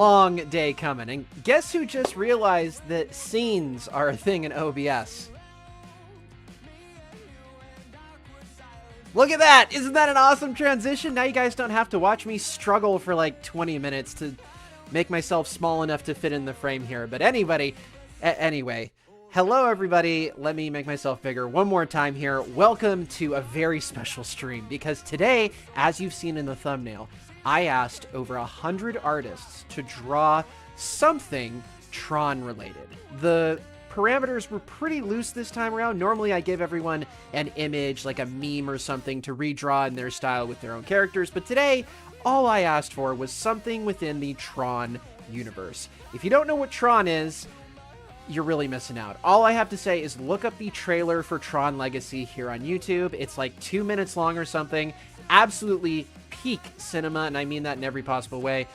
Long day coming. And guess who just realized that scenes are a thing in OBS? Look at that! Isn't that an awesome transition? Now you guys don't have to watch me struggle for like 20 minutes to make myself small enough to fit in the frame here. But anyway, hello everybody. Let me make myself bigger one more time here. Welcome to a very special stream, because today, as you've seen in the thumbnail, I asked over 100 artists to draw something Tron related. The parameters were pretty loose this time around. Normally I give everyone an image, like a meme or something, to redraw in their style with their own characters, but today all I asked for was something within the Tron universe. If you don't know what Tron is, you're really missing out. All I have to say is look up the trailer for Tron Legacy here on YouTube. It's like 2 minutes long or something. Absolutely peak cinema, and I mean that in every possible way.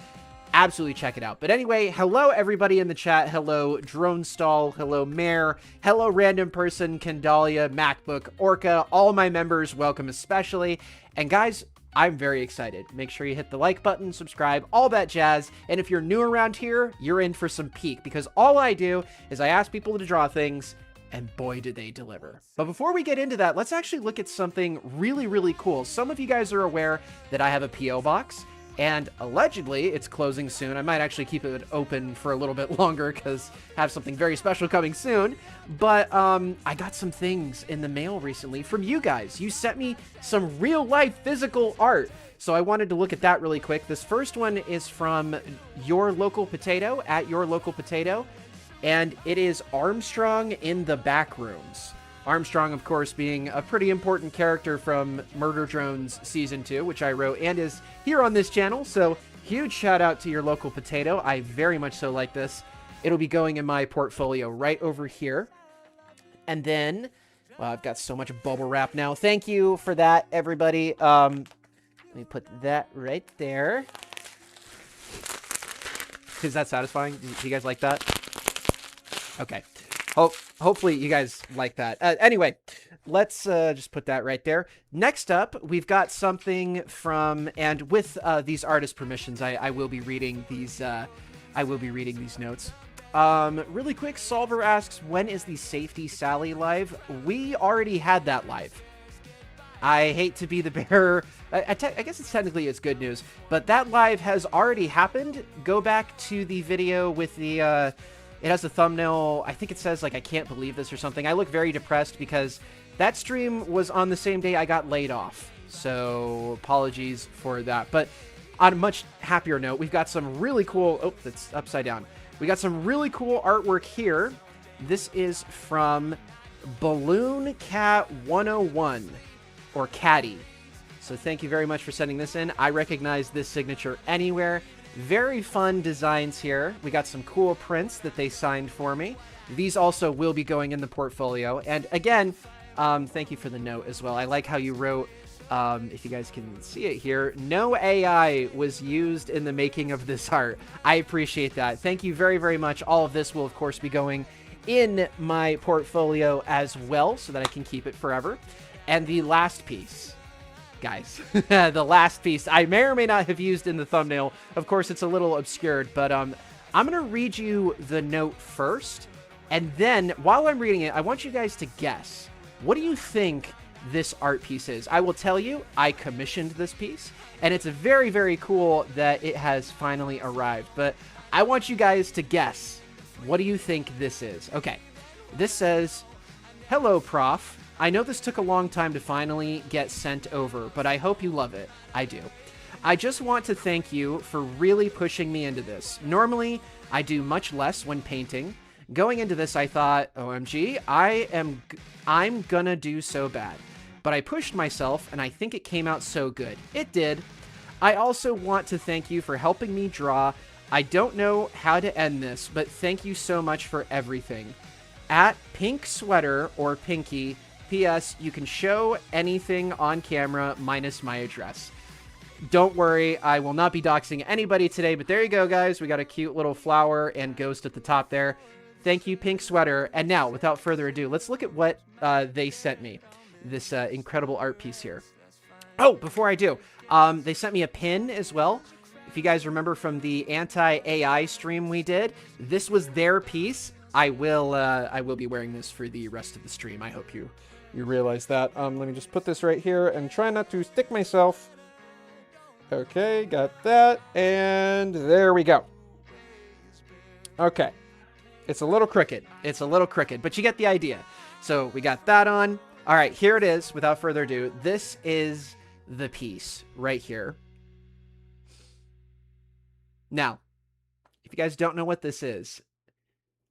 Absolutely check it out. But anyway, hello everybody in the chat. Hello Drone Stall. Hello Mare. Hello Random Person, Candalia, MacBook, Orca. All my members, welcome especially. And guys, I'm very excited. Make sure you hit the like button, subscribe, all that jazz. And if you're new around here, you're in for some peak, because all I do is I ask people to draw things, and boy, do they deliver. But before we get into that, let's actually look at something really, really cool. Some of you guys are aware that I have a P.O. box, and allegedly it's closing soon. I might actually keep it open for a little bit longer because I have something very special coming soon. But I got some things in the mail recently from you guys. You sent me some real-life physical art, so I wanted to look at that really quick. This first one is from Your Local Potato, at Your Local Potato. And it is Armstrong in the Backrooms. Armstrong, of course, being a pretty important character from Murder Drones Season 2, which I wrote and is here on this channel. So huge shout out to Your Local Potato. I very much so like this. It'll be going in my portfolio right over here. And then, well, I've got so much bubble wrap now. Thank you for that, everybody. Let me put that right there. Is that satisfying? Do you guys like that? Okay. Hopefully you guys like that. Anyway, let's just put that right there. Next up, we've got something from, and with these artist permissions, I will be reading these. I will be reading these notes. Really quick, Solver asks, when is the Safety Sally live? We already had that live. I hate to be the bearer. I guess it's technically good news, but that live has already happened. Go back to the video with the. It has a thumbnail, I think it says, like, I can't believe this or something. I look very depressed because that stream was on the same day I got laid off. So, apologies for that. But on a much happier note, we've got some really cool... Oh, that's upside down. We got some really cool artwork here. This is from Balloon Cat 101, or Caddy. So thank you very much for sending this in. I recognize this signature anywhere. Very fun designs here. We got some cool prints that they signed for me. These also will be going in the portfolio. And again, thank you for the note as well. I like how you wrote, if you guys can see it here, no AI was used in the making of this art. I appreciate that. Thank you very, very much. All of this will, of course, be going in my portfolio as well so that I can keep it forever. And the last piece. Guys, the last piece I may or may not have used in the thumbnail. Of course, it's a little obscured, but I'm going to read you the note first. And then, while I'm reading it, I want you guys to guess. What do you think this art piece is? I will tell you, I commissioned this piece, and it's very, very cool that it has finally arrived. But I want you guys to guess. What do you think this is? Okay, this says, "Hello, Prof. I know this took a long time to finally get sent over, but I hope you love it. I do. I just want to thank you for really pushing me into this. Normally, I do much less when painting. Going into this, I thought, OMG, I'm gonna do so bad. But I pushed myself, and I think it came out so good. It did. I also want to thank you for helping me draw. I don't know how to end this, but thank you so much for everything. At Pink Sweater or Pinky, P.S. You can show anything on camera minus my address." Don't worry, I will not be doxing anybody today, but there you go, guys. We got a cute little flower and ghost at the top there. Thank you, Pink Sweater. And now, without further ado, let's look at what they sent me. This incredible art piece here. Oh, before I do, they sent me a pin as well. If you guys remember from the anti-AI stream we did, this was their piece. I will be wearing this for the rest of the stream. I hope you realize that. Let me just put this right here and try not to stick myself. Okay, got that. And there we go. Okay. It's a little crooked. It's a little crooked, but you get the idea. So we got that on. All right, here it is. Without further ado, this is the piece right here. Now, if you guys don't know what this is,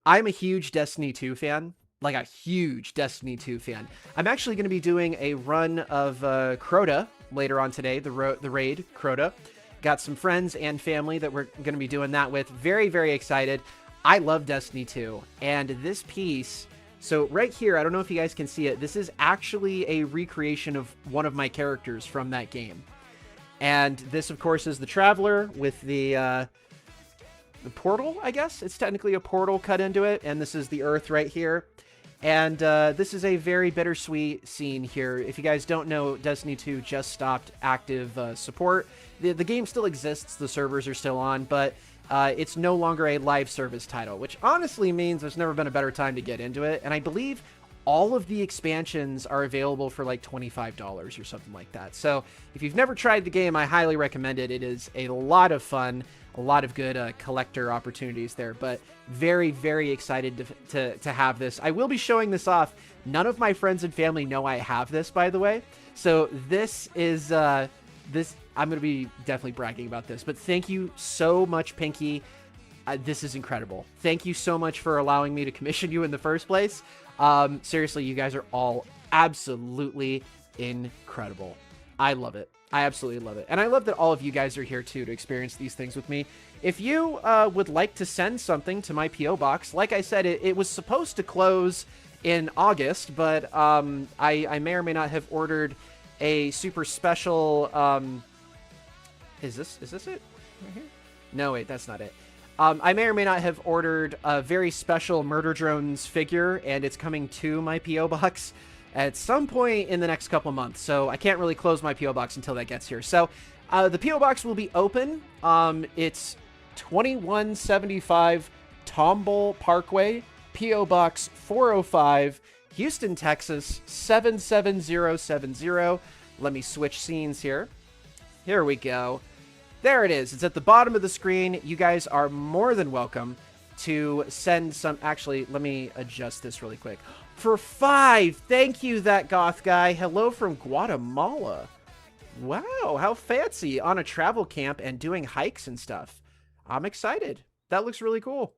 I'm a huge Destiny 2 fan. Like a huge Destiny 2 fan. I'm actually going to be doing a run of Crota later on today, the raid Crota. Got some friends and family that we're going to be doing that with. Very, very excited. I love Destiny 2, and this piece, so right here, I don't know if you guys can see it, this is actually a recreation of one of my characters from that game. And this, of course, is the Traveler with the portal, I guess? It's technically a portal cut into it, and this is the Earth right here. And this is a very bittersweet scene here. If you guys don't know, Destiny 2 just stopped active support. The game still exists, the servers are still on, but it's no longer a live service title, which honestly means there's never been a better time to get into it. And I believe all of the expansions are available for like $25 or something like that. So if you've never tried the game, I highly recommend it. It is a lot of fun, a lot of good collector opportunities there, but very, very excited to have this. I will be showing this off. None of my friends and family know I have this, by the way. So this is, I'm going to be definitely bragging about this, but thank you so much, Pinky. This is incredible. Thank you so much for allowing me to commission you in the first place. Seriously, you guys are all absolutely incredible. I love it. I absolutely love it. And I love that all of you guys are here too to experience these things with me. If you would like to send something to my P.O. box, like I said, it was supposed to close in August, but I may or may not have ordered a super special... Is this it? Right here? No, wait, that's not it. I may or may not have ordered a very special Murder Drones figure, and it's coming to my P.O. box at some point in the next couple months. So I can't really close my P.O. box until that gets here. So the P.O. box will be open. It's 2175 Tomball Parkway, P.O. Box 405, Houston, Texas 77070. Let me switch scenes here. Here we go. There it is. It's at the bottom of the screen. You guys are more than welcome to send some... Actually, let me adjust this really quick. For 5, thank you, that goth guy. Hello from Guatemala. Wow, how fancy. On a travel camp and doing hikes and stuff. I'm excited. That looks really cool.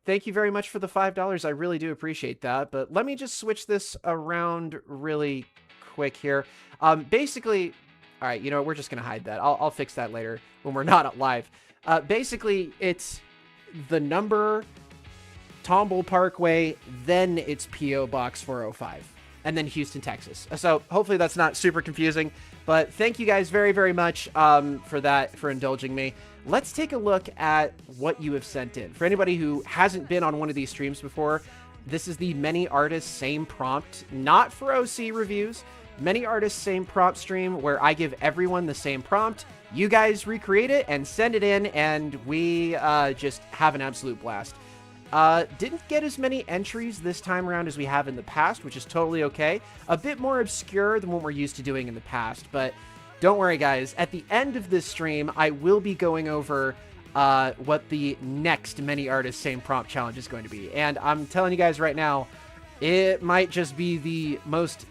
Thank you very much for the $5. I really do appreciate that. But let me just switch this around really quick here. Basically... All right, you know, we're just going to hide that. I'll fix that later when we're not live. Basically, it's the number, Tomball Parkway, then it's P.O. Box 405, and then Houston, Texas. So hopefully that's not super confusing, but thank you guys very, very much for that, for indulging me. Let's take a look at what you have sent in. For anybody who hasn't been on one of these streams before, this is the Many Artists Same Prompt, not for OC reviews, Many Artists Same Prompt stream where I give everyone the same prompt. You guys recreate it and send it in, and we just have an absolute blast. Didn't get as many entries this time around as we have in the past, which is totally okay. A bit more obscure than what we're used to doing in the past, but don't worry, guys. At the end of this stream, I will be going over what the next Many Artists Same Prompt challenge is going to be. And I'm telling you guys right now, it might just be the most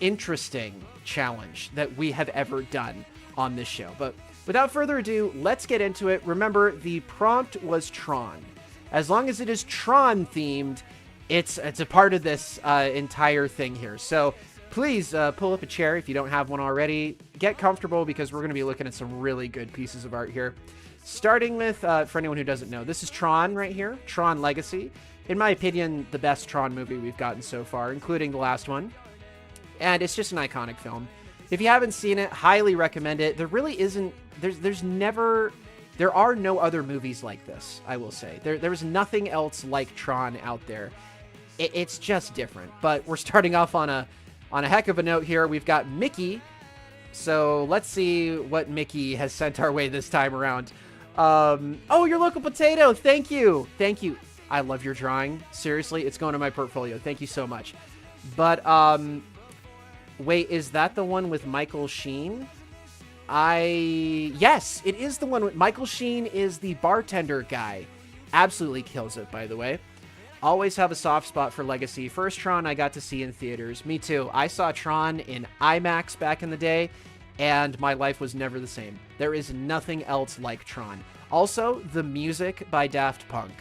interesting challenge that we have ever done on this show. But without further ado, let's get into it. Remember, the prompt was Tron. As long as it is Tron themed, it's a part of this entire thing here. So please pull up a chair if you don't have one already. Get comfortable because we're going to be looking at some really good pieces of art here. Starting with, for anyone who doesn't know, this is Tron right here, Tron Legacy. In my opinion, the best Tron movie we've gotten so far, including the last one. And it's just an iconic film. If you haven't seen it, highly recommend it. There really isn't, there are no other movies like this, I will say. There's nothing else like Tron out there. It's just different. But we're starting off on a heck of a note here. We've got Mickey So let's see what Mickey has sent our way this time around. Oh, your local potato. Thank you. Thank you. I love your drawing. Seriously, it's going to my portfolio. Thank you so much. But, wait, is that the one with Michael Sheen? Yes, it is the one with Michael Sheen is the bartender guy. Absolutely kills it, by the way. Always have a soft spot for Legacy. First Tron I got to see in theaters. Me too. I saw Tron in IMAX back in the day, and my life was never the same. There is nothing else like Tron. Also, the music by Daft Punk.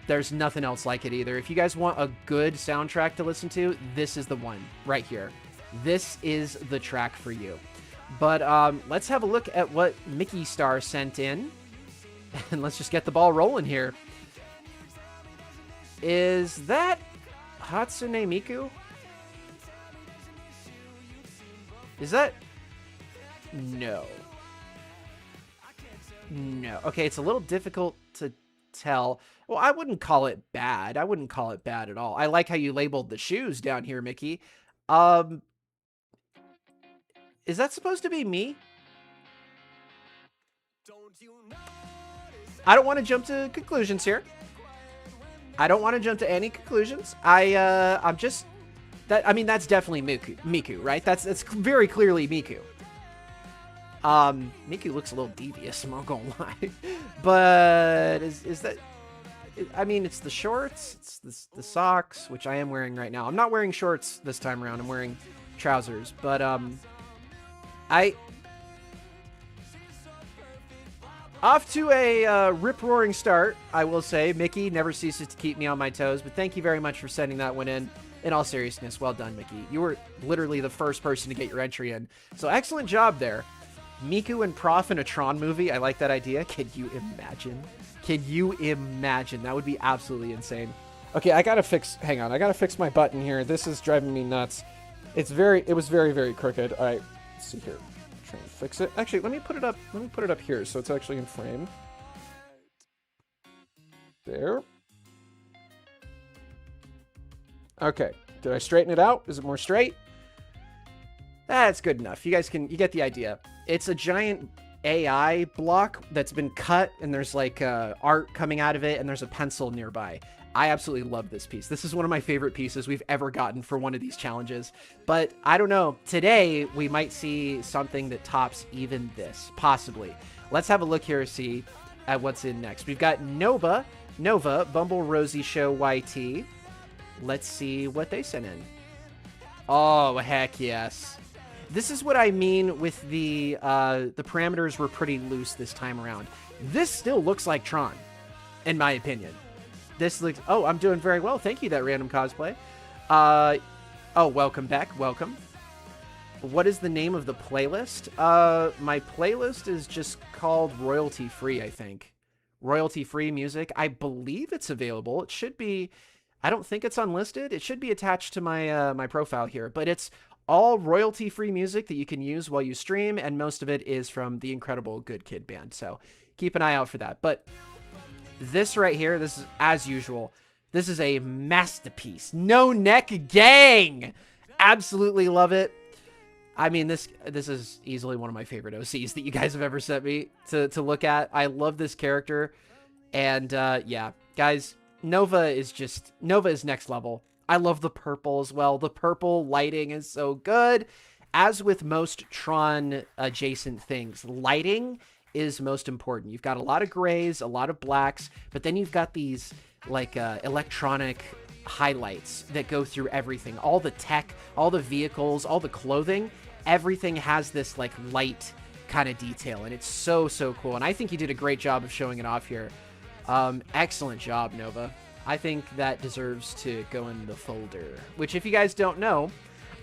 There's nothing else like it either. If you guys want a good soundtrack to listen to, this is the one right here. This is the track for you. But let's have a look at what Mickey Star sent in, and let's just get the ball rolling here. Is that Hatsune Miku? Is that... No. No. Okay, it's a little difficult to tell. Well, I wouldn't call it bad. I wouldn't call it bad at all. I like how you labeled the shoes down here, Mickey. Is that supposed to be me? I don't want to jump to conclusions here. I don't want to jump to any conclusions. I'm just... I mean, that's definitely Miku, right? That's very clearly Miku. Miku looks a little devious, I'm not gonna lie. But is that... I mean, it's the shorts, it's the socks, which I am wearing right now. I'm not wearing shorts this time around. I'm wearing trousers, but off to a rip-roaring start, I will say. Mickey never ceases to keep me on my toes, but thank you very much for sending that one in. In all seriousness, well done, Mickey. You were literally the first person to get your entry in. So excellent job there. Miku and Prof in a Tron movie. I like that idea. Can you imagine? Can you imagine? That would be absolutely insane. Okay, I gotta fix... Hang on. I gotta fix my button here. This is driving me nuts. It was very, very crooked. All right. Let's see here. Try and fix it. Actually, let me put it up. Let me put it up here so it's actually in frame. There. Okay. Did I straighten it out? Is it more straight? That's good enough. You get the idea. It's a giant AI block that's been cut, and there's like art coming out of it, and there's a pencil nearby. I absolutely love this piece. This is one of my favorite pieces we've ever gotten for one of these challenges. But I don't know. Today, we might see something that tops even this. Possibly. Let's have a look here to see at what's in next. We've got Nova, Bumble Rosie Show YT. Let's see what they sent in. Oh, heck yes. This is what I mean with the parameters were pretty loose this time around. This still looks like Tron, in my opinion. This looks... Oh, I'm doing very well. Thank you, that random cosplay. Oh, welcome back. Welcome. What is the name of the playlist? My playlist is just called Royalty Free, I think. Royalty Free music. I believe it's available. It should be... I don't think it's unlisted. It should be attached to my my profile here, but it's all royalty-free music that you can use while you stream, and most of it is from the incredible Good Kid Band, so keep an eye out for that. But this right here, this is, as usual, this is a masterpiece. No Neck Gang! Absolutely love it. I mean, this is easily one of my favorite OCs that you guys have ever sent me to look at. I love this character, and yeah, guys... Nova is next level. I love the purple as well. The purple lighting is so good. As with most Tron adjacent things, lighting is most important. You've got a lot of grays, a lot of blacks, but then you've got these like electronic highlights that go through everything. All the tech, all the vehicles, all the clothing, everything has this like light kind of detail, and it's so cool. And I think you did a great job of showing it off here. Excellent job, Nova. I think that deserves to go in the folder, which if you guys don't know,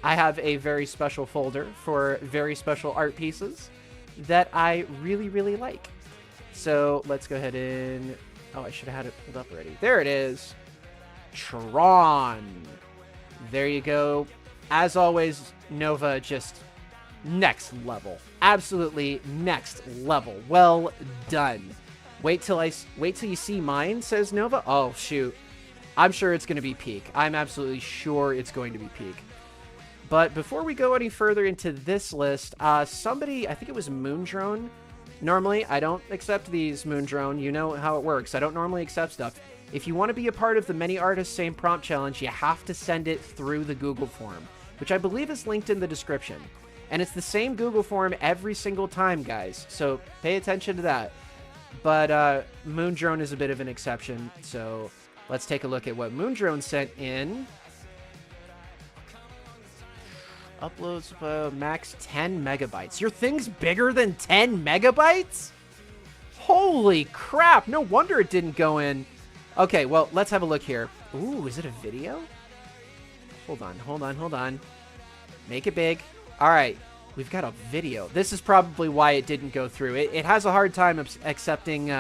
I have a very special folder for very special art pieces that I really like. So let's go ahead and... Oh, I should have had it pulled up already. There it is. Tron. There you go. As always, Nova, just next level. Absolutely next level. Well done. Wait till you see mine, says Nova. Oh, shoot. I'm sure it's going to be peak. I'm absolutely sure it's going to be peak. But before we go any further into this list, somebody, I think it was Moondrone. Normally, I don't accept these, Moondrone. You know how it works. I don't normally accept stuff. If you want to be a part of the Many Artists Same Prompt Challenge, you have to send it through the Google form, which I believe is linked in the description. And it's the same Google form every single time, guys. So pay attention to that. But Moondrone is a bit of an exception. So let's take a look at what Moondrone sent in. Uploads max 10 megabytes. Your thing's bigger than 10 megabytes? Holy crap. No wonder it didn't go in. Okay, well, let's have a look here. Ooh, is it a video? Hold on. Make it big. All right, we've got a video. This is probably why it didn't go through. It has a hard time accepting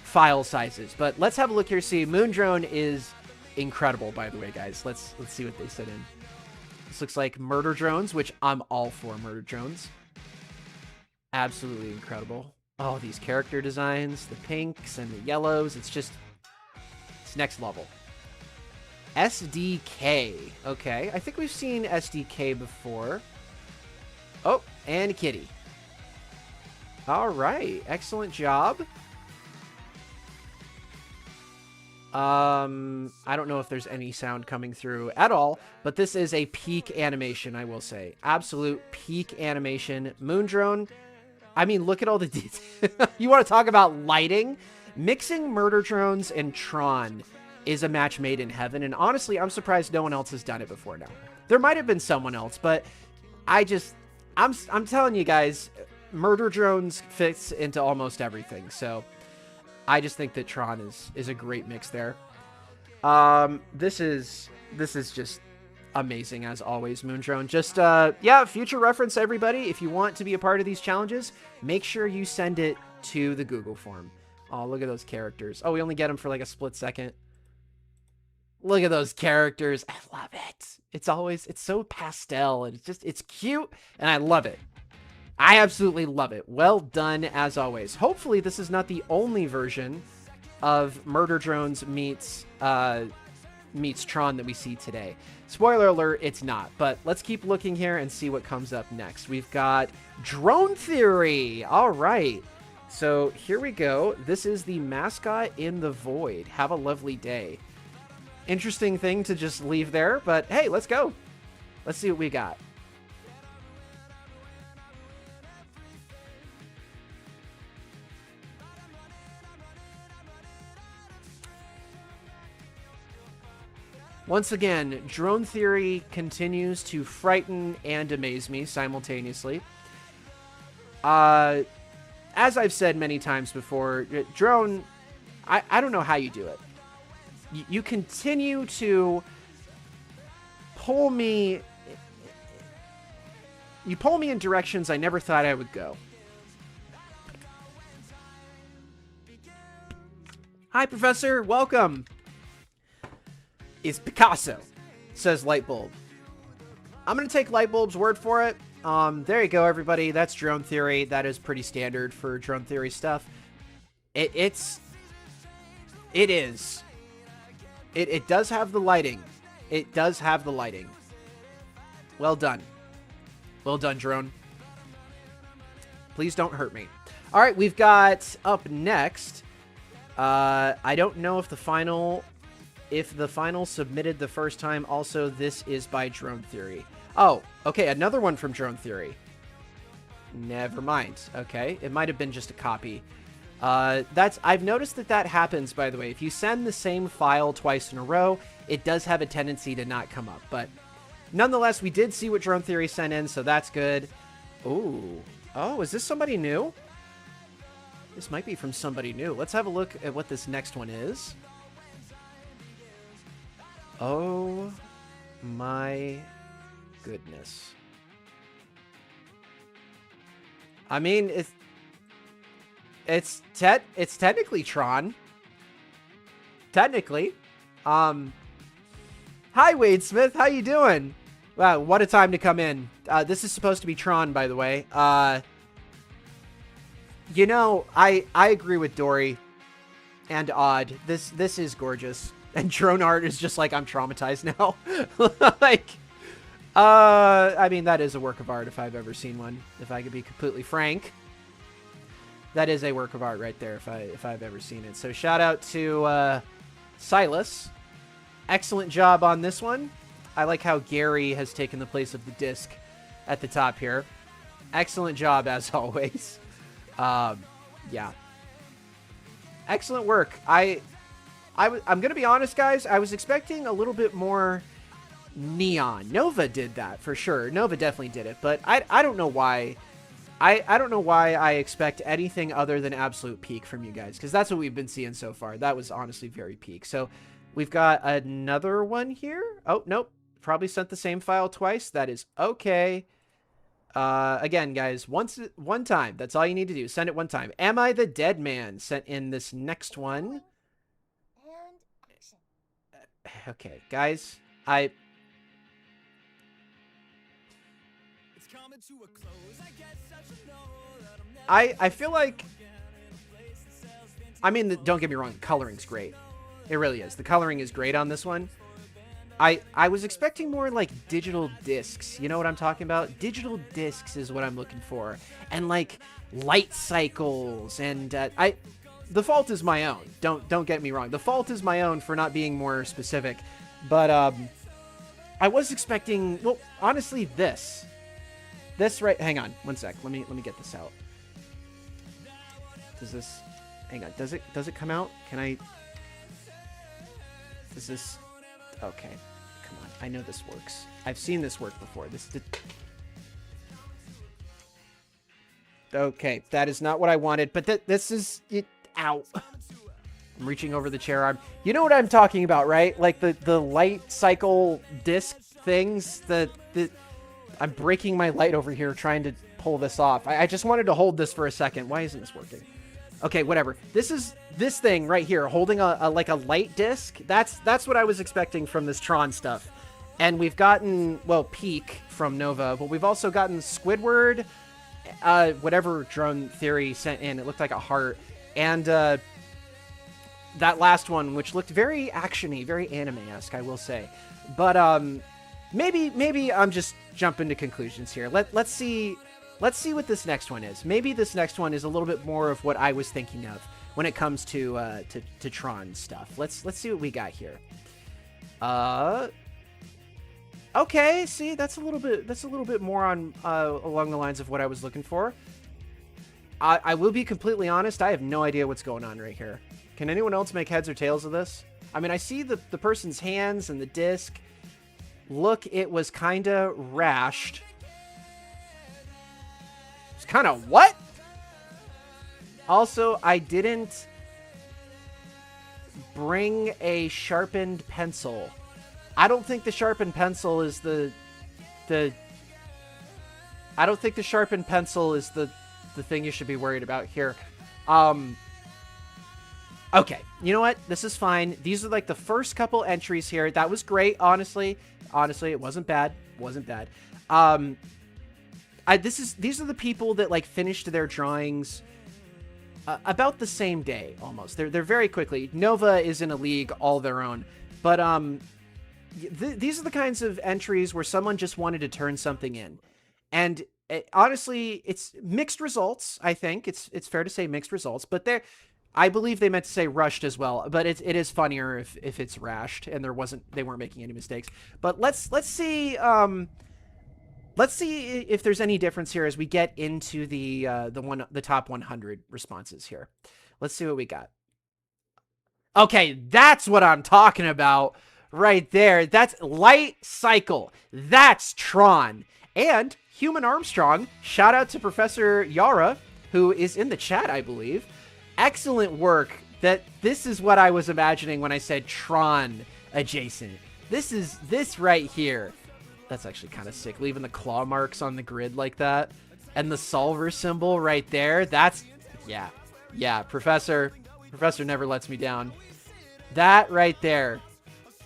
file sizes. But let's have a look here. See, Moondrone is incredible, by the way, guys. Let's see what they sent in. This looks like murder drones, which I'm all for murder drones. Absolutely incredible. Oh, these character designs, the pinks and the yellows. It's next level. SDK. Okay, I think we've seen SDK before. Oh, and a kitty. All right, excellent job. I don't know if there's any sound coming through at all, but this is a peak animation, I will say. Absolute peak animation. Moondrone, I mean, look at all the details. You want to talk about lighting? Mixing murder drones and Tron is a match made in heaven, and honestly, I'm surprised no one else has done it before now. There might have been someone else, but I'm telling you guys, murder drones fits into almost everything, so I just think that Tron is a great mix there. This is just amazing as always, Moondrone. Just yeah, future reference, everybody. If you want to be a part of these challenges, make sure you send it to the Google form. Oh, look at those characters. Oh, we only get them for like a split second. Look at those characters. I love it. It's so pastel, and it's cute, and I love it. I absolutely love it. Well done, as always. Hopefully, this is not the only version of Murder Drones meets Tron that we see today. Spoiler alert, it's not. But let's keep looking here and see what comes up next. We've got Drone Theory. All right. So here we go. This is the mascot in the void. Have a lovely day. Interesting thing to just leave there, but hey, let's go. Let's see what we got. Once again, Drone Theory continues to frighten and amaze me simultaneously. As I've said many times before, Drone, I don't know how you do it. You continue to pull me... You pull me in directions I never thought I would go. Hi, Professor. Welcome. Is Picasso, says Lightbulb. I'm going to take Lightbulb's word for it. There you go, everybody. That's Drone Theory. That is pretty standard for Drone Theory stuff. It does have the lighting. It does have the lighting. Well done. Well done, Drone. Please don't hurt me. All right, we've got up next. I don't know if the final submitted the first time. Also, this is by Drone Theory. Oh, okay, another one from Drone Theory. Never mind. Okay, it might have been just a copy. I've noticed that happens, by the way. If you send the same file twice in a row, it does have a tendency to not come up. But nonetheless, we did see what Drone Theory sent in, so that's good. Ooh. Oh, is this somebody new? This might be from somebody new. Let's have a look at what this next one is. Oh my goodness. I mean, it's technically Tron. Technically. Hi, Wade Smith. How you doing? Wow, what a time to come in. This is supposed to be Tron, by the way. You know, I agree with Dory and Odd. This is gorgeous. And drone art is just like, I'm traumatized now. Like, I mean, that is a work of art if I've ever seen one. If I could be completely frank, that is a work of art right there if I've ever seen it. So shout out to Silas. Excellent job on this one. I like how Gary has taken the place of the disc at the top here. Excellent job as always. Yeah. Excellent work. I'm going to be honest, guys. I was expecting a little bit more neon. Nova did that for sure. Nova definitely did it, but I don't know why. I don't know why I expect anything other than absolute peak from you guys, because that's what we've been seeing so far. That was honestly very peak. So we've got another one here. Oh, nope. Probably sent the same file twice. That is okay. Again, guys, one time. That's all you need to do. Send it one time. Am I the Dead Man? Sent in this next one. Okay, guys. I feel like, I mean, don't get me wrong, the coloring's great. It really is. The coloring is great on this one. I was expecting more like digital discs. You know what I'm talking about? Digital discs is what I'm looking for. And like light cycles. And the fault is my own. Don't get me wrong. The fault is my own for not being more specific. But I was expecting, well, honestly, this right. Hang on, one sec. Let me get this out. Does this? Hang on. Does it come out? Can I? Does this? Okay. Come on. I know this works. I've seen this work before. This did. Okay, that is not what I wanted. But this is it. Ow. I'm reaching over the chair arm. You know what I'm talking about, right? Like the light cycle disc things. I'm breaking my light over here trying to pull this off. I just wanted to hold this for a second. Why isn't this working? Okay, whatever. This is this thing right here holding a like a light disc. That's what I was expecting from this Tron stuff. And we've gotten, well, Peak from Nova, but we've also gotten Squidward, whatever Drone Theory sent in. It looked like a heart. And that last one, which looked very action-y, very anime-esque, I will say. But maybe I'm just jumping to conclusions here. Let's see what this next one is. Maybe this next one is a little bit more of what I was thinking of when it comes to Tron stuff. Let's see what we got here. Okay, see, that's a little bit more on along the lines of what I was looking for. I will be completely honest, I have no idea what's going on right here. Can anyone else make heads or tails of this? I mean, I see the person's hands and the disc. Look, it was kind of rashed. It's kind of what? Also, I didn't bring a sharpened pencil. I don't think the sharpened pencil is the I don't think the sharpened pencil is the thing you should be worried about here. Okay, you know what? This is fine. These are like the first couple entries here. That was great, honestly. Honestly, it wasn't bad. Wasn't bad. These are the people that like finished their drawings about the same day almost. They're very quickly. Nova is in a league all their own, but these are the kinds of entries where someone just wanted to turn something in, and honestly, it's mixed results. I think it's fair to say mixed results, but I believe they meant to say rushed as well, but it is funnier if it's rashed and they weren't making any mistakes. But let's see if there's any difference here as we get into the top 100 responses here. Let's see what we got. Okay, that's what I'm talking about right there. That's Light Cycle. That's Tron. And Human Armstrong, shout out to Professor Yara, who is in the chat, I believe. Excellent work. This is what I was imagining when I said Tron adjacent. This right here. That's actually kind of sick. Leaving the claw marks on the grid like that. And the solver symbol right there. That's, yeah. Professor never lets me down. That right there.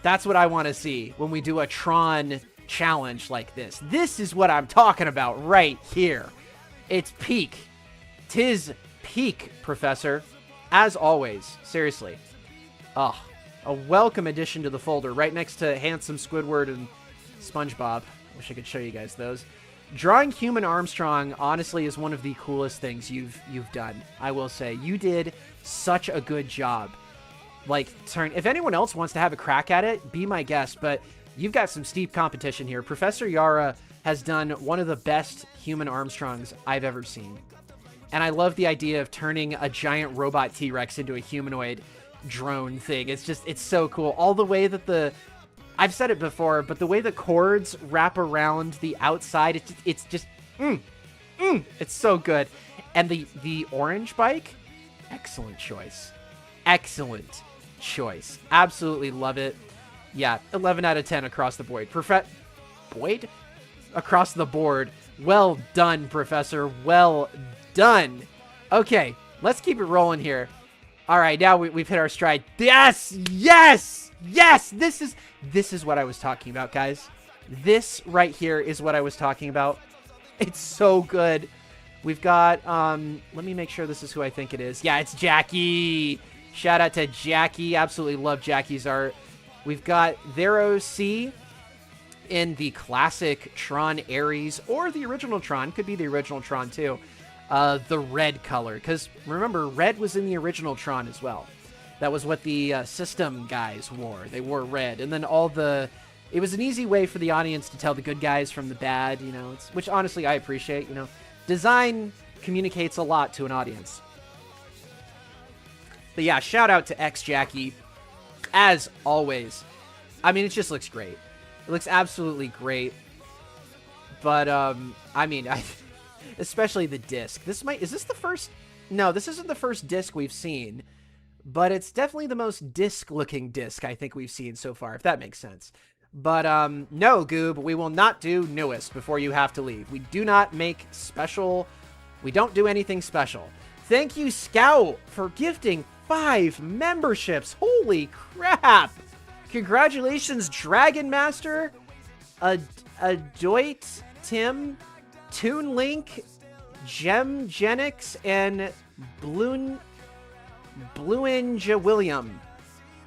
That's what I want to see when we do a Tron challenge like this. This is what I'm talking about right here. It's peak. 'Tis peak, Professor. As always, seriously. A welcome addition to the folder, right next to Handsome Squidward and SpongeBob. Wish I could show you guys those. Drawing Human Armstrong, honestly, is one of the coolest things you've done. I will say. You did such a good job. Like, if anyone else wants to have a crack at it, be my guest, but you've got some steep competition here. Professor Yara has done one of the best Human Armstrongs I've ever seen. And I love the idea of turning a giant robot T-Rex into a humanoid drone thing. It's so cool. All the way that I've said it before, but the way the cords wrap around the outside, it's so good. And the orange bike, excellent choice. Excellent choice. Absolutely love it. Yeah, 11 out of 10 across the board. Boyd? Across the board. Well done, Professor. Well done. Okay, let's keep it rolling here. All right, now we've hit our stride. Yes! Yes! Yes! This is what I was talking about, guys. This right here is what I was talking about. It's so good. We've got, let me make sure this is who I think it is. Yeah, it's Jackie. Shout out to Jackie. Absolutely love Jackie's art. We've got Thero C in the classic Tron Ares, or the original Tron. Could be the original Tron, too. The red color. Because, remember, red was in the original Tron as well. That was what the system guys wore. They wore red. And then it was an easy way for the audience to tell the good guys from the bad, you know, which honestly I appreciate, you know. Design communicates a lot to an audience. But yeah, shout out to X Jackie, as always. I mean, it just looks great. It looks absolutely great. But, I mean, especially the disc. Is this the first? No, this isn't the first disc we've seen. But it's definitely the most disc-looking disc I think we've seen so far, if that makes sense. But, no, Goob, we will not do newest before you have to leave. We do not make special... We don't do anything special. Thank you, Scout, for gifting 5 memberships. Holy crap! Congratulations, Dragon Master, Adoit, Tim, Toon Link, Gemgenix, and Bluinja William.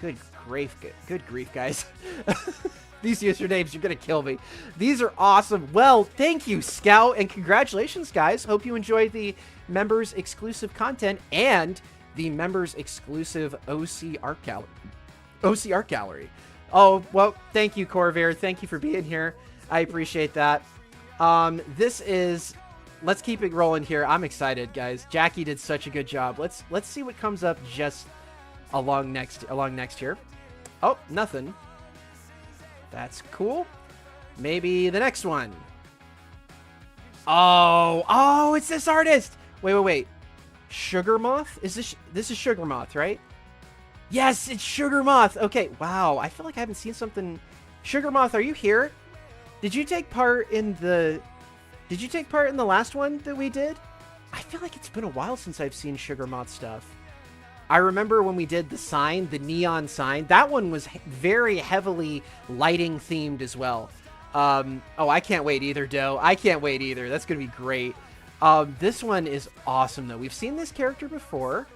Good grief, guys. These usernames are gonna kill me. These are awesome. Well, thank you, Scout, and congratulations, guys. Hope you enjoyed the members exclusive content and the members exclusive OC art gallery. Oh, well, thank you, Corvair. Thank you for being here. I appreciate that. Let's keep it rolling here. I'm excited, guys. Jackie did such a good job. Let's see what comes up just along next here. Oh, nothing. That's cool. Maybe the next one. Oh, it's this artist. Wait. Sugar Moth? This is Sugar Moth, right? Yes, it's Sugar Moth. Okay, wow. I feel like I haven't seen something. Sugar Moth, are you here? Did you take part in the last one that we did? I feel like it's been a while since I've seen Sugar Moth stuff. I remember when we did the sign, the neon sign. That one was very heavily lighting themed as well. Oh, I can't wait either, Doe. I can't wait either. That's going to be great. This one is awesome, though. We've seen this character before.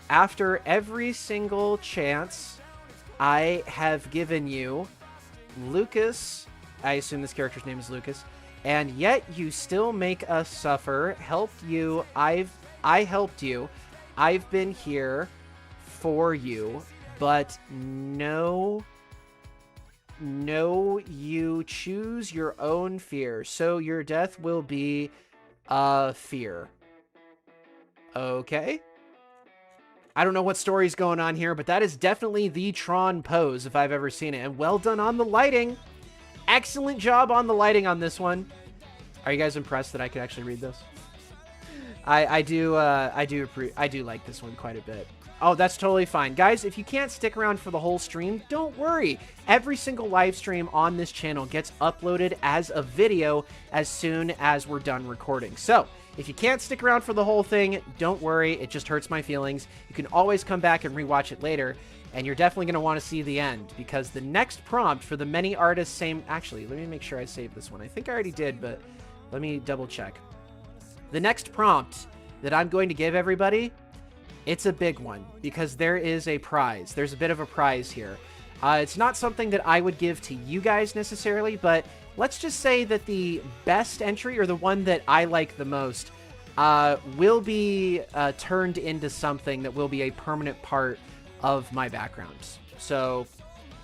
After every single chance I have given you, Lucas, I assume this character's name is Lucas, and yet you still make us suffer. Helped you. I helped you. I've been here for you, but no, you choose your own fear, so your death will be a fear. Okay. I don't know what story's going on here, but that is definitely the Tron pose if I've ever seen it. And well done on the lighting. Excellent job on the lighting on this one. Are you guys impressed that I could actually read this? I do like this one quite a bit. Oh, that's totally fine. Guys, if you can't stick around for the whole stream, don't worry. Every single live stream on this channel gets uploaded as a video as soon as we're done recording. So, if you can't stick around for the whole thing, don't worry. It just hurts my feelings. You can always come back and rewatch it later, and you're definitely going to want to see the end, because the next prompt for the many artists same... Actually, let me make sure I saved this one. I think I already did, but let me double check. The next prompt that I'm going to give everybody, it's a big one, because there is a prize. There's a bit of a prize here. It's not something that I would give to you guys necessarily, but let's just say that the best entry, or the one that I like the most, will be turned into something that will be a permanent part of my backgrounds. So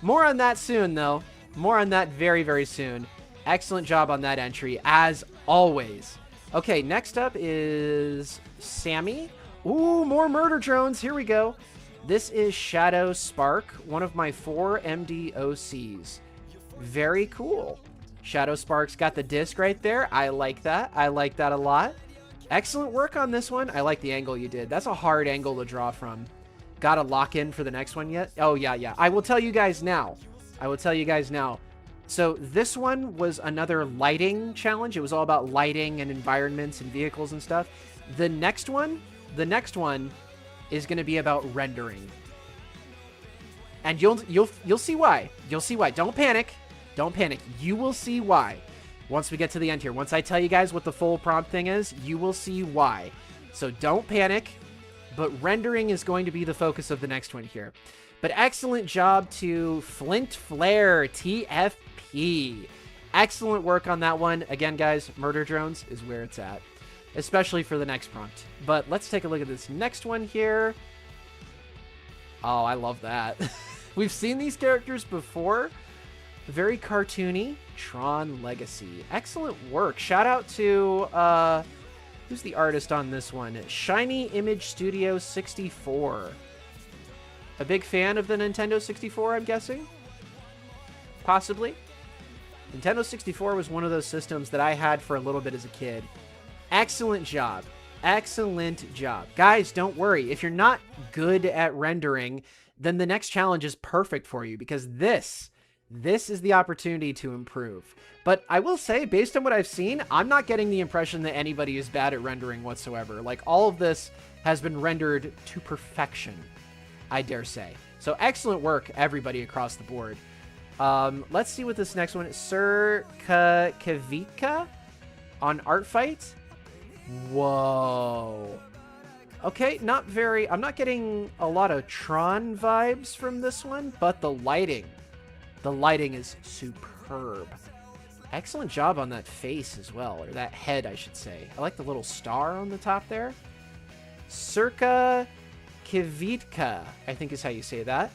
more on that soon, though. More on that very, very soon. Excellent job on that entry, as always. Okay, next up is Sammy. Ooh, more murder drones. Here we go. This is Shadow Spark, one of my 4 MDOCs. Very cool. Shadow Spark's got the disc right there. I like that. I like that a lot. Excellent work on this one. I like the angle you did. That's a hard angle to draw from. Got to lock in for the next one yet? Oh, yeah. I will tell you guys now. So this one was another lighting challenge. It was all about lighting and environments and vehicles and stuff. The next one is going to be about rendering. And you'll see why. You'll see why. Don't panic. Don't panic. You will see why. Once we get to the end here. Once I tell you guys what the full prompt thing is, you will see why. So don't panic. But rendering is going to be the focus of the next one here. But excellent job to Flint Flare TFP. Excellent work on that one. Again, guys, murder drones is where it's at, especially for the next prompt. But let's take a look at this next one here. Oh, I love that. We've seen these characters before. Very cartoony. Tron Legacy. Excellent work. Shout out to, who's the artist on this one? Shiny Image Studio 64. A big fan of the Nintendo 64, I'm guessing? Possibly. Nintendo 64 was one of those systems that I had for a little bit as a kid. Excellent job. Excellent job. Guys, don't worry. If you're not good at rendering, then the next challenge is perfect for you, because this is the opportunity to improve. But I will say, based on what I've seen, I'm not getting the impression that anybody is bad at rendering whatsoever. Like, all of this has been rendered to perfection, I dare say. So excellent work, everybody across the board. Let's see what this next one is. Sir Kavika on Art Fight. Whoa. Okay, I'm not getting a lot of Tron vibes from this one, but the lighting is superb. Excellent job on that face as well, or that head, I should say. I like the little star on the top there. Circa Kivitka, I think is how you say that.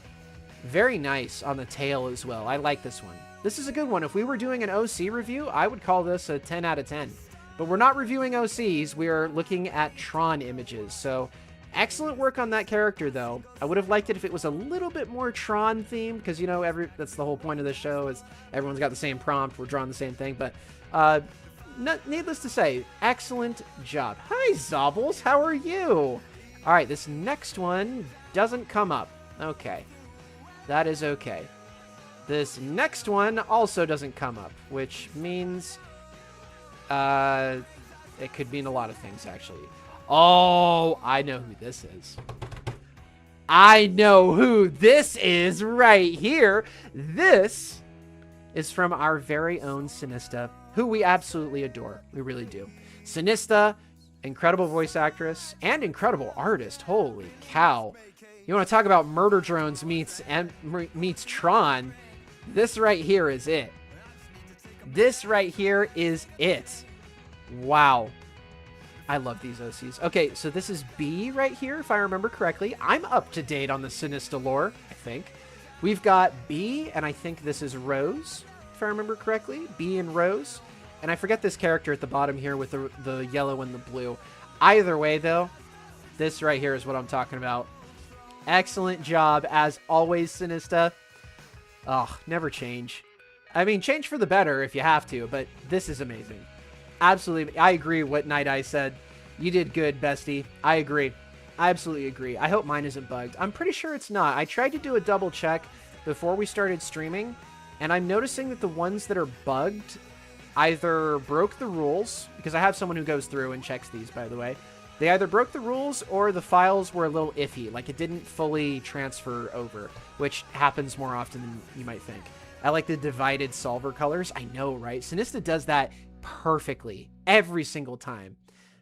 Very nice on the tail as well. I like this one. This is a good one. If we were doing an OC review, I would call this a 10 out of 10. But we're not reviewing OCs. We are looking at Tron images. So excellent work on that character, though. I would have liked it if it was a little bit more Tron themed, because, you know, that's the whole point of the show, is everyone's got the same prompt. We're drawing the same thing. But needless to say, excellent job. Hi, Zobbles. How are you? All right, this next one doesn't come up. Okay. That is okay. This next one also doesn't come up, which means it could mean a lot of things, actually. Oh, I know who this is. I know who this is right here. This is from our very own Sinista, who we absolutely adore. We really do. Sinista, incredible voice actress and incredible artist. Holy cow. You want to talk about murder drones meets Tron? This right here is it. This right here is it. Wow. I love these OCs. Okay, so this is B right here, if I remember correctly. I'm up to date on the Sinista lore, I think. We've got B, and I think this is Rose, if I remember correctly. B and Rose. And I forget this character at the bottom here with the yellow and the blue. Either way, though, this right here is what I'm talking about. Excellent job, as always, Sinista. Oh, never change. I mean, change for the better if you have to, but this is amazing. Absolutely. I agree what Night Eye said. You did good, bestie. I agree. I absolutely agree. I hope mine isn't bugged. I'm pretty sure it's not. I tried to do a double check before we started streaming, and I'm noticing that the ones that are bugged either broke the rules, because I have someone who goes through and checks these, by the way. They either broke the rules or the files were a little iffy, like it didn't fully transfer over, which happens more often than you might think. I like the divided solver colors. I know, right? Sinista does that perfectly every single time.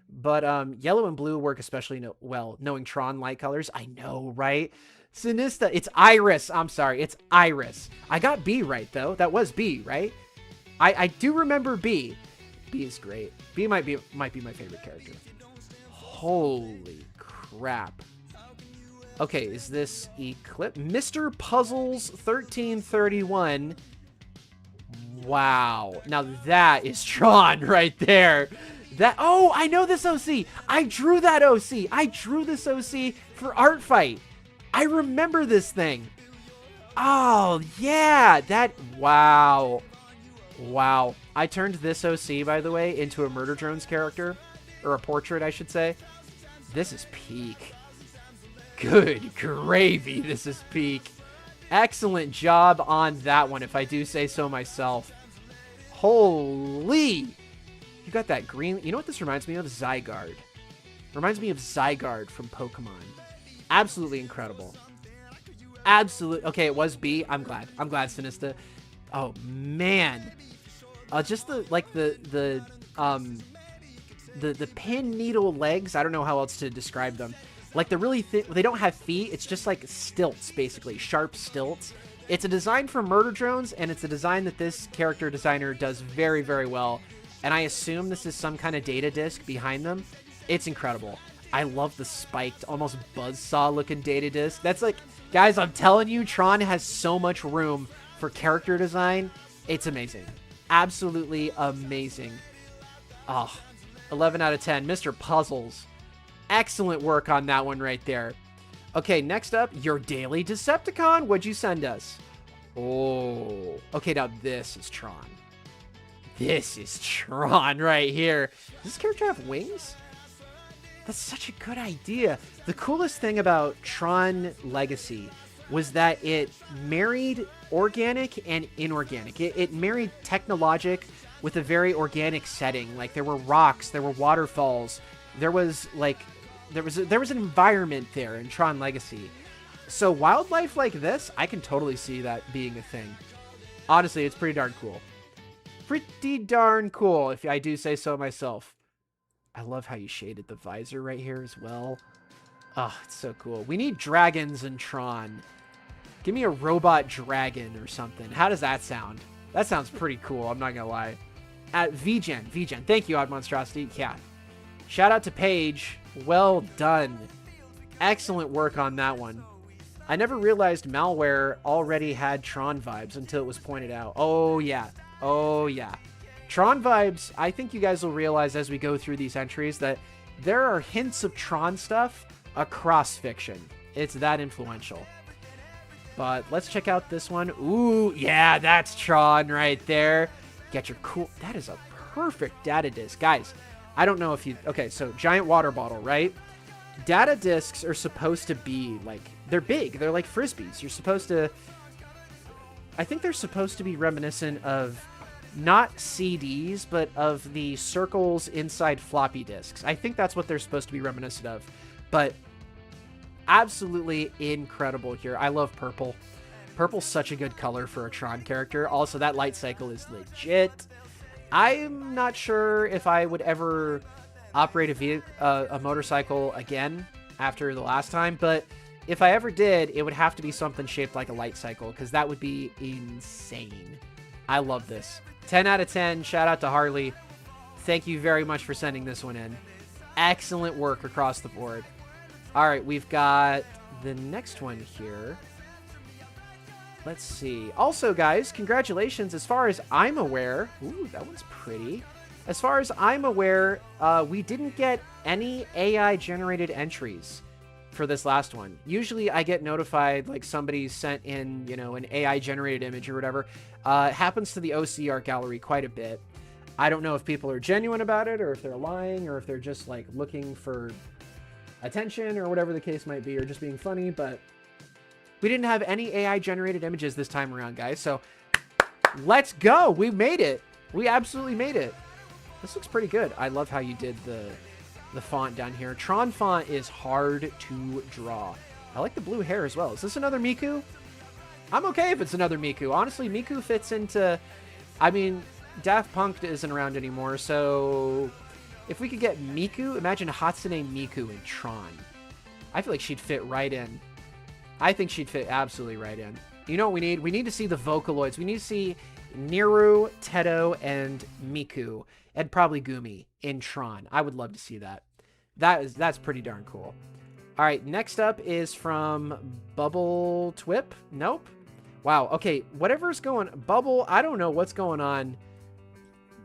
But yellow and blue work especially well, knowing Tron light colors. I know, right? Sinista, it's Iris. I'm sorry, it's Iris. I got B right, though. That was B, right? I do remember B. B is great. B might be my favorite character. Holy crap. Okay, is this Eclipse? Mr. Puzzles 1331. Wow. Now that is Tron right there. Oh, I know this OC. I drew that OC. I drew this OC for Art Fight. I remember this thing. Oh, yeah. Wow. Wow. I turned this OC, by the way, into a Murder Drones character. Or a portrait, I should say. This is peak. Good gravy. This is peak. Excellent job on that one, if I do say so myself. Holy. You got that green. You know what this reminds me of? Zygarde. Reminds me of Zygarde from Pokemon. Absolutely incredible. Absolute. Okay, it was B. I'm glad. I'm glad, Sinista. Oh, man. Just the pin needle legs. I don't know how else to describe them. Like the really thin, they don't have feet. It's just like stilts, basically. Sharp stilts. It's a design for Murder Drones, and it's a design that this character designer does very, very well. And I assume this is some kind of data disc behind them. It's incredible. I love the spiked, almost buzzsaw looking data disc. That's like, guys, I'm telling you, Tron has so much room for character design. It's amazing. Absolutely amazing. Oh, 11 out of 10. Mr. Puzzles. Excellent work on that one right there. Okay, next up, your daily Decepticon. What'd you send us? Oh. Okay, now this is Tron. This is Tron right here. Does this character have wings? That's such a good idea. The coolest thing about Tron Legacy was that it married organic and inorganic. It married technologic with a very organic setting. Like there were rocks, there were waterfalls, there was like there was an environment there in Tron Legacy. So wildlife like this, I can totally see that being a thing. Honestly, it's pretty darn cool. Pretty darn cool, if I do say so myself. I love how you shaded the visor right here as well. Oh, it's so cool. We need dragons in Tron. Give me a robot dragon or something. How does that sound? That sounds pretty cool, I'm not gonna lie. At VGen. Thank you, Odd Monstrosity. Yeah. Shout out to Paige. Well done. Excellent work on that one. I never realized malware already had Tron vibes until it was pointed out. Oh, yeah. Oh, yeah. Tron vibes, I think you guys will realize as we go through these entries that there are hints of Tron stuff across fiction. It's that influential. But let's check out this one. Ooh, yeah, that's Tron right there. Get your cool... That is a perfect data disc. Guys, I don't know if you... Okay, so giant water bottle, right? Data discs are supposed to be, like... They're big. They're like Frisbees. You're supposed to... I think they're supposed to be reminiscent of not CDs, but of the circles inside floppy disks. I think that's what they're supposed to be reminiscent of. But absolutely incredible here. I love purple. Purple's such a good color for a Tron character. Also, that light cycle is legit. I'm not sure if I would ever operate a motorcycle again after the last time, but if I ever did, it would have to be something shaped like a light cycle, because that would be insane. I love this. 10 out of 10. Shout out to Harley. Thank you very much for sending this one in. Excellent work across the board. All right, we've got the next one here. Let's see. Also, guys, congratulations. As far as I'm aware... Ooh, that one's pretty. As far as I'm aware, we didn't get any AI-generated entries for this last one. Usually I get notified, like somebody sent in, you know, an AI-generated image or whatever. It happens to the OC art gallery quite a bit. I don't know if people are genuine about it, or if they're lying, or if they're just, like, looking for attention, or whatever the case might be, or just being funny, but... We didn't have any AI-generated images this time around, guys, so let's go! We made it! We absolutely made it! This looks pretty good. I love how you did the font down here. Tron font is hard to draw. I like the blue hair as well. Is this another Miku? I'm okay if it's another Miku. Honestly, Miku fits into... I mean, Daft Punk isn't around anymore, so... If we could get Miku, imagine Hatsune Miku in Tron. I feel like she'd fit right in. I think she'd fit absolutely right in. You know what we need? We need to see the Vocaloids. We need to see Niru, Teto, and Miku, and probably Gumi in Tron. I would love to see that. That's pretty darn cool. All right, next up is from Bubble Twip. Nope. Wow. Okay, whatever's going Bubble, I don't know what's going on.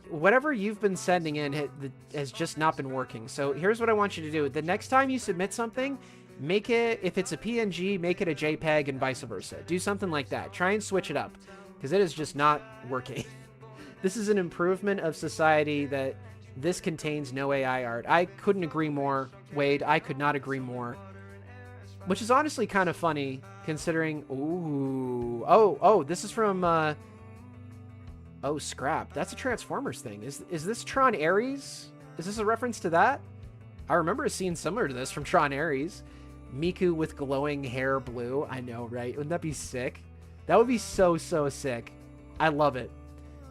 Whatever you've been sending in has just not been working. So here's what I want you to do. The next time you submit something, make it, if it's a PNG, make it a JPEG and vice versa. Do something like that. Try and switch it up because it is just not working. This is an improvement of society that this contains no AI art. I couldn't agree more, Wade. I could not agree more. Which is honestly kind of funny considering... Ooh. Oh, this is from... Oh, scrap. That's a Transformers thing. Is this Tron Ares? Is this a reference to that? I remember a scene similar to this from Tron Ares. Miku with glowing hair blue. I know, right? Wouldn't that be sick? That would be so, so sick. I love it.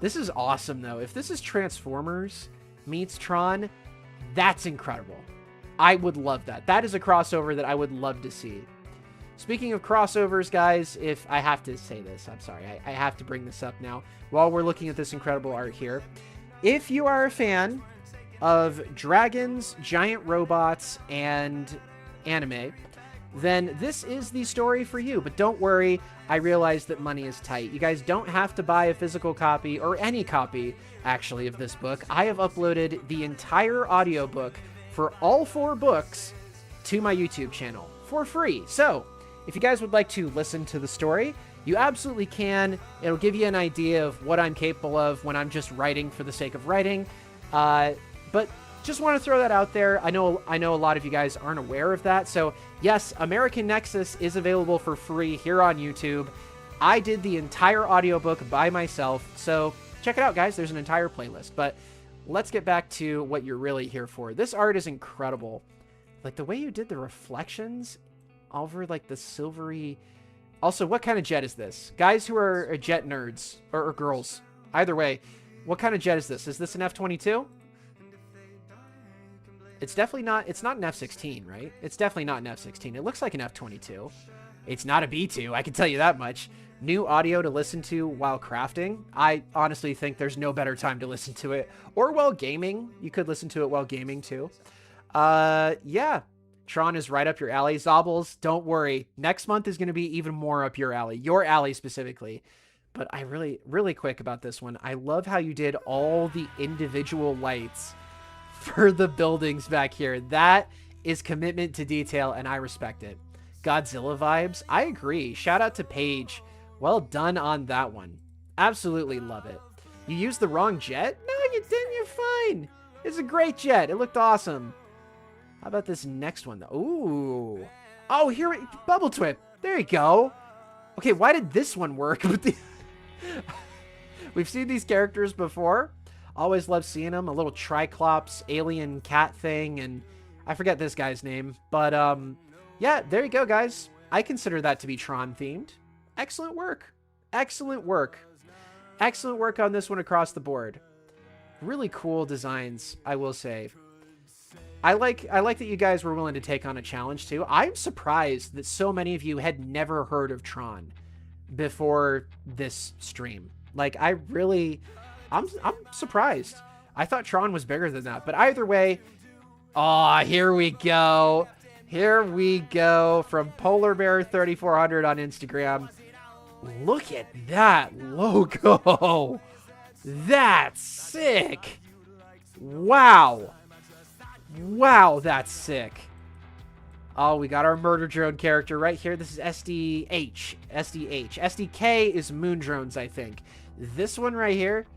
This is awesome, though. If this is Transformers meets Tron, that's incredible. I would love that. That is a crossover that I would love to see. Speaking of crossovers, guys, if I have to say this, I'm sorry, I have to bring this up now while we're looking at this incredible art here. If you are a fan of dragons, giant robots, and anime, then this is the story for you. But don't worry, I realize that money is tight. You guys don't have to buy a physical copy, or any copy, actually, of this book. I have uploaded the entire audiobook for all 4 books to my YouTube channel for free. So, if you guys would like to listen to the story, you absolutely can. It'll give you an idea of what I'm capable of when I'm just writing for the sake of writing. But just want to throw that out there. I know a lot of you guys aren't aware of that. So yes, American Nexus is available for free here on YouTube. I did the entire audiobook by myself. So check it out, guys. There's an entire playlist. But let's get back to what you're really here for. This art is incredible. Like the way you did the reflections over like the silvery... Also, what kind of jet is this? Guys who are jet nerds, or girls, either way, what kind of jet is this? Is this an F-22? It's definitely not, it's not an F-16, right? It's definitely not an F-16. It looks like an F-22. It's not a B-2, I can tell you that much. New audio to listen to while crafting. I honestly think there's no better time to listen to it. Or while gaming. You could listen to it while gaming too. Yeah. Tron is right up your alley. Zobbles, don't worry. Next month is going to be even more up your alley. Your alley specifically. But I really quick about this one. I love how you did all the individual lights for the buildings back here. That is commitment to detail, and I respect it. Godzilla vibes. I agree. Shout out to Paige. Well done on that one. Absolutely love it. You used the wrong jet? No, you didn't. You're fine. It's a great jet. It looked awesome. How about this next one, though? Ooh. Oh, here, Bubble Twip. There you go. Okay, why did this one work? We've seen these characters before. Always love seeing them. A little Triclops alien cat thing, and I forget this guy's name. But, yeah, there you go, guys. I consider that to be Tron-themed. Excellent work. Excellent work. Excellent work on this one across the board. Really cool designs, I will say. I like that you guys were willing to take on a challenge too. I'm surprised that so many of you had never heard of Tron before this stream. Like I'm surprised. I thought Tron was bigger than that, but either way, here we go. Here we go from Polar Bear 3400 on Instagram. Look at that logo. That's sick. Wow. Wow, that's sick. Oh, we got our murder drone character right here. This is SDH. SDK is moon drones, I think. This one right here,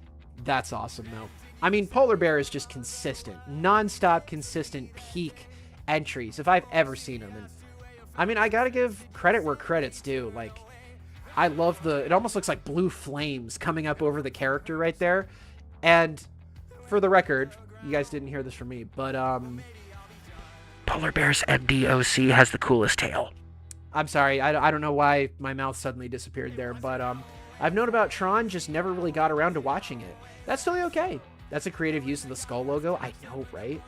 that's awesome, though. I mean, Polar Bear is just consistent. Non-stop, consistent peak entries, if I've ever seen them. And, I mean, I gotta give credit where credit's due. Like, I love it almost looks like blue flames coming up over the character right there. And for the record... You guys didn't hear this from me, but Polar Bear's MDOC has the coolest tail. I'm sorry, I don't know why my mouth suddenly disappeared there, but I've known about Tron, just never really got around to watching it. That's totally okay. That's a creative use of the skull logo. I know, right?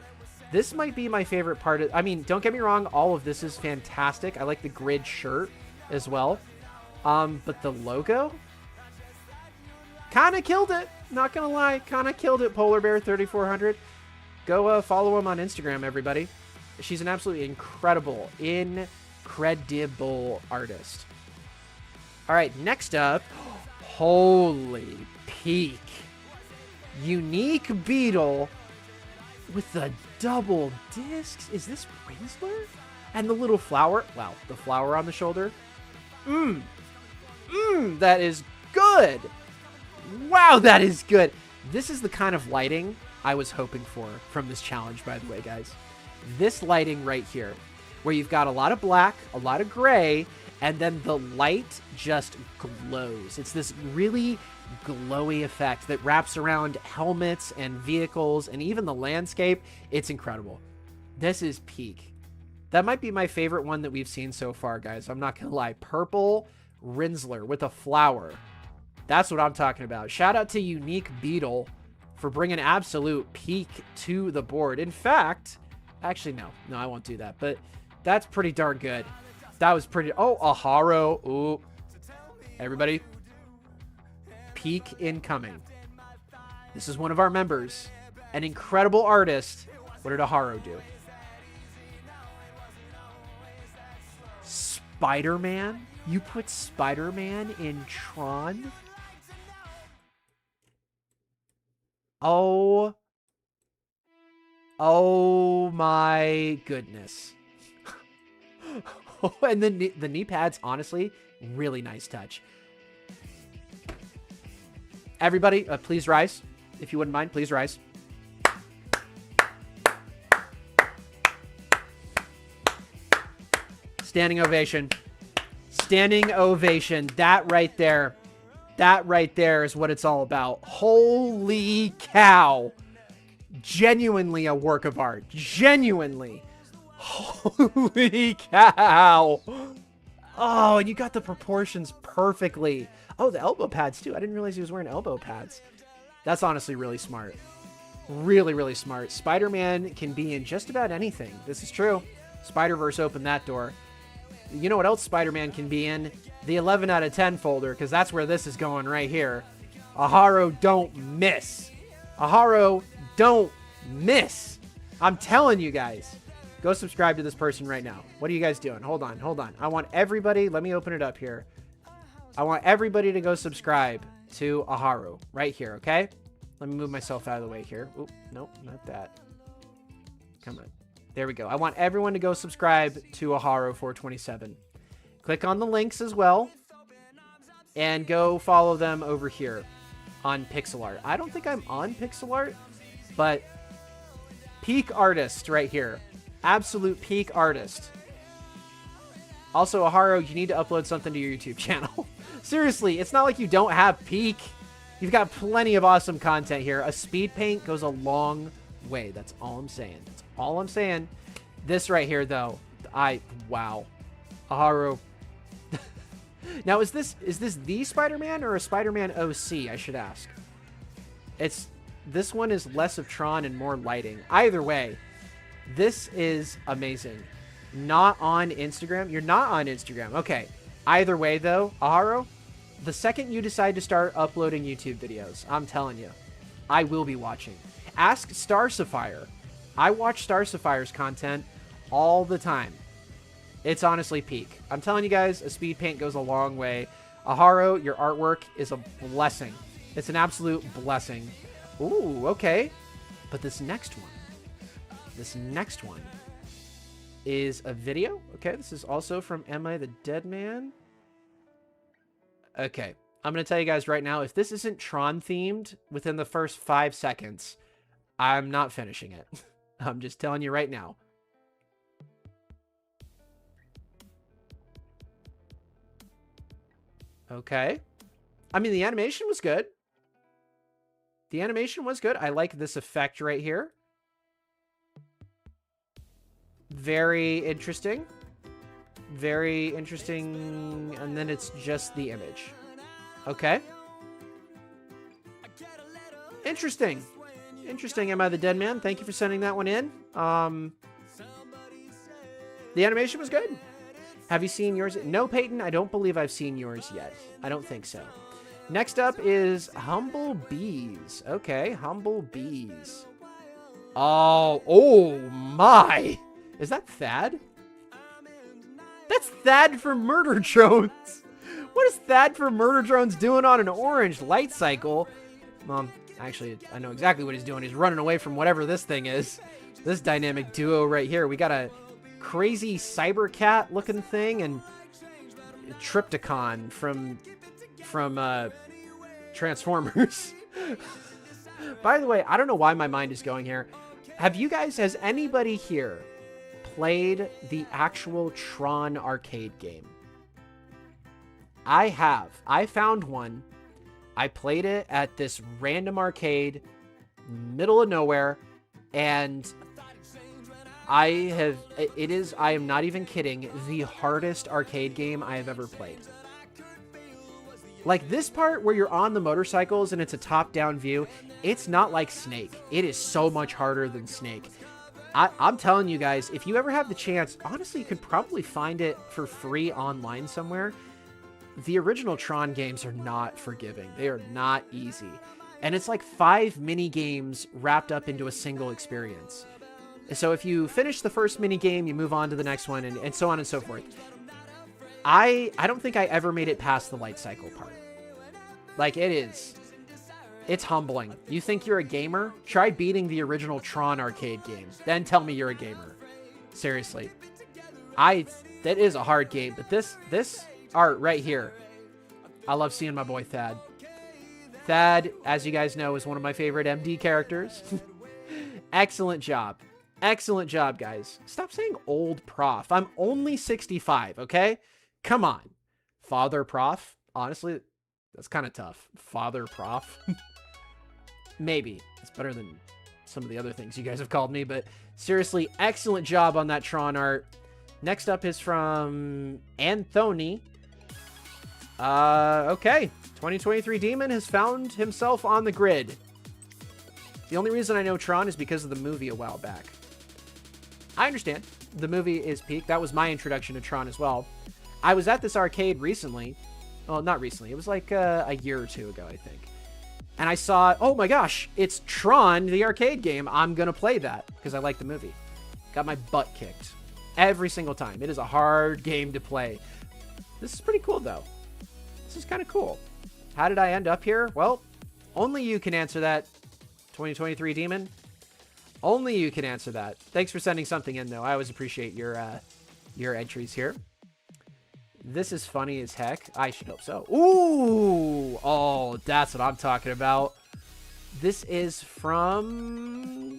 This might be my favorite part of... I mean, don't get me wrong, all of this is fantastic. I like the grid shirt as well. But the logo... Kind of killed it. Not going to lie. Kind of killed it, Polar Bear 3400. Go follow him on Instagram, everybody. She's an absolutely incredible artist. All right, next up. Holy peak. Unique beetle with the double discs. Is this Rinsler? And the little flower. Wow, the flower on the shoulder. That is good. Wow, that is good. This is the kind of lighting I was hoping for from this challenge, by the way, guys. This lighting right here, where you've got a lot of black, a lot of gray, and then the light just glows. It's this really glowy effect that wraps around helmets and vehicles and even the landscape. It's incredible. This is peak. That might be my favorite one that we've seen so far, guys. I'm not going to lie. Purple Rinsler with a flower. That's what I'm talking about. Shout out to Unique Beetle for bringing absolute peak to the board. In fact, actually, no, I won't do that. But that's pretty darn good. That was pretty... Oh, Aharo. Ooh. Everybody. Peak incoming. This is one of our members. An incredible artist. What did Aharo do? Spider-Man? You put Spider-Man in Tron? Oh my goodness. And the knee pads, honestly, really nice touch. Everybody, please rise. If you wouldn't mind, please rise. Standing ovation. Standing ovation. That right there is what it's all about. Holy cow. Genuinely a work of art. Genuinely. Holy cow. Oh, and you got the proportions perfectly. Oh, the elbow pads too. I didn't realize he was wearing elbow pads. That's honestly really smart. Really, really smart. Spider-Man can be in just about anything. This is true. Spider-Verse opened that door. You know what else Spider-Man can be in? The 11 out of 10 folder, because that's where this is going right here. Aharo, don't miss. Aharo, don't miss. I'm telling you guys. Go subscribe to this person right now. What are you guys doing? Hold on. I want everybody... Let me open it up here. I want everybody to go subscribe to Aharo right here, okay? Let me move myself out of the way here. Oop, nope, not that. Come on. There we go. I want everyone to go subscribe to Aharo 427. Click on the links as well. And go follow them over here on Pixel Art. I don't think I'm on Pixel Art, but peak artist right here. Absolute peak artist. Also, Aharo, you need to upload something to your YouTube channel. Seriously, it's not like you don't have peak. You've got plenty of awesome content here. A speed paint goes a long way. That's all I'm saying. That's all I'm saying. This right here, though, wow. Aharo. Now, is this the Spider-Man or a Spider-Man OC, I should ask? This one is less of Tron and more lighting. Either way, this is amazing. Not on Instagram? You're not on Instagram. Okay. Either way, though, Aharo, the second you decide to start uploading YouTube videos, I'm telling you, I will be watching. Ask Star Sapphire. I watch Star Sapphire's content all the time. It's honestly peak. I'm telling you guys, a speed paint goes a long way. Aharo, your artwork is a blessing. It's an absolute blessing. Ooh, okay. But this next one is a video. Okay, this is also from Am I the Dead Man? Okay, I'm going to tell you guys right now, if this isn't Tron themed within the first 5 seconds, I'm not finishing it. I'm just telling you right now. Okay. I mean, the animation was good. The animation was good. I like this effect right here. Very interesting. Very interesting. And then it's just the image. Okay. Interesting. Interesting. Am I the Dead Man? Thank you for sending that one in. The animation was good. Have you seen yours? No, Peyton, I don't believe I've seen yours yet. I don't think so. Next up is Humble Bees. Okay, Humble Bees. Oh my. Is that Thad? That's Thad from Murder Drones. What is Thad from Murder Drones doing on an orange light cycle? Actually, I know exactly what he's doing. He's running away from whatever this thing is. This dynamic duo right here. We got a crazy cyber cat looking thing and Triptychon from Transformers. By the way, I don't know why my mind is going here. Has anybody here played the actual Tron arcade game? I have. I found one. I played it at this random arcade, middle of nowhere, and I am not even kidding, the hardest arcade game I have ever played. Like this part where you're on the motorcycles and it's a top-down view, it's not like Snake. It is so much harder than Snake. I'm telling you guys, if you ever have the chance, honestly, you could probably find it for free online somewhere. The original Tron games are not forgiving. They are not easy. And it's like 5 mini games wrapped up into a single experience. So if you finish the first mini game, you move on to the next one and so on and so forth. I don't think I ever made it past the light cycle part. Like it's humbling. You think you're a gamer? Try beating the original Tron arcade game. Then tell me you're a gamer. Seriously. That is a hard game, but this art right here. I love seeing my boy Thad. Thad, as you guys know, is one of my favorite MD characters. Excellent job. Excellent job, guys. Stop saying old prof. I'm only 65, okay? Come on. Father prof? Honestly, that's kind of tough. Father prof? Maybe. It's better than some of the other things you guys have called me, but seriously, excellent job on that Tron art. Next up is from Anthony. Okay. 2023 Demon has found himself on the grid. The only reason I know Tron is because of the movie a while back. I understand. The movie is peak. That was my introduction to Tron as well. I was at this arcade recently. Well, not recently. It was like a year or two ago, I think. And I saw, oh my gosh, it's Tron, the arcade game. I'm going to play that because I like the movie. Got my butt kicked every single time. It is a hard game to play. This is pretty cool, though. This is kind of cool. How did I end up here? Well, only you can answer that, 2023 Demon. Only you can answer that. Thanks for sending something in, though. I always appreciate your entries here. This is funny as heck. I should hope so. Ooh! Oh, that's what I'm talking about. This is from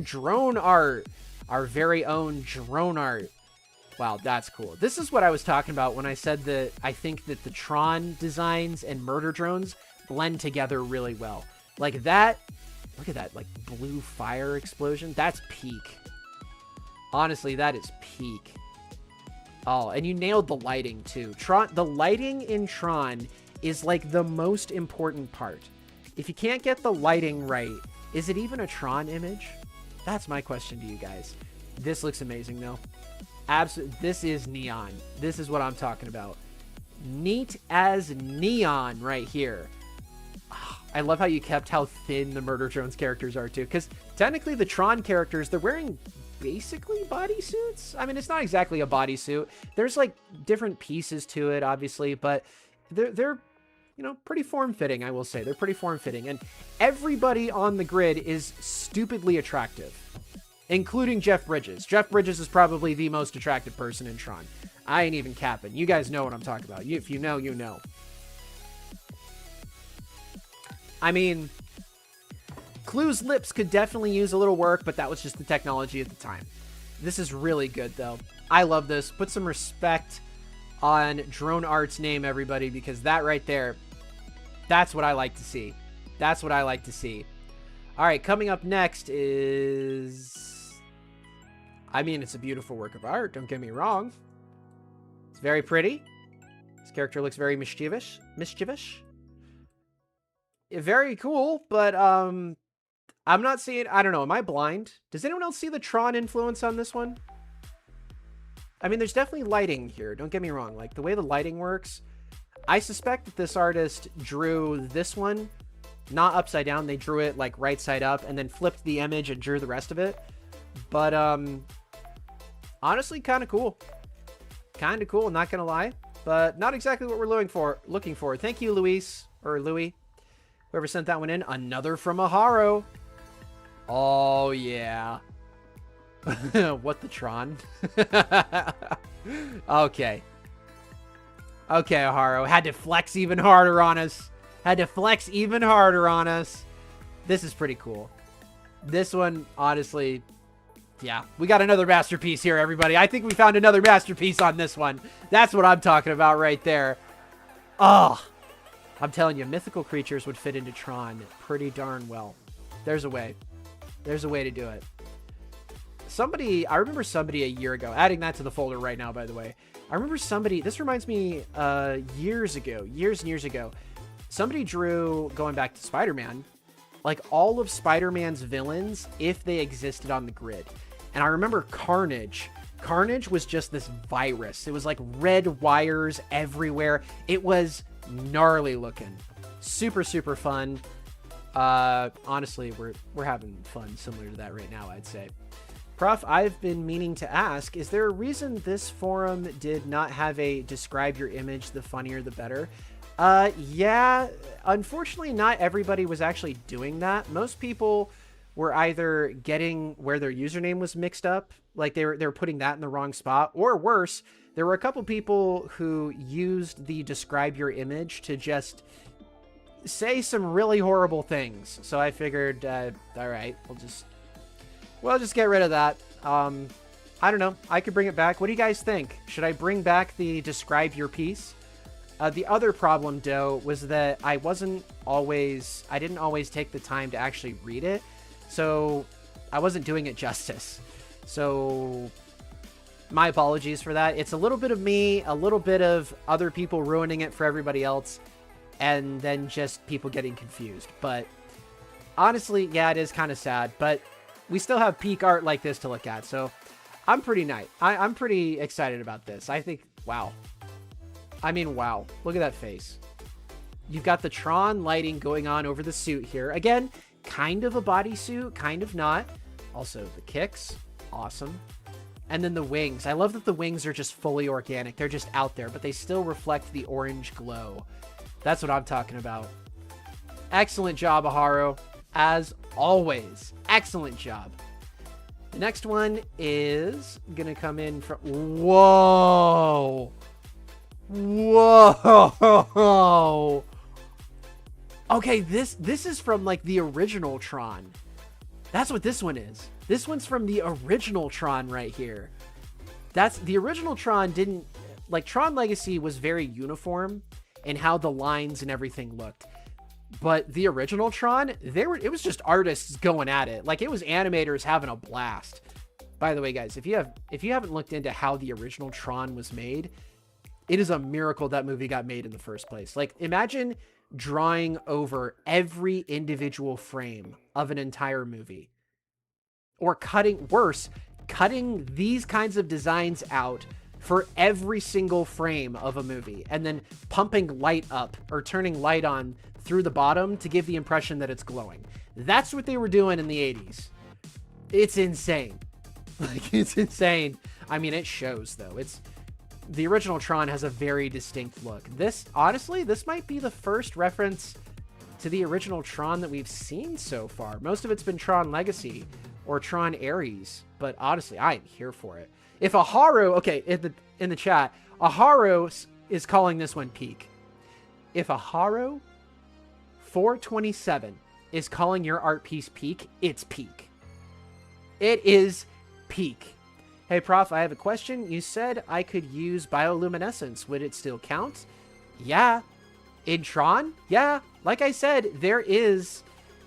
Drone Art. Our very own Drone Art. Wow, that's cool. This is what I was talking about when I said that I think that the Tron designs and Murder Drones blend together really well. Like that, look at that, like blue fire explosion. That's peak. Honestly, that is peak. Oh, and you nailed the lighting too. The lighting in Tron is like the most important part. If you can't get the lighting right, is it even a Tron image? That's my question to you guys. This looks amazing though. Absolutely. This is neon. This is what I'm talking about. Neat as neon right here. Oh, I love how you kept how thin the Murder Drones characters are too. Because technically the Tron characters, they're wearing basically bodysuits. I mean, it's not exactly a bodysuit. There's like different pieces to it, obviously, but they're you know, pretty form-fitting, I will say. They're pretty form-fitting. And everybody on the grid is stupidly attractive, including Jeff Bridges. Jeff Bridges is probably the most attractive person in Tron. I ain't even capping. You guys know what I'm talking about. If you know, you know. I mean, Clue's lips could definitely use a little work, but that was just the technology at the time. This is really good, though. I love this. Put some respect on Drone Art's name, everybody, because that right there, that's what I like to see. That's what I like to see. All right, coming up next is... I mean, it's a beautiful work of art, don't get me wrong. It's very pretty. This character looks very mischievous. Very cool, but I'm not seeing... I don't know, am I blind? Does anyone else see the Tron influence on this one? I mean, there's definitely lighting here. Don't get me wrong. Like, the way the lighting works, I suspect that this artist drew this one not upside down. They drew it like right side up and then flipped the image and drew the rest of it. But honestly, kind of cool. Kind of cool, not gonna lie. But not exactly what we're looking for. Thank you, Luis, or Louis. Whoever sent that one in. Another from Aharo. Oh, yeah. What the Tron? Okay. Okay, Aharo. Had to flex even harder on us. This is pretty cool. This one, honestly, yeah. We got another masterpiece here, everybody. I think we found another masterpiece on this one. That's what I'm talking about right there. Oh, I'm telling you, mythical creatures would fit into Tron pretty darn well. There's a way. There's a way to do it. I remember somebody a year ago, adding that to the folder right now, by the way. I remember somebody, this reminds me, years and years ago, somebody drew, going back to Spider-Man, like all of Spider-Man's villains if they existed on the grid. And I remember Carnage. Carnage was just this virus. It was like red wires everywhere. It was gnarly looking. Super, super fun. Honestly, we're having fun similar to that right now, I'd say. Prof, I've been meaning to ask, is there a reason this forum did not have a describe your image, the funnier the better? Yeah, unfortunately not everybody was actually doing that. Most people were either getting where their username was mixed up, like they were putting that in the wrong spot, or worse, there were a couple people who used the describe your image to just say some really horrible things. So I figured, all right, we'll just get rid of that. I don't know. I could bring it back. What do you guys think? Should I bring back the describe your piece? The other problem, though, was that I didn't always take the time to actually read it. So I wasn't doing it justice. So my apologies for that. It's a little bit of me, a little bit of other people ruining it for everybody else, and then just people getting confused. But honestly, yeah, it is kind of sad, but we still have peak art like this to look at. So I'm pretty I'm pretty excited about this. I think, wow. I mean, wow. Look at that face. You've got the Tron lighting going on over the suit here. Again, kind of a bodysuit, kind of not. Also, the kicks, awesome. And then the wings. I love that the wings are just fully organic. They're just out there, but they still reflect the orange glow. That's what I'm talking about. Excellent job, Aharo. As always, excellent job. The next one is going to come in from... Whoa! Whoa! Okay, this is from, like, the original Tron. That's what this one is. This one's from the original Tron right here. The original Tron didn't... Like, Tron Legacy was very uniform in how the lines and everything looked. But the original Tron, it was just artists going at it. Like, it was animators having a blast. By the way, guys, if you haven't looked into how the original Tron was made, it is a miracle that movie got made in the first place. Like, imagine drawing over every individual frame of an entire movie. Or cutting these kinds of designs out for every single frame of a movie, and then pumping light up or turning light on through the bottom to give the impression that it's glowing. That's what they were doing in the 80s. It's insane. Like, it's insane. I mean, it shows, though. The original Tron has a very distinct look. Honestly, this might be the first reference to the original Tron that we've seen so far. Most of it's been Tron Legacy or Tron Ares, but honestly, I am here for it. If Aharo, okay, in the chat, Aharo is calling this one peak. If Aharo 427 is calling your art piece peak, it's peak. It is peak. Hey, Prof, I have a question. You said I could use bioluminescence. Would it still count? Yeah. In Tron? Yeah. Like I said, there is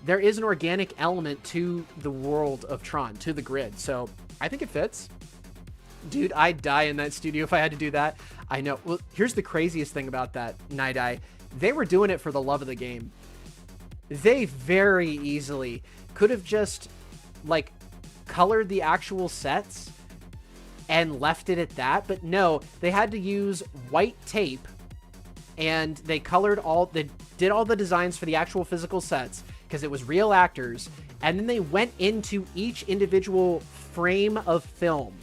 an organic element to the world of Tron, to the grid. So I think it fits. Dude, I'd die in that studio if I had to do that. I know. Well, here's the craziest thing about that, Night Eye. They were doing it for the love of the game. They very easily could have just, like, colored the actual sets and left it at that. But no, they had to use white tape and they did all the designs for the actual physical sets because it was real actors. And then they went into each individual frame of film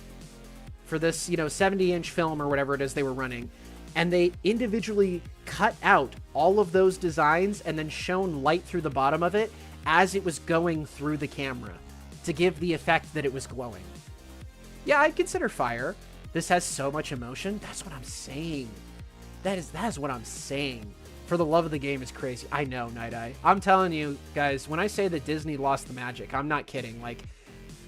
for this, 70-inch film or whatever it is they were running. And they individually cut out all of those designs and then shone light through the bottom of it as it was going through the camera to give the effect that it was glowing. Yeah, I'd consider fire. This has so much emotion. That's what I'm saying. That is what I'm saying. For the love of the game is crazy. I know, Night Eye. I'm telling you, guys, when I say that Disney lost the magic, I'm not kidding. Like,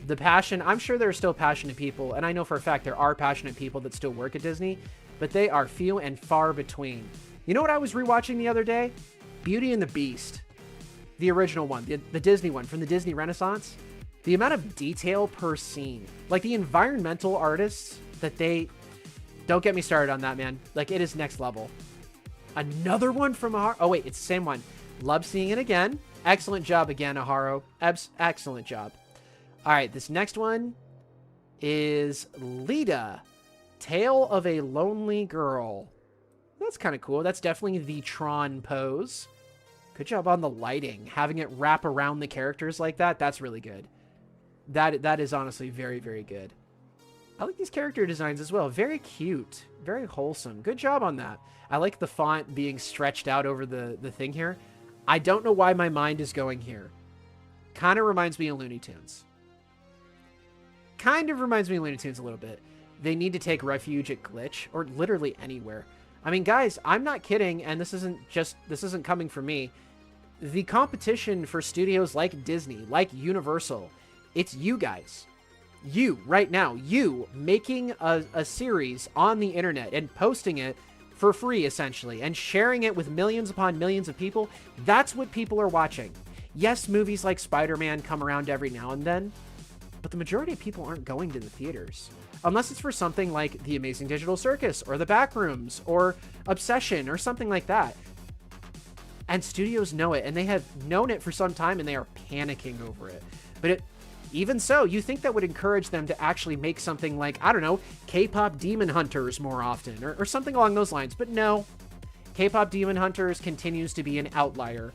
the passion, I'm sure there are still passionate people, and I know for a fact there are passionate people that still work at Disney, but they are few and far between. You know what I was rewatching the other day? Beauty and the Beast. The original one, the Disney one from the Disney Renaissance. The amount of detail per scene. Like, the environmental artists that they... Don't get me started on that, man. Like, it is next level. Another one from Aharo. Oh, wait, it's the same one. Love seeing it again. Excellent job again, Aharo. Excellent job. All right, this next one is Lita. Tale of a Lonely Girl. That's kind of cool. That's definitely the Tron pose. Good job on the lighting. Having it wrap around the characters like that, that's really good. That is honestly very, very good. I like these character designs as well. Very cute. Very wholesome. Good job on that. I like the font being stretched out over the thing here. I don't know why my mind is going here. Kind of reminds me of Looney Tunes. Kind of reminds me of Looney Tunes a little bit. They need to take refuge at Glitch, or literally anywhere. I mean, guys, I'm not kidding, and this isn't coming from me. The competition for studios like Disney, like Universal, it's you guys. You, right now, you making a series on the internet and posting it for free, essentially, and sharing it with millions upon millions of people. That's what people are watching. Yes, movies like Spider-Man come around every now and then, but the majority of people aren't going to the theaters. Unless it's for something like The Amazing Digital Circus, or The Backrooms, or Obsession, or something like that. And studios know it, and they have known it for some time, and they are panicking over it. But even so, you think that would encourage them to actually make something like, I don't know, K-pop Demon Hunters more often, or something along those lines. But no, K-pop Demon Hunters continues to be an outlier.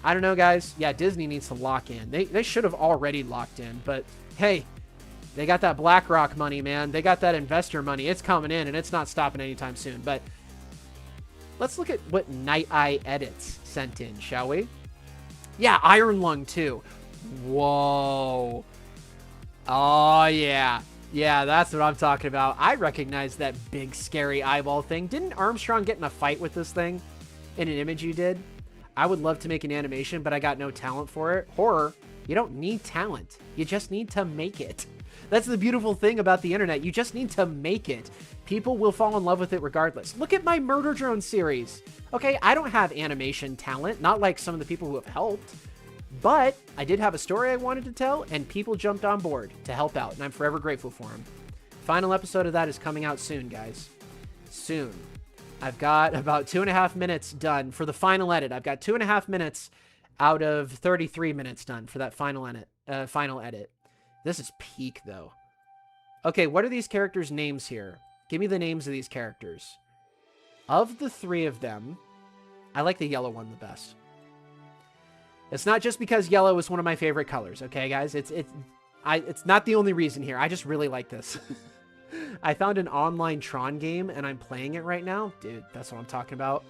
I don't know, guys. Yeah, Disney needs to lock in. They should have already locked in, but hey, they got that BlackRock money, man. They got that investor money. It's coming in, and it's not stopping anytime soon. But let's look at what Night Eye Edits sent in, shall we? Yeah, Iron Lung, too. Whoa. Oh, yeah. Yeah, that's what I'm talking about. I recognize that big, scary eyeball thing. Didn't Armstrong get in a fight with this thing in an image you did? I would love to make an animation, but I got no talent for it. Horror, you don't need talent. You just need to make it. That's the beautiful thing about the internet. You just need to make it. People will fall in love with it regardless. Look at my Murder Drone series. Okay, I don't have animation talent, not like some of the people who have helped. But I did have a story I wanted to tell, and people jumped on board to help out, and I'm forever grateful for them. Final episode of that is coming out soon, guys. Soon. I've got about 2.5 minutes done for the final edit. I've got 2.5 minutes out of 33 minutes done for that final edit. This is peak, though. Okay, what are these characters' names here? Give me the names of these characters. Of the three of them, I like the yellow one the best. It's not just because yellow is one of my favorite colors, okay, guys? It's not the only reason here. I just really like this. I found an online Tron game, and I'm playing it right now. Dude, that's what I'm talking about.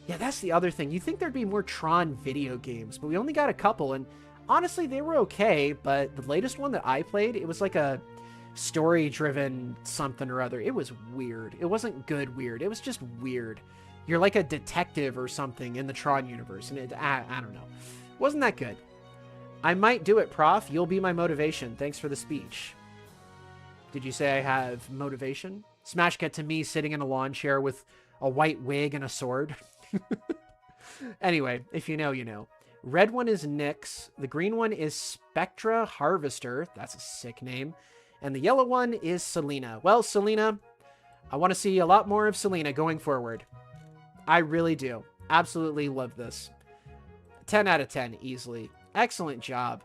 Yeah, that's the other thing. You'd think there'd be more Tron video games, but we only got a couple, and honestly, they were okay, but the latest one that I played, it was like a story-driven something or other. It was weird. It wasn't good weird. It was just weird. You're like a detective or something in the Tron universe, and I don't know. Wasn't that good. I might do it, Prof. You'll be my motivation. Thanks for the speech. Did you say I have motivation? Smash cut to me sitting in a lawn chair with a white wig and a sword. Anyway, if you know, you know. Red one is Nyx. The green one is Spectra Harvester. That's a sick name. And the yellow one is Selena. Well, Selena, I want to see a lot more of Selena going forward. I really do. Absolutely love this. 10 out of 10, easily. Excellent job.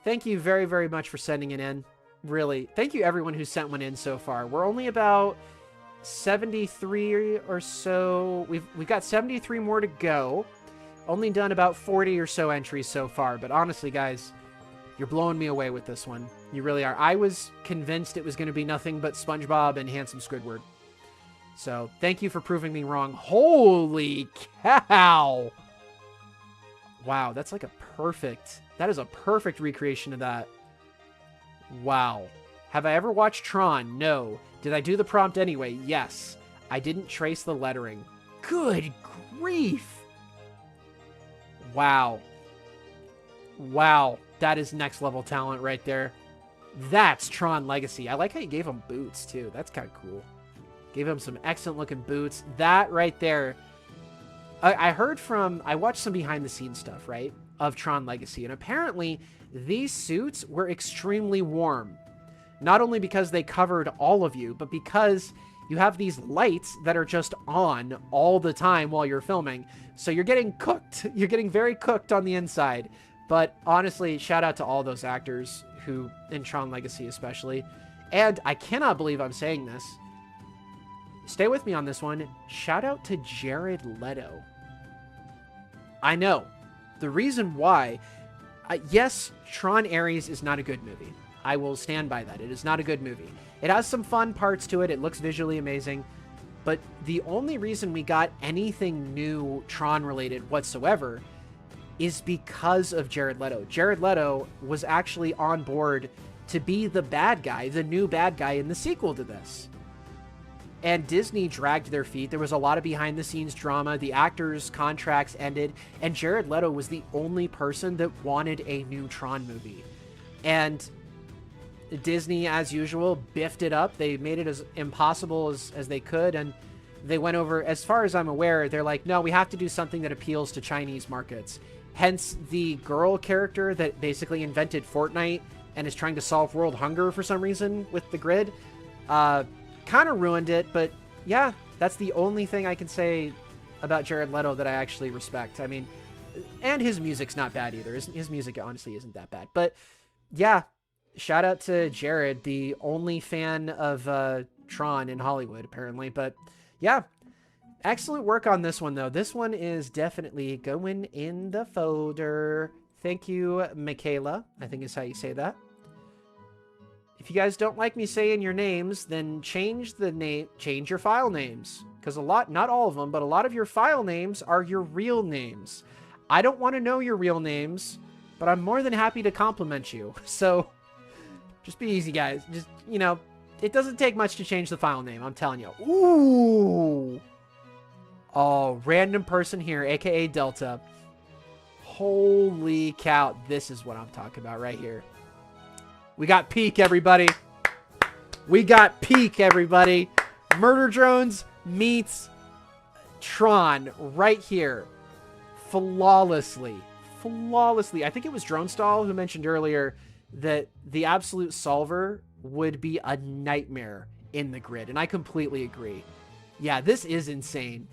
Thank you very, very much for sending it in. Really. Thank you everyone who sent one in so far. We're only about 73 or so. We've got 73 more to go. Only done about 40 or so entries so far, but honestly, guys, you're blowing me away with this one. You really are. I was convinced it was going to be nothing but SpongeBob and Handsome Squidward. So, thank you for proving me wrong. Holy cow! Wow, that's like a perfect... That is a perfect recreation of that. Wow. Have I ever watched Tron? No. Did I do the prompt anyway? Yes. I didn't trace the lettering. Good grief! Wow. Wow. That is next level talent right there. That's Tron Legacy. I like how you gave him boots, too. That's kind of cool. Gave him some excellent looking boots. That right there. I heard from... I watched some behind the scenes stuff, right? Of Tron Legacy. And apparently, these suits were extremely warm. Not only because they covered all of you, but because you have these lights that are just on all the time while you're filming. So you're getting cooked. You're getting very cooked on the inside. But honestly, shout out to all those actors who, in Tron Legacy especially. And I cannot believe I'm saying this. Stay with me on this one. Shout out to Jared Leto. I know. The reason why... yes, Tron Ares is not a good movie. I will stand by that. It is not a good movie. It has some fun parts to it. It looks visually amazing. But the only reason we got anything new Tron-related whatsoever is because of Jared Leto. Jared Leto was actually on board to be the bad guy, the new bad guy in the sequel to this. And Disney dragged their feet. There was a lot of behind-the-scenes drama. The actors' contracts ended. And Jared Leto was the only person that wanted a new Tron movie. And Disney, as usual, biffed it up. They made it as impossible as they could. And they went over, as far as I'm aware, they're like, no, we have to do something that appeals to Chinese markets. Hence, the girl character that basically invented Fortnite and is trying to solve world hunger for some reason with the grid. Kind of ruined it, but yeah, that's the only thing I can say about Jared Leto that I actually respect. I mean, and his music's not bad either. His music honestly isn't that bad. But yeah, shout out to Jared, the only fan of Tron in Hollywood, apparently. But yeah, excellent work on this one, though. This one is definitely going in the folder. Thank you, Michaela, I think is how you say that. If you guys don't like me saying your names, then change your file names. Because not all of them, but a lot of your file names are your real names. I don't want to know your real names, but I'm more than happy to compliment you. So, just be easy, guys. Just, you know, it doesn't take much to change the file name, I'm telling you. Ooh! Oh, random person here, aka Delta. Holy cow, this is what I'm talking about right here. We got peak, everybody. We got peak, everybody. Murder Drones meets Tron right here. Flawlessly. Flawlessly. I think it was Dronestall who mentioned earlier that the absolute solver would be a nightmare in the grid. And I completely agree. Yeah, this is insane.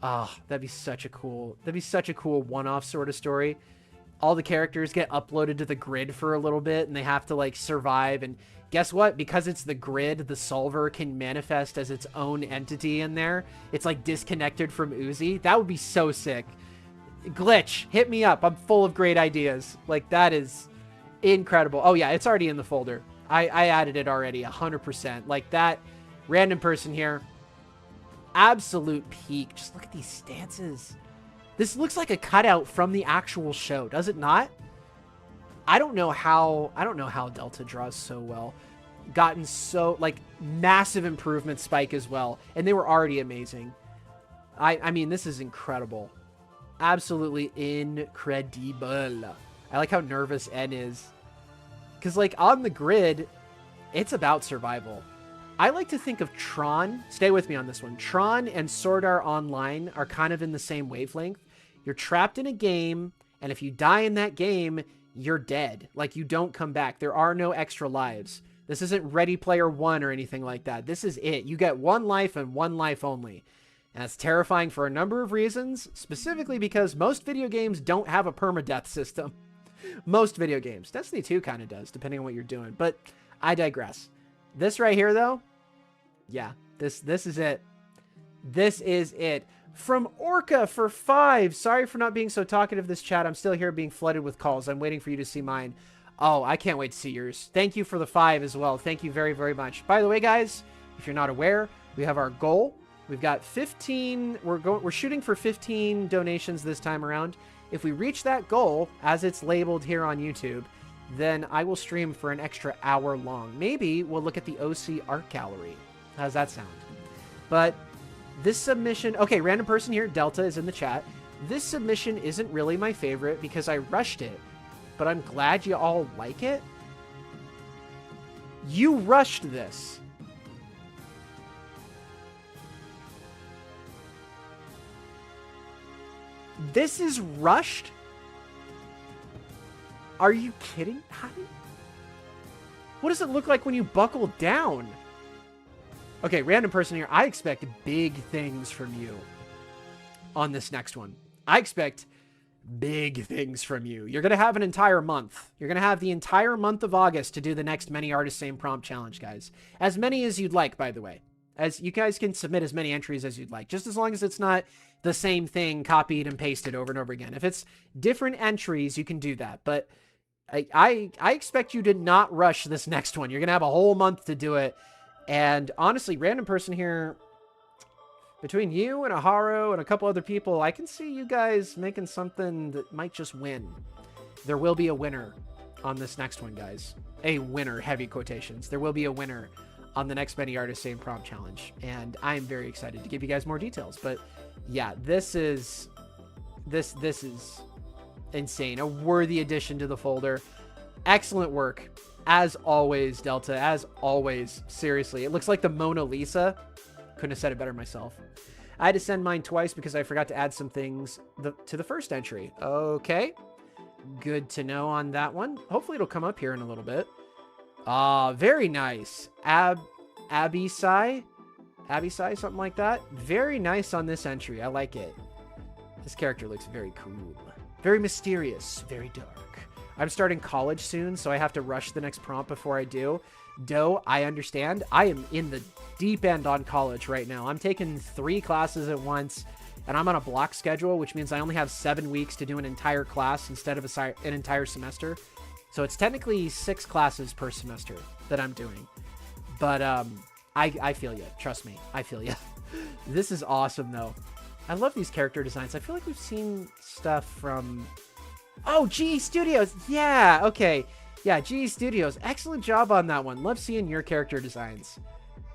Oh, that'd be such a cool one-off sort of story. All the characters get uploaded to the grid for a little bit and they have to like survive. And guess what? Because it's the grid, the solver can manifest as its own entity in there. It's like disconnected from Uzi. That would be so sick. Glitch, hit me up. I'm full of great ideas. Like, that is incredible. Oh yeah, it's already in the folder. I added it already 100%. Like, that random person here, absolute peak. Just look at these stances. This looks like a cutout from the actual show, does it not? I don't know how Delta draws so well. Gotten so, like, massive improvement Spike as well. And they were already amazing. I mean, this is incredible. Absolutely incredible. I like how nervous N is. Because, like, on the grid, it's about survival. I like to think of Tron, stay with me on this one. Tron and Sword Art Online are kind of in the same wavelength. You're trapped in a game, and if you die in that game, you're dead. Like, you don't come back. There are no extra lives. This isn't Ready Player One or anything like that. This is it. You get one life and one life only. And that's terrifying for a number of reasons, specifically because most video games don't have a permadeath system. Most video games. Destiny 2 kind of does, depending on what you're doing. But I digress. This right here, though, yeah. This is it. This is it. From Orca for 5. Sorry for not being so talkative this chat. I'm still here being flooded with calls. I'm waiting for you to see mine. Oh, I can't wait to see yours. Thank you for the 5 as well. Thank you very, very much. By the way, guys, if you're not aware, we have our goal. We've got 15. We're shooting for 15 donations this time around. If we reach that goal, as it's labeled here on YouTube, then I will stream for an extra hour long. Maybe we'll look at the OC art gallery. How's that sound? But this submission... Okay, random person here, Delta, is in the chat. This submission isn't really my favorite because I rushed it. But I'm glad you all like it. You rushed this. This is rushed? Are you kidding? What does it look like when you buckle down? Okay, random person here. I expect big things from you on this next one. I expect big things from you. You're going to have an entire month. You're going to have the entire month of August to do the next Many Artists Same Prompt Challenge, guys. As many as you'd like, by the way. As you guys can submit as many entries as you'd like, just as long as it's not the same thing copied and pasted over and over again. If it's different entries, you can do that. But I expect you to not rush this next one. You're going to have a whole month to do it. And honestly, random person here, between you and Aharo and a couple other people, I can see you guys making something that might just win. There will be a winner on this next one, guys. A winner, heavy quotations. There will be a winner on the next Many Artists Same Prompt Challenge. And I'm very excited to give you guys more details. But yeah, this is insane. A worthy addition to the folder. Excellent work. As always, Delta. As always. Seriously. It looks like the Mona Lisa. Couldn't have said it better myself. I had to send mine twice because I forgot to add some things to the first entry. Okay. Good to know on that one. Hopefully it'll come up here in a little bit. Ah, very nice. Abisai, something like that. Very nice on this entry. I like it. This character looks very cool. Very mysterious. Very dark. I'm starting college soon, so I have to rush the next prompt before I do. Doe, I understand. I am in the deep end on college right now. I'm taking 3 classes at once, and I'm on a block schedule, which means I only have 7 weeks to do an entire class instead of an entire semester. So it's technically 6 classes per semester that I'm doing. But I feel you. Trust me. I feel you. This is awesome, though. I love these character designs. I feel like we've seen stuff from... Oh, GE Studios. Yeah, okay. Yeah, GE Studios. Excellent job on that one. Love seeing your character designs.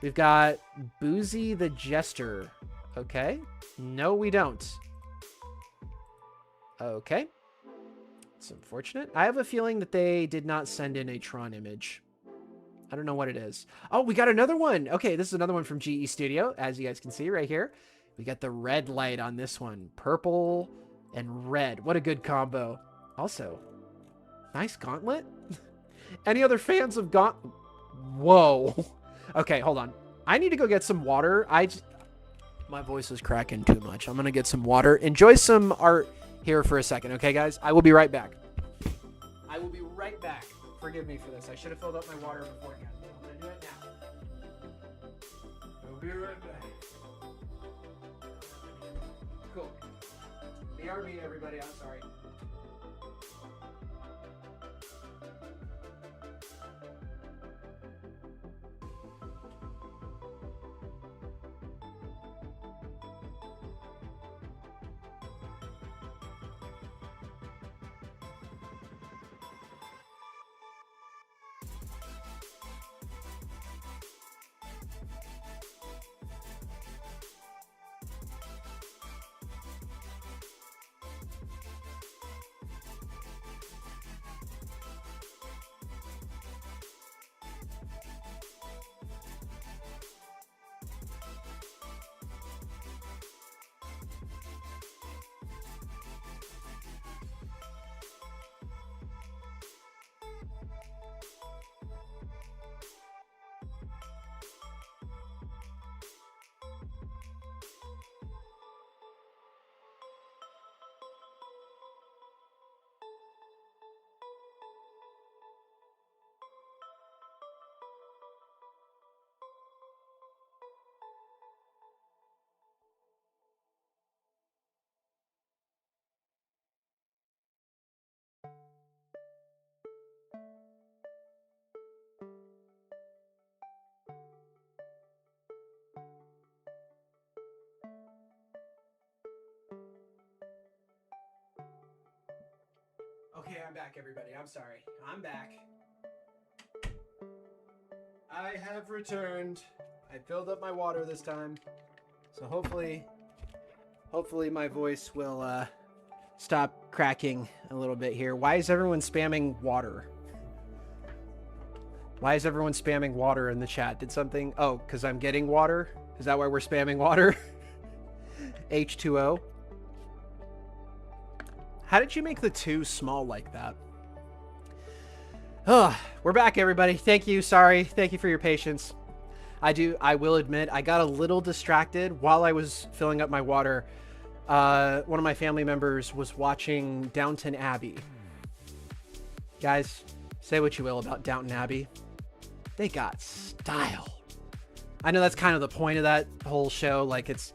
We've got Boozy the Jester. Okay. No, we don't. Okay. It's unfortunate. I have a feeling that they did not send in a Tron image. I don't know what it is. Oh, we got another one. Okay, this is another one from GE Studio, as you guys can see right here. We got the red light on this one. Purple and red. What a good combo. Also, nice gauntlet. Any other fans of Gauntlet? Whoa. Okay, hold on. I need to go get some water. My voice is cracking too much. I'm going to get some water. Enjoy some art here for a second, okay, guys? I will be right back. I will be right back. Forgive me for this. I should have filled up my water beforehand. I'm going to do it now. I'll be right back. Cool. BRB, everybody. I'm sorry. Okay, I'm back, everybody. I'm sorry. I'm back. I have returned. I filled up my water this time. So hopefully my voice will stop cracking a little bit here. Why is everyone spamming water? Why is everyone spamming water in the chat? Did something... Oh, because I'm getting water? Is that why we're spamming water? H2O. How did you make the 2 small like that? Oh, we're back, everybody. Thank you. Sorry. Thank you for your patience. I will admit, I got a little distracted while I was filling up my water. One of my family members was watching Downton Abbey. Guys, say what you will about Downton Abbey. They got style. I know that's kind of the point of that whole show. Like it's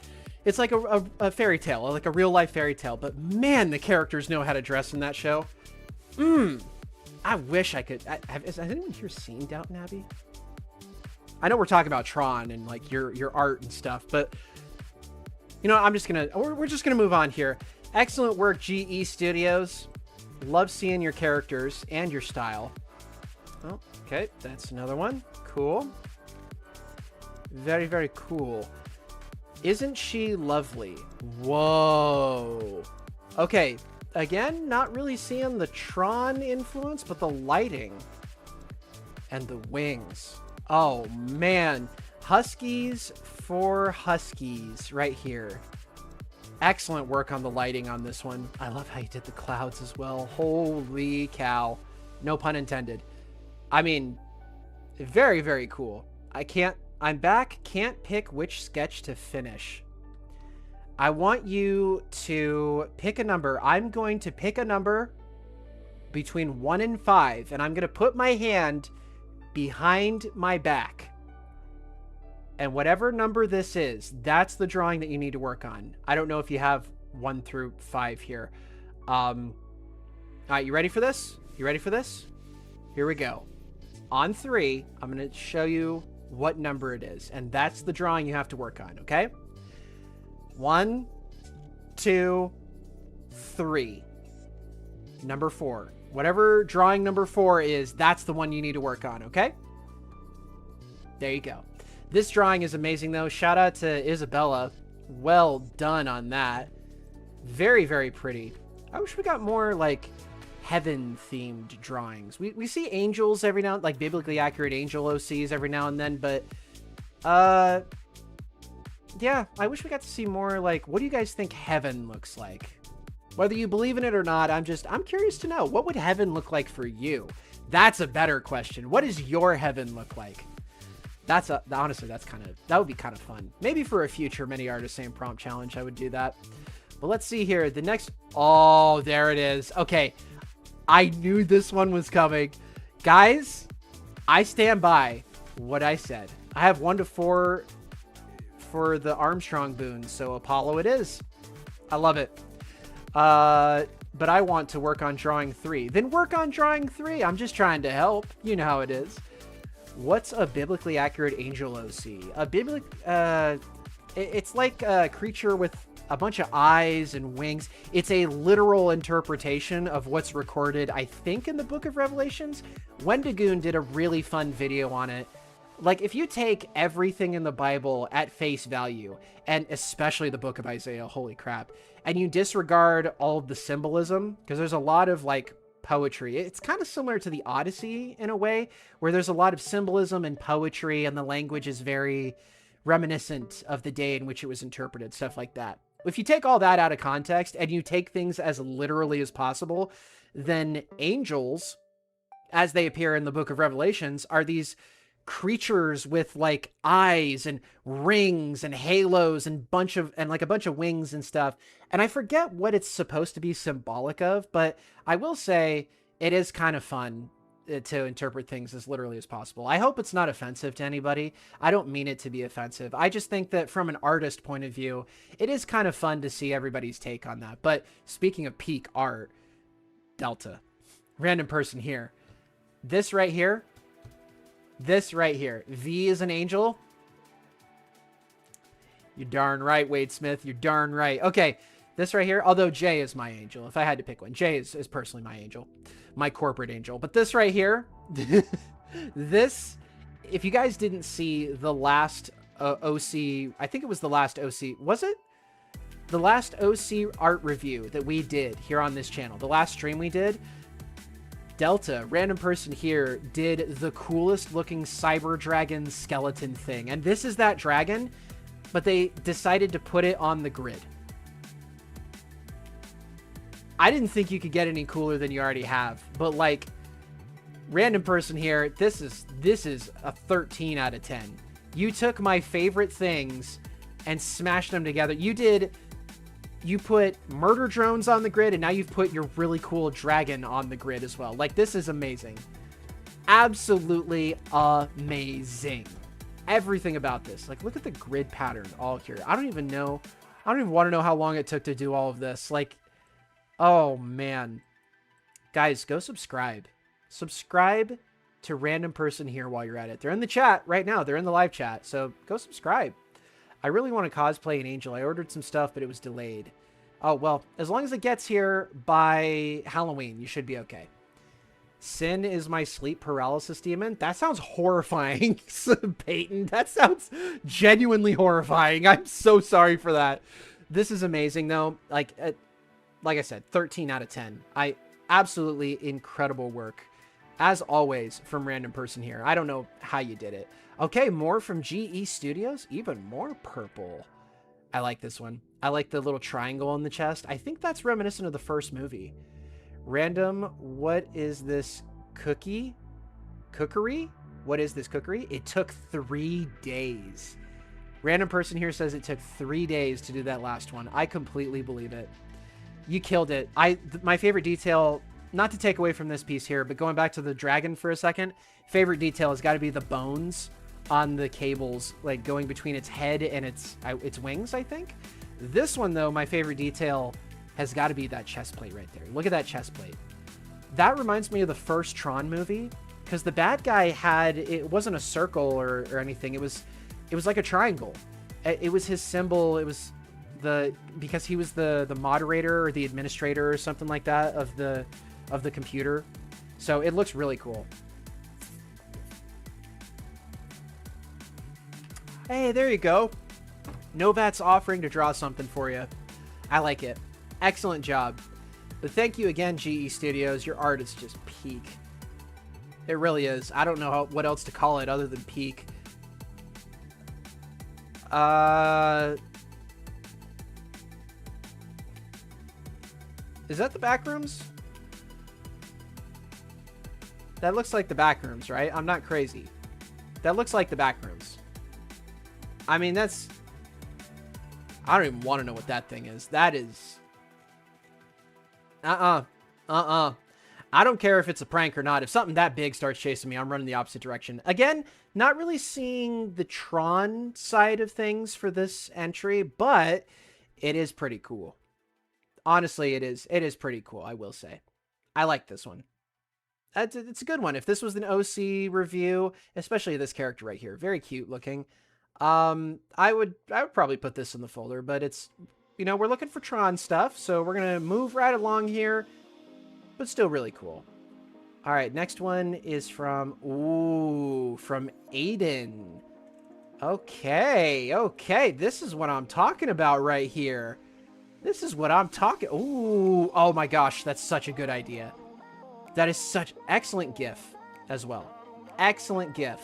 like a fairy tale, like a real life fairy tale. But man, the characters know how to dress in that show. I wish I could. Has anyone here seen Downton Abbey? I know we're talking about Tron and like your art and stuff, but you know, we're just gonna move on here. Excellent work, GE Studios. Love seeing your characters and your style. Oh, okay, that's another one. Cool. Very, very cool. Isn't she lovely? Whoa. Okay, again, not really seeing the Tron influence, but the lighting and the wings. Oh, man. Huskies for Huskies right here. Excellent work on the lighting on this one. I love how you did the clouds as well. Holy cow. No pun intended. I mean, very, very cool. I'm back. Can't pick which sketch to finish. I want you to pick a number. I'm going to pick a number between 1 and 5, and I'm going to put my hand behind my back. And whatever number this is, that's the drawing that you need to work on. I don't know if you have 1 through 5 here. All right, you ready for this? You ready for this? Here we go. On 3, I'm going to show you what number it is, and that's the drawing you have to work on, okay? 1, 2, 3. Number 4. Whatever drawing number 4 is, that's the one you need to work on, okay? There you go. This drawing is amazing, though. Shout out to Isabella. Well done on that. Very, very pretty. I wish we got more, like, heaven-themed drawings. We see angels every now and like biblically accurate angel OCs every now and then, but yeah, I wish we got to see more like, what do you guys think heaven looks like? Whether you believe in it or not, I'm curious to know, what would heaven look like for you? That's a better question. What does your heaven look like? Honestly, that would be kind of fun. Maybe for a future Many Artists Same Prompt challenge, I would do that. But let's see here. The next, oh, there it is. Okay. I knew this one was coming. Guys, I stand by what I said. I have 1 to 4 for the Armstrong boons, so Apollo it is. I love it. But I want to work on drawing 3. Then work on drawing 3. I'm just trying to help. You know how it is. What's a biblically accurate angel OC? It's like a creature with a bunch of eyes and wings. It's a literal interpretation of what's recorded, I think, in the Book of Revelations. Wendigoon did a really fun video on it. Like, if you take everything in the Bible at face value, and especially the Book of Isaiah, holy crap, and you disregard all of the symbolism, because there's a lot of, like, poetry. It's kind of similar to the Odyssey in a way, where there's a lot of symbolism and poetry, and the language is very reminiscent of the day in which it was interpreted, stuff like that. If you take all that out of context and you take things as literally as possible, then angels, as they appear in the Book of Revelations, are these creatures with like eyes and rings and halos and a bunch of wings and stuff. And I forget what it's supposed to be symbolic of, but I will say it is kind of fun to interpret things as literally as possible. I hope it's not offensive to anybody. I don't mean it to be offensive. I just think that from an artist point of view, it is kind of fun to see everybody's take on that. But speaking of peak art, Delta, random person here. This right here, V is an angel. You're darn right, Wade Smith. You're darn right. Okay, This right here, although Jay is my angel. If I had to pick one, Jay is personally my angel, my corporate angel. But this right here, this, if you guys didn't see the last OC, I think it was the last OC, was it? The last OC art review that we did here on this channel, the last stream we did, Delta, random person here, did the coolest looking cyber dragon skeleton thing. And this is that dragon, but they decided to put it on the grid. I didn't think you could get any cooler than you already have, but like, random person here, this is a 13 out of 10. You took my favorite things and smashed them together. You put murder drones on the grid, and now you've put your really cool dragon on the grid as well. Like, this is amazing. Absolutely amazing. Everything about this. Like, look at the grid pattern all here. I don't even want to know how long it took to do all of this. Like, oh man. Guys, go subscribe. Subscribe to random person here while you're at it. They're in the chat right now. They're in the live chat. So go subscribe. I really want to cosplay an angel. I ordered some stuff, but it was delayed. Oh, well, as long as it gets here by Halloween, you should be okay. Sin is my sleep paralysis demon. That sounds horrifying, Peyton. That sounds genuinely horrifying. I'm so sorry for that. This is amazing, though. Like I said, 13 out of 10. Absolutely incredible work. As always, from random person here. I don't know how you did it. Okay, more from GE Studios. Even more purple. I like this one. I like the little triangle on the chest. I think that's reminiscent of the first movie. Random, what is this cookie? Cookery? What is this cookery? It took 3 days. Random person here says it took 3 days to do that last one. I completely believe it. You killed it. My favorite detail, not to take away from this piece here, but going back to the dragon for a second, favorite detail has got to be the bones on the cables, like going between its head and its wings, I think. This one, though, my favorite detail has got to be that chest plate right there. Look at that chest plate. That reminds me of the first Tron movie, because the bad guy it wasn't a circle or anything. It was like a triangle. It was his symbol. It was because he was the moderator or the administrator or something like that of the computer. So it looks really cool. Hey, there you go. Novat's offering to draw something for you. I like it. Excellent job. But thank you again, GE Studios. Your art is just peak. It really is. I don't know what else to call it other than peak. Is that the back rooms? That looks like the back rooms, right? I'm not crazy. That looks like the back rooms. I mean, I don't even want to know what that thing is. That is... I don't care if it's a prank or not. If something that big starts chasing me, I'm running the opposite direction. Again, not really seeing the Tron side of things for this entry, but it is pretty cool. Honestly, it is. It is pretty cool, I will say. I like this one. It's a good one. If this was an OC review, especially this character right here, very cute looking. I would probably put this in the folder, but it's, we're looking for Tron stuff, so we're going to move right along here, but still really cool. All right, next one is from Aiden. Okay. This is what I'm talking about right here. This is what I'm talking. Ooh, oh my gosh, that's such a good idea. That is such excellent GIF as well. Excellent GIF.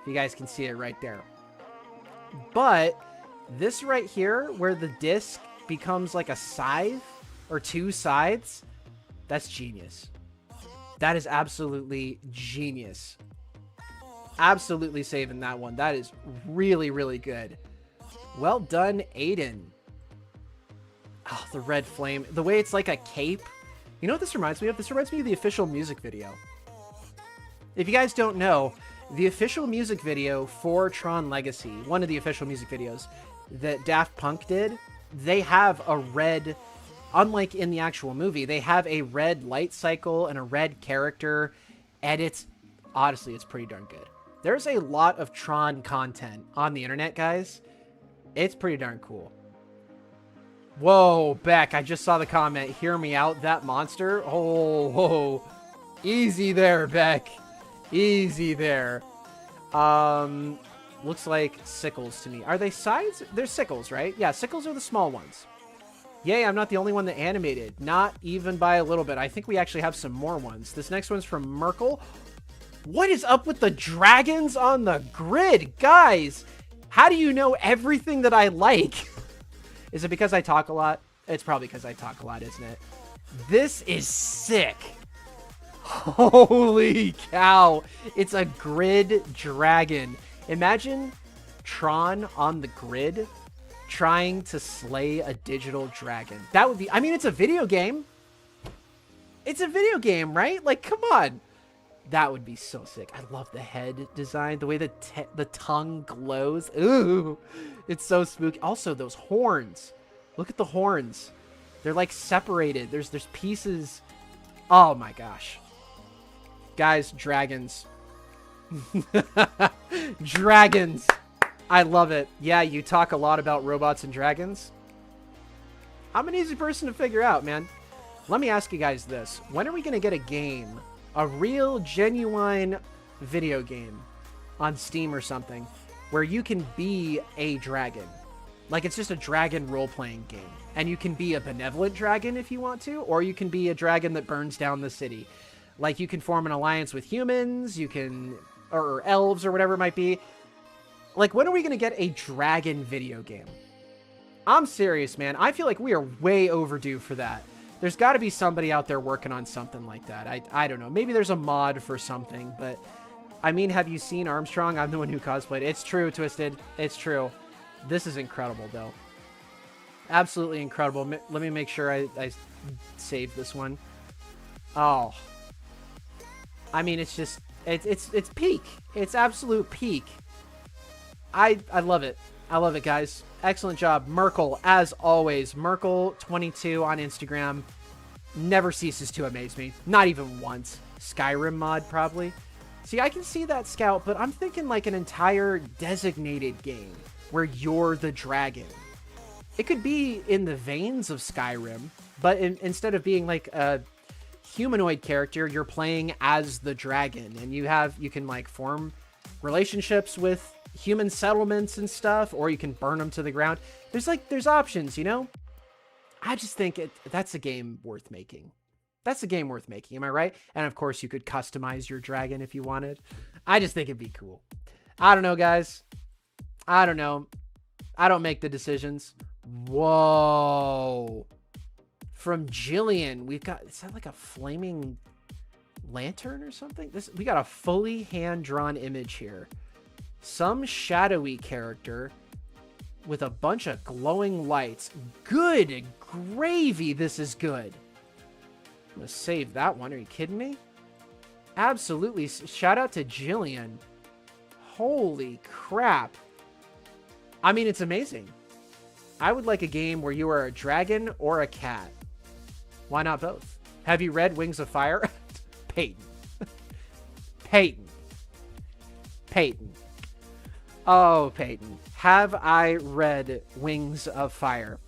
If you guys can see it right there. But this right here, where the disc becomes like a scythe or two sides, that's genius. That is absolutely genius. Absolutely saving that one. That is really, really good. Well done, Aiden. Oh, the red flame. The way it's like a cape. You know what this reminds me of? This reminds me of the official music video. If you guys don't know, the official music video for Tron Legacy, one of the official music videos that Daft Punk did, they have a red, unlike in the actual movie, they have a red light cycle and a red character, and honestly, it's pretty darn good. There's a lot of Tron content on the internet, guys. It's pretty darn cool. Whoa, Beck, I just saw the comment. Hear me out, that monster. Oh, whoa. Easy there, Beck. Easy there. Looks like sickles to me. Are they sides? They're sickles, right? Yeah, sickles are the small ones. Yay, I'm not the only one that animated. Not even by a little bit. I think we actually have some more ones. This next one's from Merkel. What is up with the dragons on the grid? Guys, how do you know everything that I like? Is it because I talk a lot? It's probably because I talk a lot, isn't it? This is sick. Holy cow. It's a grid dragon. Imagine Tron on the grid trying to slay a digital dragon. That would be, I mean, it's a video game. It's a video game, right? Like, come on. That would be so sick. I love the head design, the way the tongue glows. Ooh, it's so spooky. Also, those horns. Look at the horns. They're like separated. There's pieces. Oh my gosh. Guys, dragons. Dragons. I love it. Yeah, you talk a lot about robots and dragons. I'm an easy person to figure out, man. Let me ask you guys this. When are we going to get a game, a real, genuine video game on Steam or something, where you can be a dragon? Like, it's just a dragon role-playing game. And you can be a benevolent dragon if you want to, or you can be a dragon that burns down the city. Like, you can form an alliance with humans, you can, or elves, or whatever it might be. Like, when are we going to get a dragon video game? I'm serious, man. I feel like we are way overdue for that. There's got to be somebody out there working on something like that. I don't know. Maybe there's a mod for something, but I mean, have you seen Armstrong? I'm the one who cosplayed. It's true, Twisted. It's true. This is incredible, though. Absolutely incredible. Let me make sure I save this one. Oh. I mean, it's just, it's peak. It's absolute peak. I love it. I love it, guys. Excellent job. Merkel, as always. Merkel22 on Instagram. Never ceases to amaze me. Not even once. Skyrim mod, probably. See, I can see that, Scout, but I'm thinking like an entire designated game where you're the dragon. It could be in the veins of Skyrim, but instead of being like a humanoid character, you're playing as the dragon, and you can like form relationships with human settlements and stuff, or you can burn them to the ground. There's options, you know? I just think that's a game worth making. That's a game worth making, am I right? And of course, you could customize your dragon if you wanted. I just think it'd be cool. I don't know, guys. I don't know. I don't make the decisions. Whoa. From Jillian, we've got, is that like a flaming lantern or something? We got a fully hand-drawn image here. Some shadowy character with a bunch of glowing lights. Good gravy, this is good. I'm gonna save that one. Are you kidding me? Absolutely. Shout out to Jillian. Holy crap. I mean, it's amazing. I would like a game where you are a dragon or a cat. Why not both? Have you read Wings of Fire? Peyton. Peyton. Peyton. Oh, Peyton. Have I read Wings of Fire?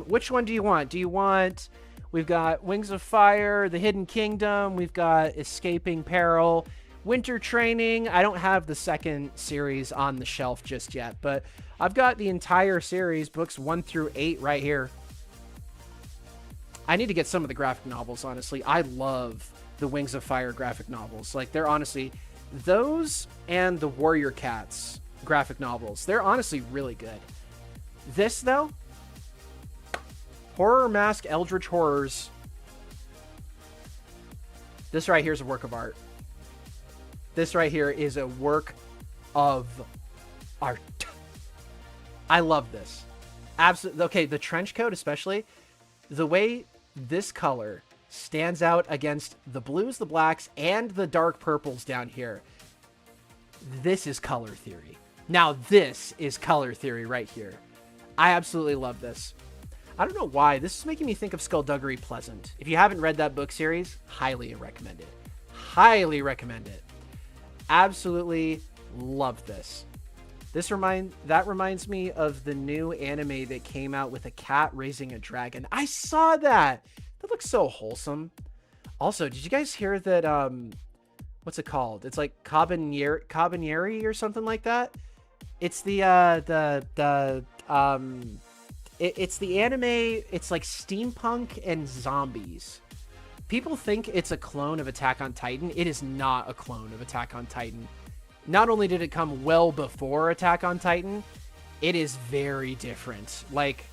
Which one do you want? Do you want... We've got Wings of Fire, The Hidden Kingdom. We've got Escaping Peril, Winter Training. I don't have the second series on the shelf just yet, but I've got the entire series, books 1 through 8 right here. I need to get some of the graphic novels, honestly. I love the Wings of Fire graphic novels. Like, they're honestly... Those and the Warrior Cats graphic novels, they're honestly really good. This, though... Horror Mask Eldritch Horrors. This right here is a work of art. This right here is a work of art. I love this. Absolutely. Okay, the trench coat especially. The way this color stands out against the blues, the blacks, and the dark purples down here. This is color theory. Now this is color theory right here. I absolutely love this. I don't know why. This is making me think of Skullduggery Pleasant. If you haven't read that book series, highly recommend it. Highly recommend it. Absolutely love this. That reminds me of the new anime that came out with a cat raising a dragon. I saw that. That looks so wholesome. Also, did you guys hear that what's it called? It's like Cabaneri or something like that. It's the it's the anime. It's like steampunk and zombies. People think it's a clone of Attack on Titan. It is not a clone of Attack on Titan. Not only did it come well before Attack on Titan, it is very different. Like,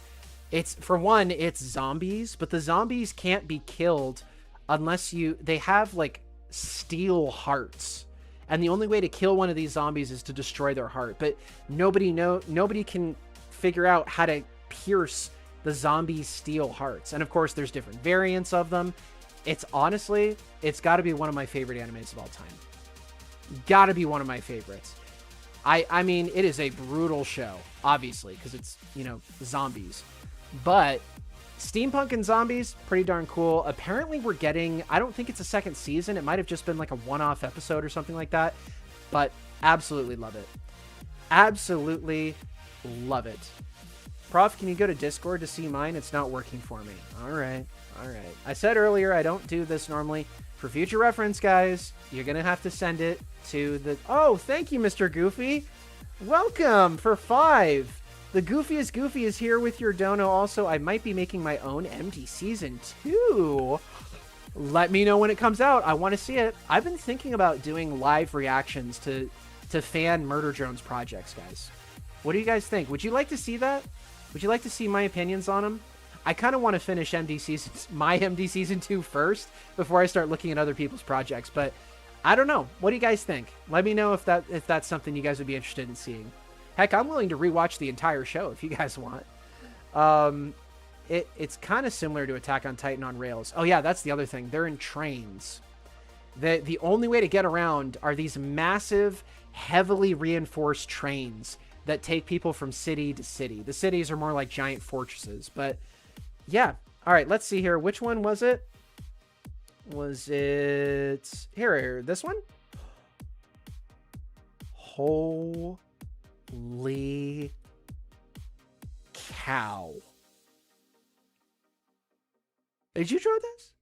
it's, for one, it's zombies, but the zombies can't be killed unless they have like steel hearts. And the only way to kill one of these zombies is to destroy their heart. But nobody can figure out how to pierce the zombie's steel hearts. And of course, there's different variants of them. It's honestly, it's got to be one of my favorite animes of all time. Gotta be one of my favorites. I mean, it is a brutal show, obviously, because it's, you know, zombies. But steampunk and zombies, pretty darn cool. Apparently we're getting, I don't think it's a second season. It might have just been like a one-off episode or something like that. But absolutely love it. Absolutely love it. Prof, can you go to Discord to see mine? It's not working for me. All right. All right. I said earlier I don't do this normally. For future reference, guys, you're going to have to send it to the... Oh, thank you, Mr. Goofy. Welcome for 5. The Goofiest Goofy is here with your dono. Also, I might be making my own MD Season 2. Let me know when it comes out. I want to see it. I've been thinking about doing live reactions to fan Murder Drones projects, guys. What do you guys think? Would you like to see that? Would you like to see my opinions on them? I kind of want to finish my MD Season 2 first before I start looking at other people's projects, but I don't know. What do you guys think? Let me know if that's something you guys would be interested in seeing. Heck, I'm willing to rewatch the entire show if you guys want. It's kind of similar to Attack on Titan on rails. Oh yeah, that's the other thing. They're in trains. The only way to get around are these massive, heavily reinforced trains that take people from city to city. The cities are more like giant fortresses, but yeah. All right, let's see here. Which one was it? Was it here? This one? Holy cow. Did you draw this?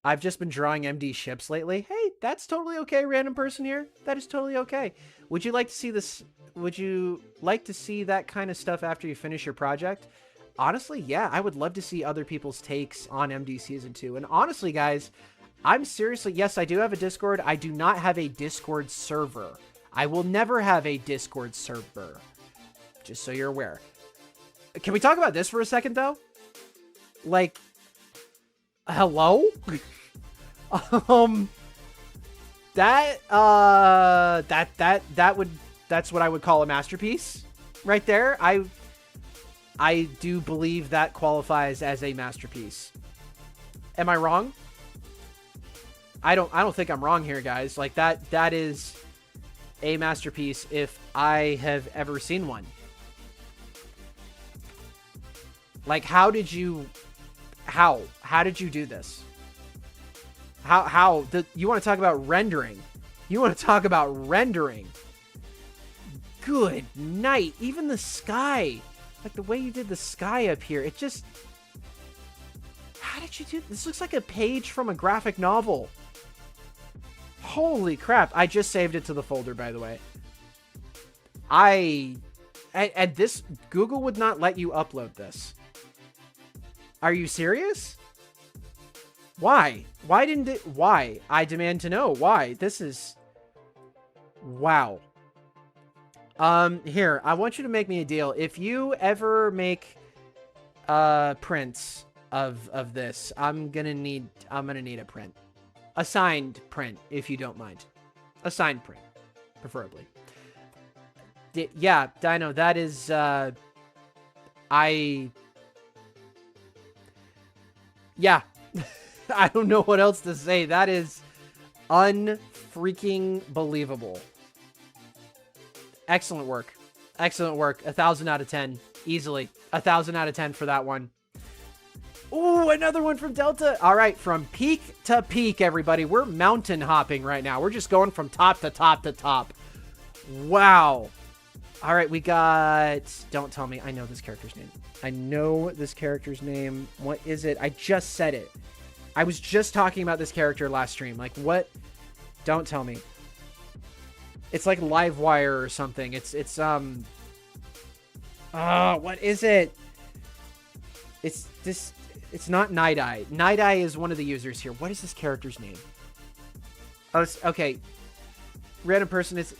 I've just been drawing MD ships lately. Hey, that's totally okay, random person here. That is totally okay. Would you like to see this? Would you like to see that kind of stuff after you finish your project? Honestly, yeah, I would love to see other people's takes on MD Season 2. And honestly, guys, I'm seriously, yes, I do have a Discord. I do not have a Discord server. I will never have a Discord server. Just so you're aware. Can we talk about this for a second, though? Like, hello? That's what I would call a masterpiece right there. I do believe that qualifies as a masterpiece. Am I wrong? I don't think I'm wrong here, guys. Like that is a masterpiece if I have ever seen one. Like, how did you do this? You want to talk about rendering? You want to talk about rendering? Good night. Even the sky. Like, the way you did the sky up here, it just... How did you do... This looks like a page from a graphic novel. Holy crap. I just saved it to the folder, by the way. And this... Google would not let you upload this. Are you serious? Why? Why didn't it... Why? I demand to know. Why? This is... Wow. Here, I want you to make me a deal. If you ever make prints of this, I'm gonna need a print. A signed print, if you don't mind. A signed print, preferably. Yeah, Dino, that is yeah. I don't know what else to say. That is unfreaking believable. Excellent work. Excellent work. 1,000 out of 10. Easily. 1,000 out of 10 for that one. Ooh, another one from Delta. All right, from peak to peak, everybody. We're mountain hopping right now. We're just going from top to top to top. Wow. All right, we got... Don't tell me. I know this character's name. I know this character's name. What is it? I just said it. I was just talking about this character last stream. Like, what? Don't tell me. It's like Livewire or something. It's what is it? It's this... It's not Night Eye. Night Eye is one of the users here. What is this character's name? Oh, it's, okay. Random person is...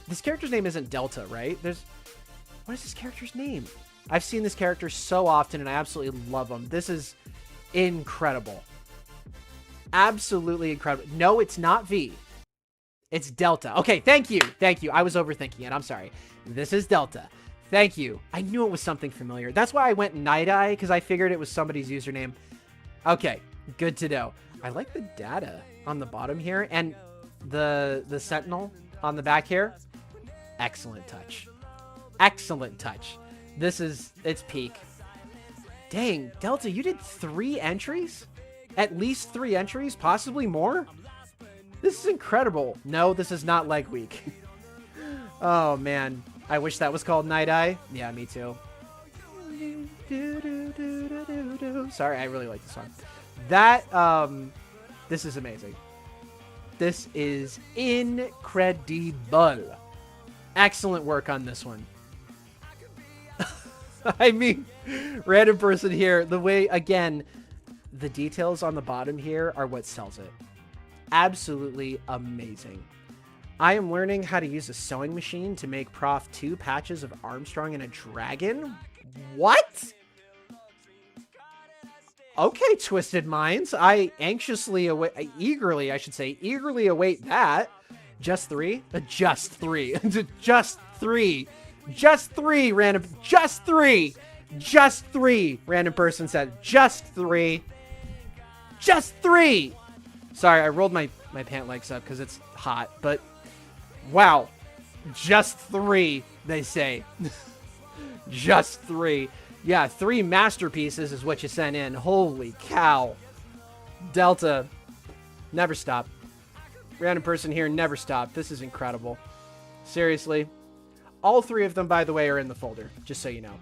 This character's name isn't Delta, right? What is this character's name? I've seen this character so often, and I absolutely love him. This is incredible. Absolutely incredible. No, it's not V. It's Delta. Okay, thank you. Thank you. I was overthinking it. I'm sorry. This is Delta. Thank you. I knew it was something familiar. That's why I went Night Eye, because I figured it was somebody's username. Okay, good to know. I like the data on the bottom here, and the Sentinel on the back here. Excellent touch. Excellent touch. It's peak. Dang, Delta, you did 3 entries? At least 3 entries, possibly more? This is incredible. No, this is not leg week. Oh, man. I wish that was called Night Eye. Yeah, me too. Sorry, I really like this song. This is amazing. This is incredible. Excellent work on this one. I mean, random person here, the way, again, the details on the bottom here are what sells it. Absolutely amazing. I am learning how to use a sewing machine to make Prof 2 patches of Armstrong and a dragon. What? Okay, Twisted Minds. I eagerly await that. Just 3? Just 3. Just 3. Just 3, random. Just 3. Just 3, random person said. Just 3. Just 3. Sorry, I rolled my pant legs up because it's hot, but wow. Just 3, they say. Just 3. Yeah, 3 masterpieces is what you sent in. Holy cow. Delta, never stop. Random person here, never stop. This is incredible. Seriously. All 3 of them, by the way, are in the folder, just so you know.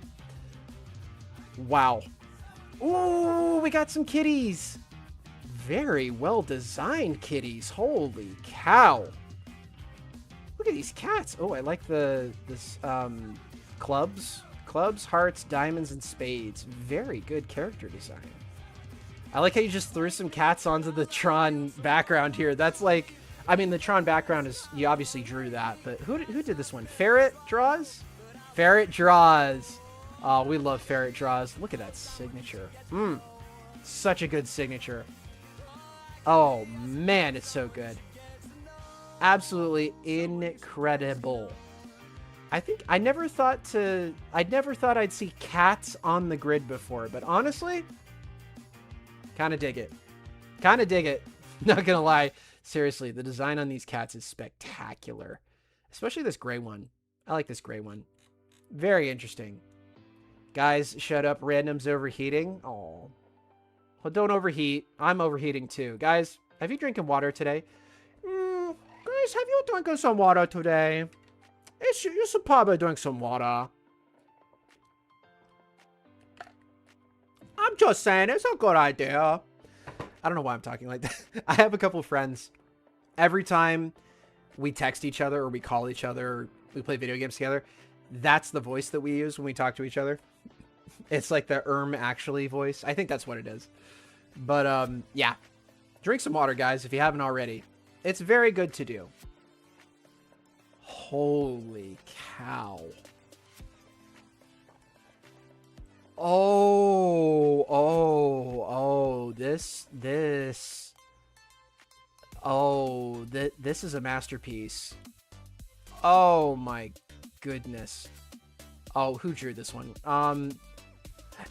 Wow. Ooh, we got some kitties. Very well designed kitties. Holy cow. Look at these cats. Oh, I like this clubs, hearts, diamonds, and spades. Very good character design. I like how you just threw some cats onto the Tron background here. That's like, I mean, the Tron background is, you obviously drew that, but who did this one? Ferret Draws? Ferret Draws. Oh, we love Ferret Draws. Look at that signature. Such a good signature. Oh, man, it's so good. Absolutely incredible. I never thought I'd see cats on the grid before, but honestly, kind of dig it. Kind of dig it. Not gonna lie. Seriously, the design on these cats is spectacular. Especially this gray one. I like this gray one. Very interesting. Guys, shut up. Random's overheating. Oh. Well, don't overheat. I'm overheating too. Guys, have you drinking water today? Guys, have you drinking some water today? You should probably drink some water. I'm just saying, it's a good idea. I don't know why I'm talking like that. I have a couple of friends. Every time we text each other or we call each other, or we play video games together, that's the voice that we use when we talk to each other. It's like the actually voice. I think that's what it is. But, yeah. Drink some water, guys, if you haven't already. It's very good to do. Holy cow. This is a masterpiece. Oh my goodness. Oh, who drew this one?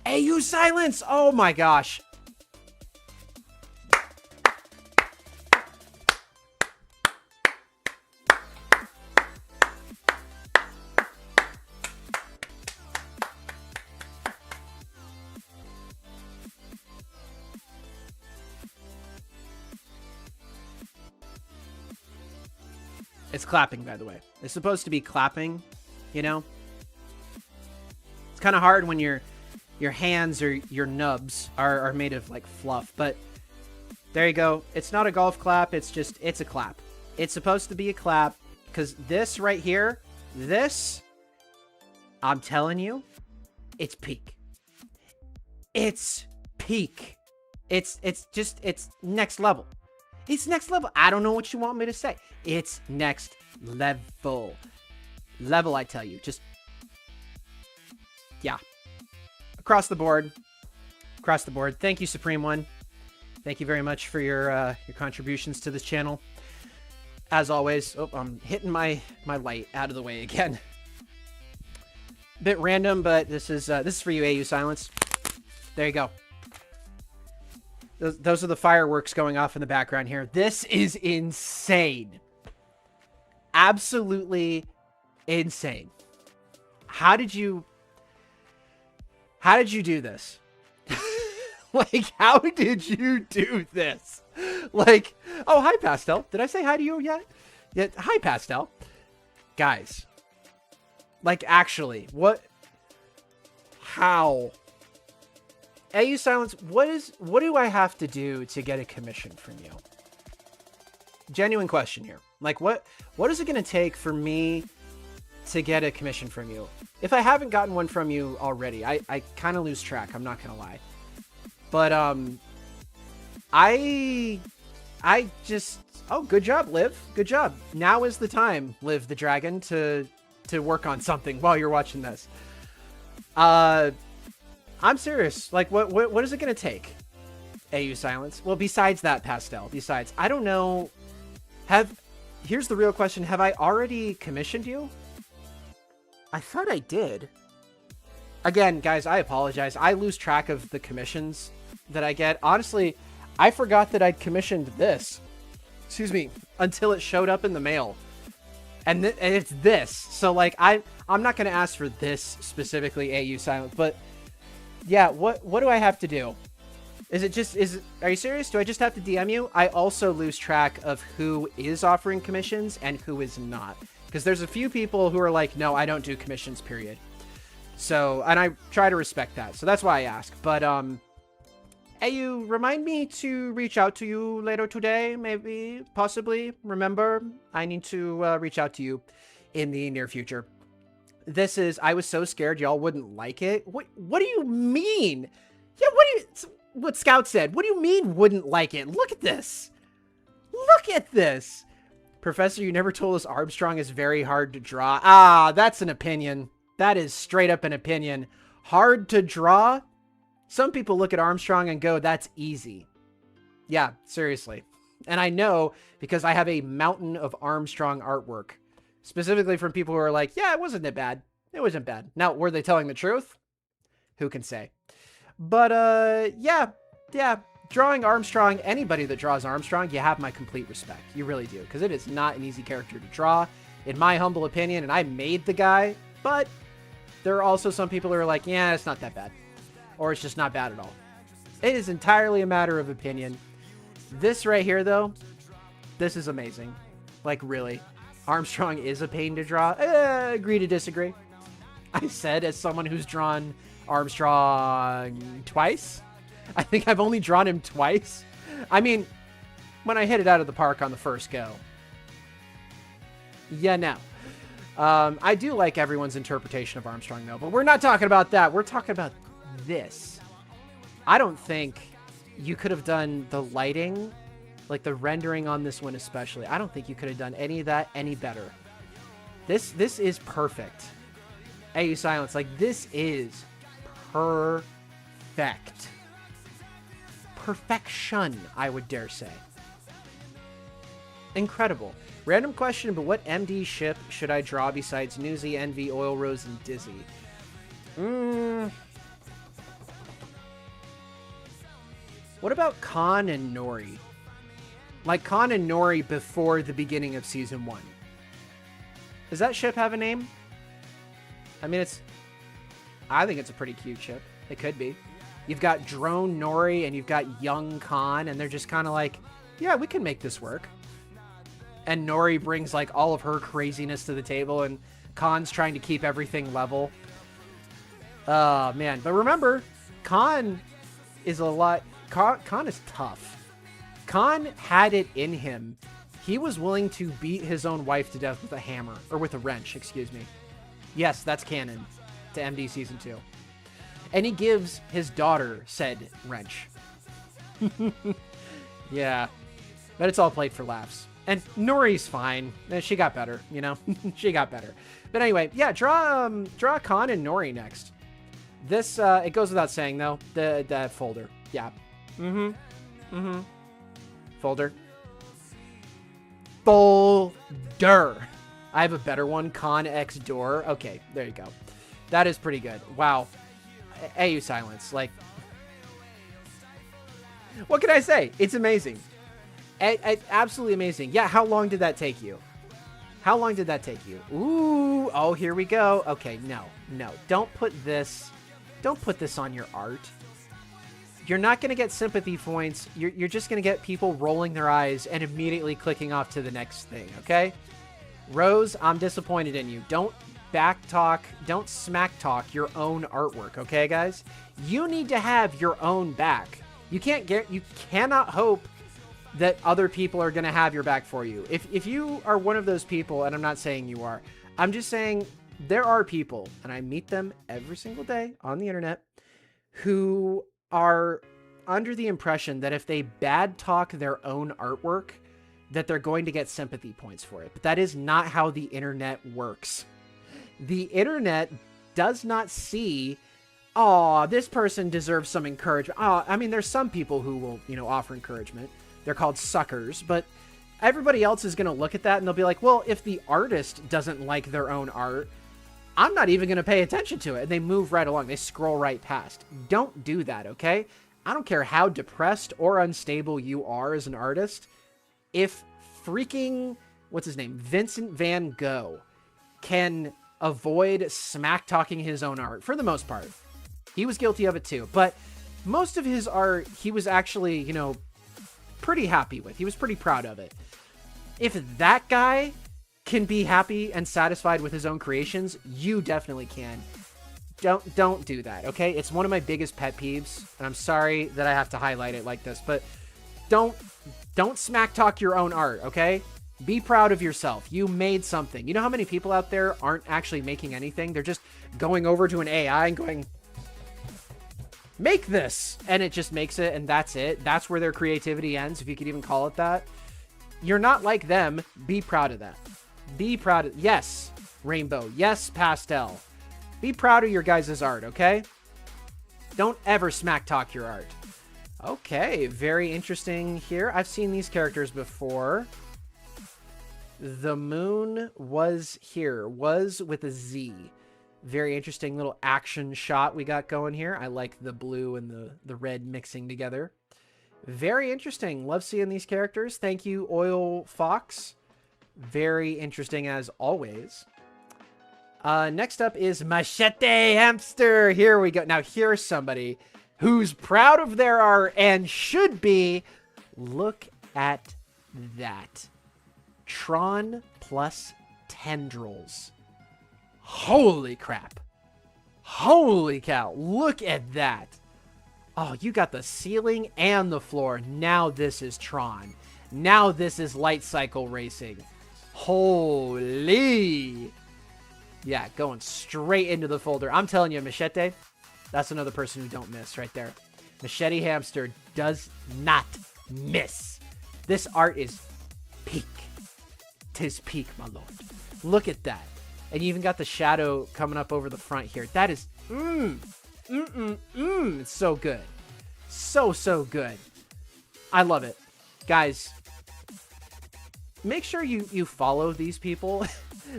AU Silence! Oh my gosh. It's clapping, by the way. It's supposed to be clapping, you know? It's kind of hard when your hands or your nubs are made of like fluff, but there you go. It's not a golf clap. It's a clap. It's supposed to be a clap because this right here, this, I'm telling you, it's peak. It's peak. It's next level. It's next level. I don't know what you want me to say. It's next level. Level, I tell you. Just, yeah. Across the board. Across the board. Thank you, Supreme One. Thank you very much for your contributions to this channel. As always. Oh, I'm hitting my light out of the way again. Bit random, but this is for you, AU Silence. There you go. Those are the fireworks going off in the background here. This is insane. Absolutely insane. How did you do this? Like, how did you do this? Like, oh, hi, Pastel. Did I say hi to you yet? Yeah, hi, Pastel. Guys. Like, actually, what? How? AU Silence, what do I have to do to get a commission from you? Genuine question here. Like, what is it going to take for me to get a commission from you? If I haven't gotten one from you already, I kind of lose track. I'm not going to lie. But, I just, oh, good job, Liv. Good job. Now is the time, Liv the Dragon, to work on something while you're watching this. I'm serious. Like, what is it going to take? AU Silence. Well, besides that, Pastel. Besides, I don't know. Here's the real question. Have I already commissioned you? I thought I did. Again, guys, I apologize. I lose track of the commissions that I get. Honestly, I forgot that I'd commissioned this. Excuse me. Until it showed up in the mail. And it's this. So, like, I'm not going to ask for this specifically, AU Silence, but yeah, what do I have to do? Are you serious? Do I just have to DM you? I also lose track of who is offering commissions and who is not. Because there's a few people who are like, no, I don't do commissions, period. So, and I try to respect that. So that's why I ask. But, AU, remind me to reach out to you later today, maybe, possibly. Remember, I need to reach out to you in the near future. This is, I was so scared y'all wouldn't like it. What do you mean? Yeah, what Scout said. What do you mean wouldn't like it? Look at this. Look at this. Professor, you never told us Armstrong is very hard to draw. Ah, that's an opinion. That is straight up an opinion. Hard to draw? Some people look at Armstrong and go, that's easy. Yeah, seriously. And I know because I have a mountain of Armstrong artwork. Specifically from people who are like, yeah, it wasn't that bad. It wasn't bad. Now, were they telling the truth? Who can say? But, yeah. Drawing Armstrong, anybody that draws Armstrong, you have my complete respect. You really do. Because it is not an easy character to draw, in my humble opinion. And I made the guy. But there are also some people who are like, yeah, it's not that bad. Or it's just not bad at all. It is entirely a matter of opinion. This right here, though, this is amazing. Like, really. Armstrong is a pain to draw. Agree to disagree. I said as someone who's drawn Armstrong twice. I think I've only drawn him twice. I mean, when I hit it out of the park on the first go. Yeah, no. I do like everyone's interpretation of Armstrong, though. But we're not talking about that. We're talking about this. I don't think you could have done the lighting, like the rendering on this one especially. I don't think you could have done any of that any better. This is perfect. AU Silence, like this is perfect. Perfection, I would dare say. Incredible. Random question, but what MD ship should I draw besides Newsy, Envy, Oil Rose, and Dizzy? What about Khan and Nori? Like Khan and Nori before the beginning of Season 1. Does that ship have a name? I mean, I think it's a pretty cute ship. It could be. You've got Drone Nori and you've got Young Khan, and they're just kind of like, yeah, we can make this work. And Nori brings like all of her craziness to the table, and Khan's trying to keep everything level. Oh, man. But remember, Khan is a lot... Khan is tough. Khan had it in him. He was willing to beat his own wife to death with a hammer. Or with a wrench, excuse me. Yes, that's canon to MD Season 2. And he gives his daughter said wrench. Yeah. But it's all played for laughs. And Nori's fine. She got better, you know? She got better. But anyway, yeah, draw Khan and Nori next. This, it goes without saying, though. The folder. Yeah. Folder. Folder. I have a better one. Khan X door. Okay, there you go. That is pretty good. Wow. AU silence. Like, what can I say? It's amazing. Absolutely amazing. Yeah, how long did that take you? How long did that take you? Ooh, oh, here we go. Okay, no. Don't put this on your art. You're not going to get sympathy points. You're just going to get people rolling their eyes and immediately clicking off to the next thing, okay? Rose, I'm disappointed in you. Don't backtalk, don't smack talk your own artwork, okay, guys? You need to have your own back. You cannot hope that other people are going to have your back for you. If you are one of those people, and I'm not saying you are, I'm just saying there are people, and I meet them every single day on the internet, who are under the impression that if they bad talk their own artwork, that they're going to get sympathy points for it. But that is not how the internet works. The internet does not see, oh, this person deserves some encouragement. Oh, I mean, there's some people who will, offer encouragement. They're called suckers, but everybody else is going to look at that and they'll be like, well, if the artist doesn't like their own art, I'm not even going to pay attention to it. And they move right along. They scroll right past. Don't do that, okay? I don't care how depressed or unstable you are as an artist. If freaking, what's his name? Vincent Van Gogh can avoid smack-talking his own art, for the most part. He was guilty of it too. But most of his art, he was actually, pretty happy with. He was pretty proud of it. If that guy can be happy and satisfied with his own creations, you definitely can. Don't do that, okay? It's one of my biggest pet peeves, and I'm sorry that I have to highlight it like this, but don't smack talk your own art, okay? Be proud of yourself. You made something. You know how many people out there aren't actually making anything? They're just going over to an AI and going, make this, and it just makes it, and that's it. That's where their creativity ends, if you could even call it that. You're not like them. Be proud of that. Be proud of, yes, Rainbow. Yes, Pastel. Be proud of your guys' art, okay? Don't ever smack talk your art. Okay, very interesting here. I've seen these characters before. The moon was here. Was with a Z. Very interesting little action shot we got going here. I like the blue and the red mixing together. Very interesting. Love seeing these characters. Thank you, Oil Fox. Very interesting as always. Next up is Machete Hamster. Here we go. Now here's somebody who's proud of their art and should be. Look at that. Tron plus tendrils. Holy crap. Holy cow. Look at that. Oh, you got the ceiling and the floor. Now this is Tron. Now this is light cycle racing. Holy. Yeah, going straight into the folder. I'm telling you, Machete, that's another person who don't miss right there. Machete Hamster does not miss. This art is peak. 'Tis peak, my lord. Look at that. And you even got the shadow coming up over the front here. That is, it's so good. So good. I love it. Guys, make sure you follow these people.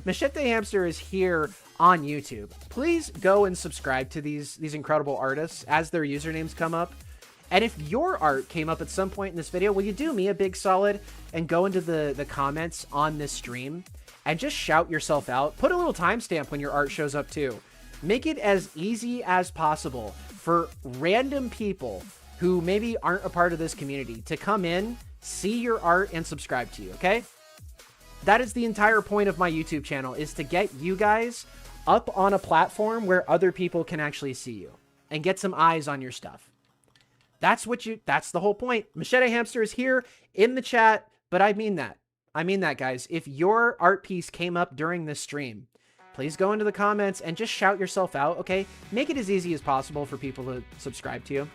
Machete Hamster is here on YouTube. Please go and subscribe to these incredible artists as their usernames come up. And if your art came up at some point in this video, will you do me a big solid and go into the comments on this stream and just shout yourself out? Put a little timestamp when your art shows up too. Make it as easy as possible for random people who maybe aren't a part of this community to come in, see your art, and subscribe to you, okay? That is the entire point of my YouTube channel, is to get you guys up on a platform where other people can actually see you and get some eyes on your stuff. That's the whole point. Machete Hamster is here in the chat, but I mean that. I mean that, guys. If your art piece came up during this stream, please go into the comments and just shout yourself out, okay? Make it as easy as possible for people to subscribe to you.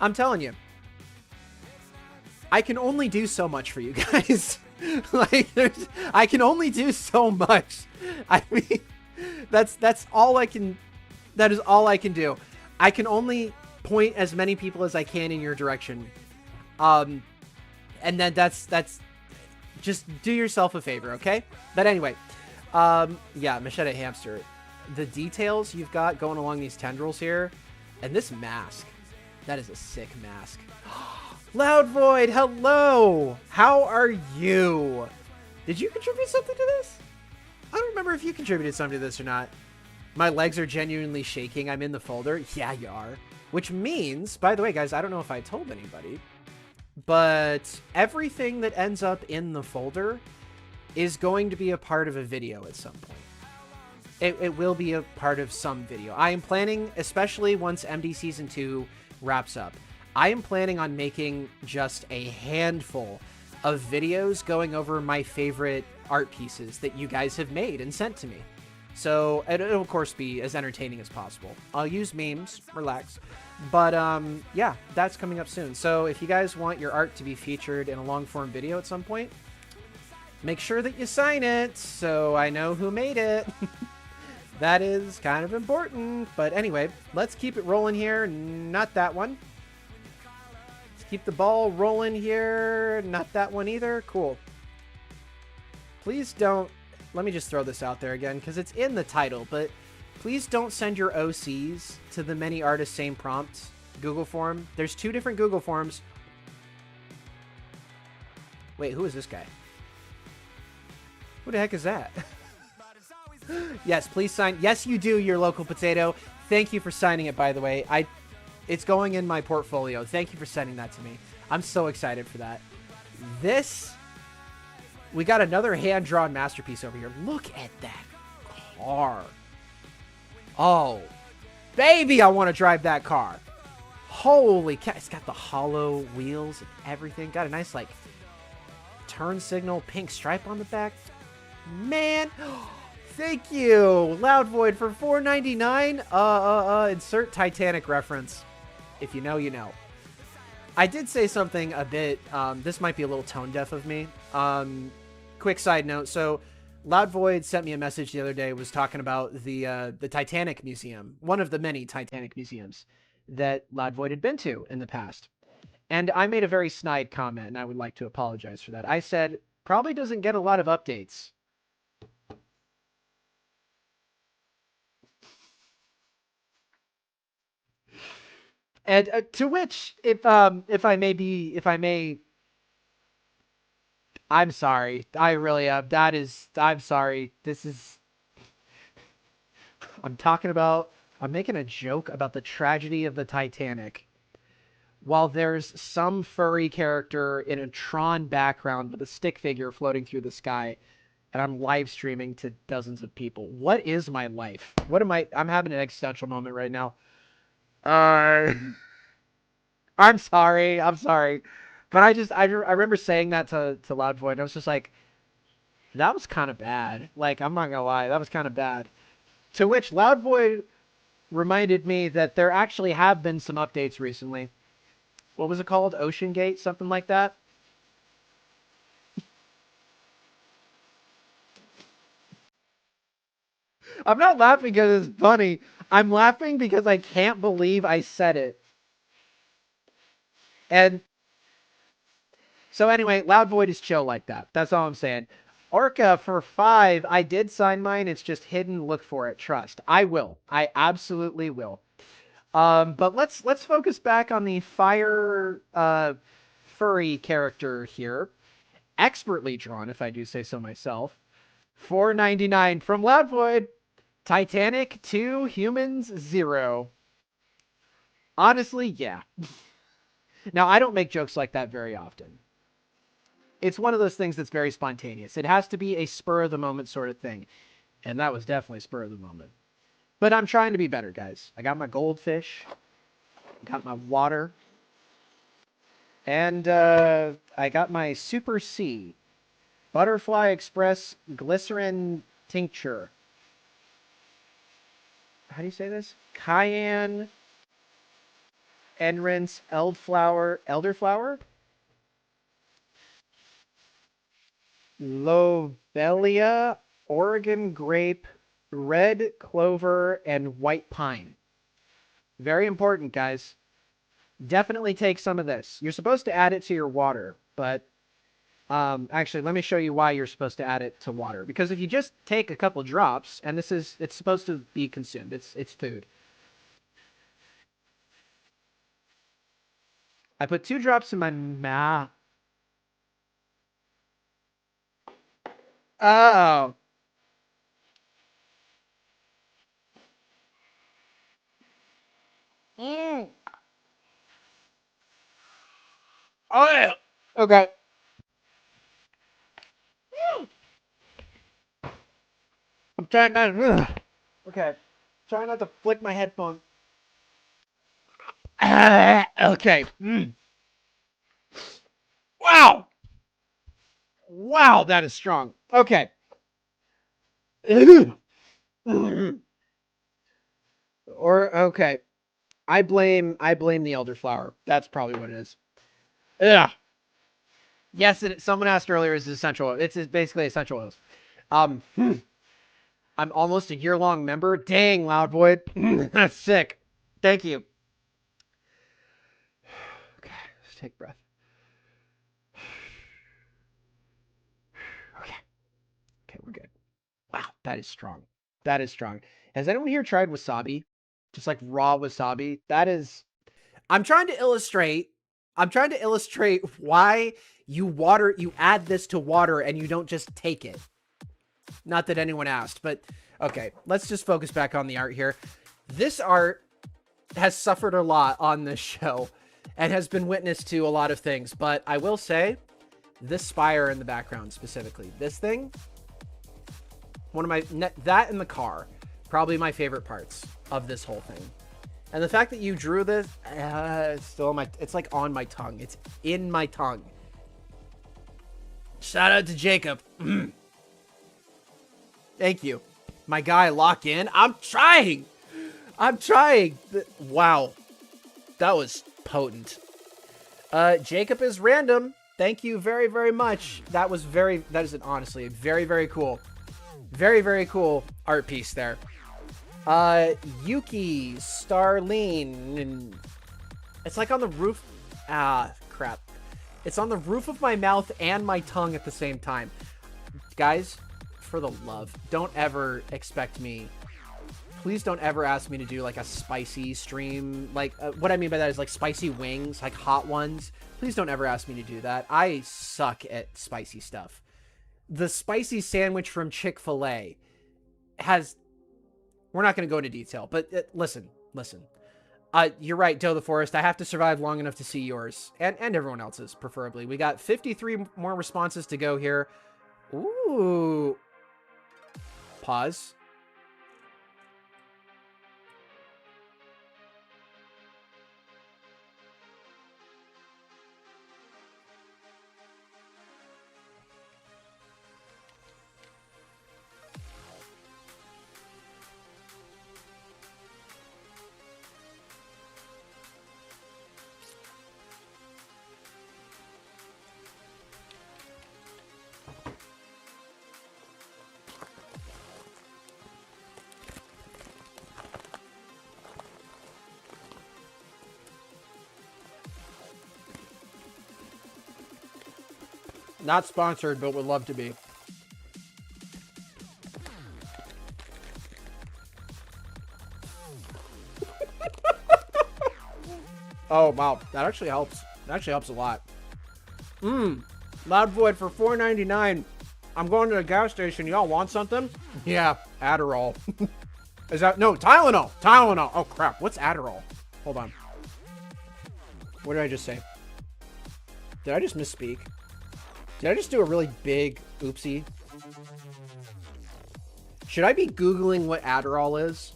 I'm telling you, I can only do so much for you guys. Like, I can only do so much. I mean, that's all I can. That is all I can do. I can only point as many people as I can in your direction. And then that's just do yourself a favor, okay? But anyway, yeah, Machete Hamster, the details you've got going along these tendrils here, and this mask, that is a sick mask. Loud Void, hello! How are you? Did you contribute something to this? I don't remember if you contributed something to this or not. My legs are genuinely shaking. I'm in the folder. Yeah, you are. Which means, by the way, guys, I don't know if I told anybody, but everything that ends up in the folder is going to be a part of a video at some point. It will be a part of some video. I am planning, especially once MD Season 2 wraps up, I am planning on making just a handful of videos going over my favorite art pieces that you guys have made and sent to me. So it'll of course be as entertaining as possible. I'll use memes, relax. But yeah, that's coming up soon. So if you guys want your art to be featured in a long form video at some point, make sure that you sign it so I know who made it. That is kind of important. But anyway, let's keep it rolling here. Not that one. Let's keep the ball rolling here. Not that one either. Cool. Please don't. Let me just throw this out there again because it's in the title, but please don't send your OCs to the many artists same prompt Google form. There's 2 different Google forms. Wait, who is this guy? Who the heck is that? Yes, please sign. Yes, you do, your local potato. Thank you for signing it, by the way. It's going in my portfolio. Thank you for sending that to me. I'm so excited for that. We got another hand-drawn masterpiece over here. Look at that car. Oh, baby, I want to drive that car. Holy cow. It's got the hollow wheels and everything. Got a nice, like, turn signal pink stripe on the back. Man, thank you, Loud Void, for $4.99. Insert Titanic reference. If you know, you know. I did say something a bit, this might be a little tone deaf of me. Quick side note. So Loud Void sent me a message the other day, was talking about the Titanic Museum, one of the many Titanic museums that Loud Void had been to in the past. And I made a very snide comment, and I would like to apologize for that. I said, probably doesn't get a lot of updates. And to which, if I may, I'm sorry. I really am. I'm sorry. I'm making a joke about the tragedy of the Titanic, while there's some furry character in a Tron background with a stick figure floating through the sky, and I'm live streaming to dozens of people. What is my life? I'm having an existential moment right now. I'm sorry. But I remember saying that to Loud Void, and I was just like, that was kind of bad. Like, I'm not gonna lie, that was kind of bad. To which Loud Void reminded me that there actually have been some updates recently. What was it called? Ocean Gate? Something like that? I'm not laughing because it's funny. I'm laughing because I can't believe I said it. And so anyway, Loud Void is chill like that. That's all I'm saying. Orca for 5. I did sign mine. It's just hidden. Look for it. Trust. I will. I absolutely will. But let's focus back on the fire furry character here. Expertly drawn, if I do say so myself. $4.99 from Loud Void. Titanic 2, Humans 0. Honestly, yeah. Now, I don't make jokes like that very often. It's one of those things that's very spontaneous. It has to be a spur of the moment sort of thing. And that was definitely spur of the moment. But I'm trying to be better, guys. I got my goldfish, got my water, and I got my Super C Butterfly Express Glycerin Tincture. How do you say this? Cayenne, Enrince, elderflower, Lobelia, Oregon grape, red clover, and white pine. Very important, guys. Definitely take some of this. You're supposed to add it to your water, but actually, let me show you why you're supposed to add it to water. Because if you just take a couple drops, and it's supposed to be consumed. It's food. I put 2 drops in my mouth. Oh. Mm. Oh yeah. Okay. I'm trying not. Okay. Trying not to flick my headphone. Okay. Wow. Wow, that is strong. Okay. Or okay. I blame the elderflower. That's probably what it is. Yeah. Yes, someone asked earlier, is it essential oil? It's basically essential oils. Um, I'm almost a year-long member. Dang, Loud Boy. That's sick. Thank you. Okay, let's take a breath. Okay. Okay, we're good. Wow, that is strong. That is strong. Has anyone here tried wasabi? Just like raw wasabi? That is... I'm trying to illustrate why you add this to water and you don't just take it. Not that anyone asked, but okay, let's just focus back on the art here. This art has suffered a lot on this show and has been witness to a lot of things, but I will say this spire in the background specifically, this thing, one of my, that in the car, probably my favorite parts of this whole thing. And the fact that you drew this, it's still on my, it's like on my tongue. It's in my tongue. Shout out to Jacob. Thank you. My guy, lock in. I'm trying. Wow. That was potent. Jacob is random. Thank you very, very much. That is honestly a very, very cool. Very, very cool art piece there. Yuki, Starlene, and it's like on the roof. Ah, crap. It's on the roof of my mouth and my tongue at the same time. Guys, for the love, don't ever expect me. Please don't ever ask me to do like a spicy stream. Like, what I mean by that is like spicy wings, like hot ones. Please don't ever ask me to do that. I suck at spicy stuff. The spicy sandwich from Chick-fil-A has... We're not going to go into detail, but listen. You're right, Doe the Forest. I have to survive long enough to see yours. And everyone else's, preferably. We got 53 more responses to go here. Ooh. Pause. Not sponsored, but would love to be. Oh, wow. That actually helps. That actually helps a lot. Loud Void for $4.99. I'm going to the gas station. Y'all want something? Yeah, Adderall. Is that... No, Tylenol. Tylenol. Oh, crap. What's Adderall? Hold on. What did I just say? Did I just misspeak? Did I just do a really big oopsie? Should I be Googling what Adderall is?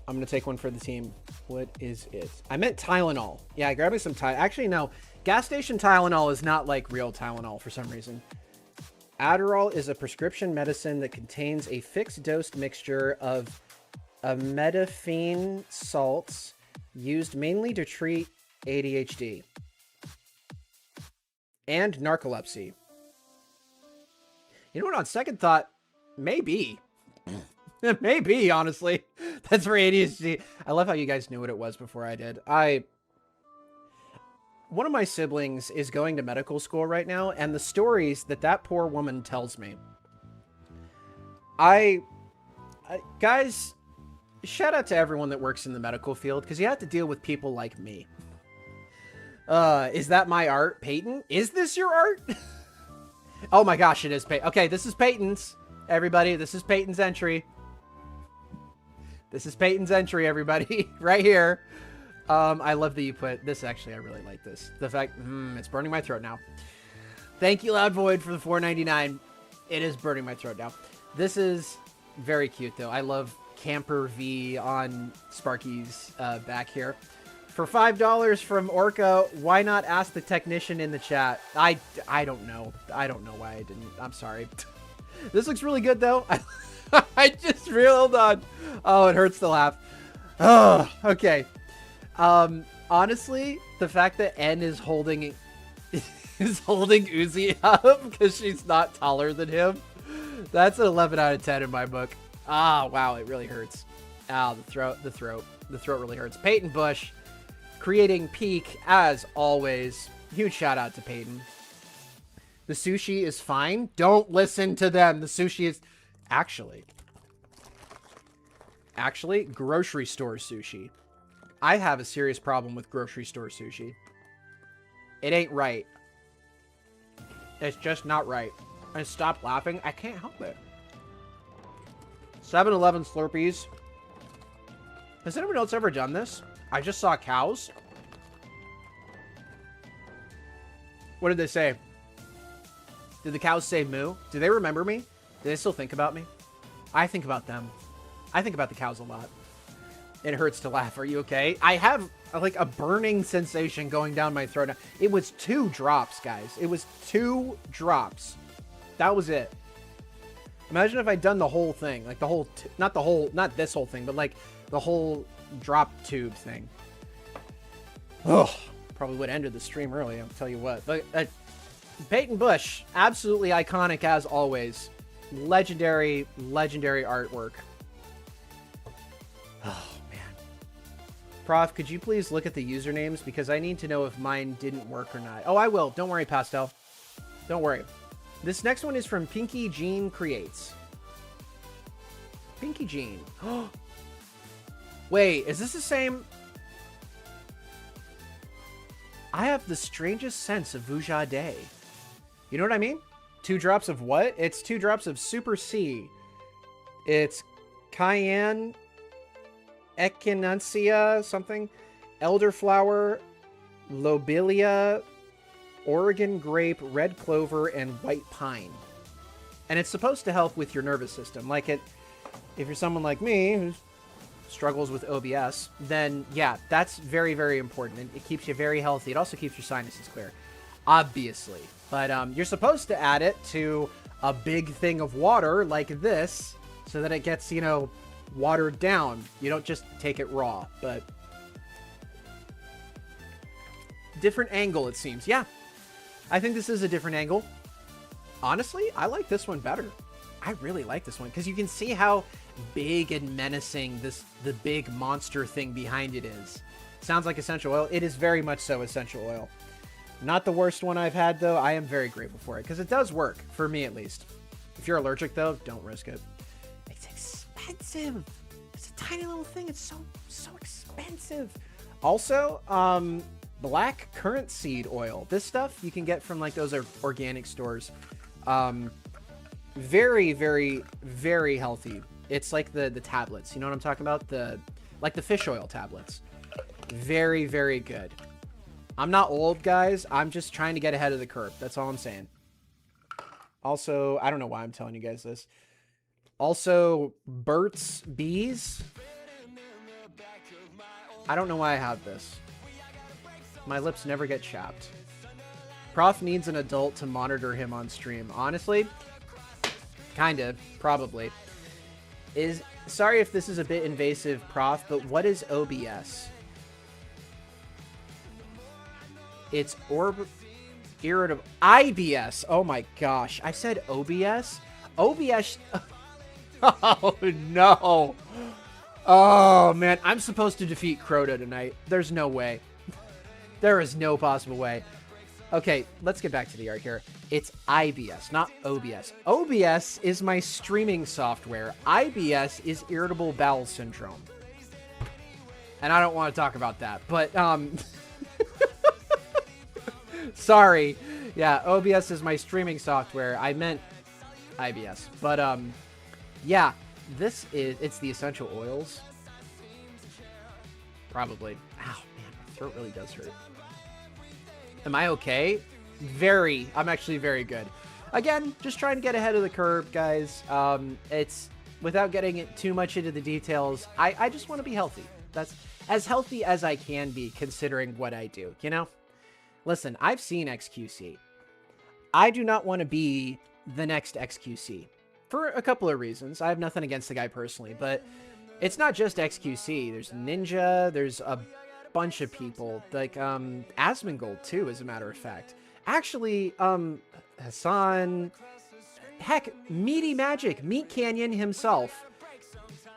I'm going to take one for the team. What is it? I meant Tylenol. Yeah, grab me some Tylenol. Actually, no. Gas station Tylenol is not like real Tylenol for some reason. Adderall is a prescription medicine that contains a fixed dose mixture of methamphetamine salts used mainly to treat ADHD and narcolepsy. You know what? On second thought, maybe. Maybe, honestly. That's for ADHD. I love how you guys knew what it was before I did. One of my siblings is going to medical school right now, and the stories that poor woman tells me. Guys, shout out to everyone that works in the medical field, because you have to deal with people like me. Is that my art, Peyton? Is this your art? Oh my gosh, it is Peyton. Okay, this is Peyton's, everybody. This is Peyton's entry. This is Peyton's entry, everybody. Right here. I love that you put this. Actually, I really like this. The fact, it's burning my throat now. Thank you, Loud Void, for the $4.99. It is burning my throat now. This is very cute, though. I love Camper V on Sparky's back here. For $5 from Orca, why not ask the technician in the chat? I don't know. I don't know why I didn't. I'm sorry. This looks really good, though. I just reeled on. Oh, it hurts to laugh. Oh, okay. Honestly, the fact that N is holding Uzi up because she's not taller than him, that's an 11 out of 10 in my book. Ah, wow, it really hurts. Ow, the throat really hurts. Peyton Bush, creating peak as always. Huge shout out to Peyton. The sushi is fine. Don't listen to them. The sushi is actually grocery store sushi. I have a serious problem with grocery store sushi. It ain't right. It's just not right. I stopped laughing. I can't help it. 7-Eleven Slurpees. Has anyone else ever done this? I just saw cows. What did they say? Did the cows say moo? Do they remember me? Do they still think about me? I think about them. I think about the cows a lot. It hurts to laugh. Are you okay? I have like a burning sensation going down my throat now. It was 2 drops, guys. It was 2 drops. That was it. Imagine if I'd done the whole thing. Like the whole, not this whole thing, but like the whole drop tube thing. Oh, probably would have ended the stream early, I'll tell you what. But Peyton Bush, absolutely iconic as always. Legendary artwork. Oh, man. Prof, could you please look at the usernames? Because I need to know if mine didn't work or not. Oh, I will. Don't worry, Pastel. Don't worry. This next one is from Pinky Jean Creates. Pinky Jean. Wait, is this the same? I have the strangest sense of Vuja Day. You know what I mean? 2 drops of what? It's 2 drops of Super C. It's Cayenne, Echinacea, something, Elderflower, Lobelia, Oregon Grape, Red Clover, and White Pine. And it's supposed to help with your nervous system. Like if you're someone like me who struggles with OBS, then yeah, that's very, very important. It keeps you very healthy. It also keeps your sinuses clear, obviously. But you're supposed to add it to a big thing of water like this so that it gets, you know, watered down. You don't just take it raw, but different angle, it seems. Yeah, I think this is a different angle. Honestly, I like this one better. I really like this one because you can see how big and menacing the big monster thing behind it is. Sounds like essential oil. It is very much so essential oil. Not the worst one I've had, though. I am very grateful for it because it does work, for me at least. If you're allergic, though, don't risk it. It's expensive. It's a tiny little thing. It's so expensive. Also, black currant seed oil. This stuff you can get from like those organic stores. Very, very, very healthy. It's like the tablets. You know what I'm talking about? The like the fish oil tablets. Very, very good. I'm not old, guys. I'm just trying to get ahead of the curve. That's all I'm saying. Also, I don't know why I'm telling you guys this. Also, Burt's Bees. I don't know why I have this. My lips never get chapped. Prof needs an adult to monitor him on stream. Honestly, kinda, probably. Sorry if this is a bit invasive, Prof, but what is OBS? It's irritable. IBS. Oh my gosh. I said OBS? OBS. Oh no. Oh man. I'm supposed to defeat Crota tonight. There's no way. There is no possible way. Okay, let's get back to the art here. It's IBS, not OBS. OBS is my streaming software. IBS is irritable bowel syndrome. And I don't want to talk about that, but sorry. Yeah, OBS is my streaming software. I meant IBS. But yeah, it's the essential oils. Probably. Ow, man, my throat really does hurt. Am I okay? I'm actually very good. Again, just trying to get ahead of the curve, guys. It's without getting it too much into the details. I just want to be healthy. That's as healthy as I can be considering what I do, you know? Listen, I've seen XQC. I do not want to be the next XQC for a couple of reasons. I have nothing against the guy personally, but it's not just XQC. There's Ninja, there's a bunch of people, like Asmongold too, as a matter of fact. Actually, Hassan, heck, Meaty Magic, Meat Canyon himself.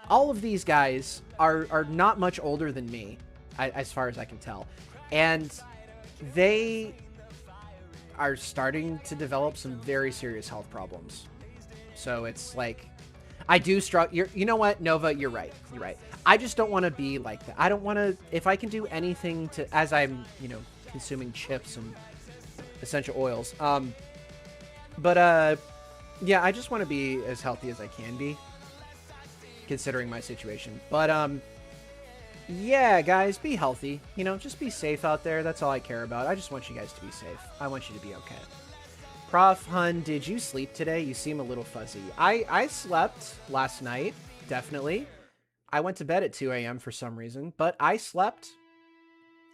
All of these guys are not much older than me, as far as I can tell. And they are starting to develop some very serious health problems. So it's like, I do struggle. You know what, Nova, you're right. You're right. I just don't want to be like that. I don't want to, if I can do anything to, as I'm, you know, consuming chips and essential oils. Yeah, I just want to be as healthy as I can be, considering my situation. But, yeah, guys, be healthy. You know, just be safe out there. That's all I care about. I just want you guys to be safe. I want you to be okay. Prof Hun, did you sleep today? You seem a little fuzzy. I slept last night, definitely. I went to bed at 2 a.m. for some reason, but I slept.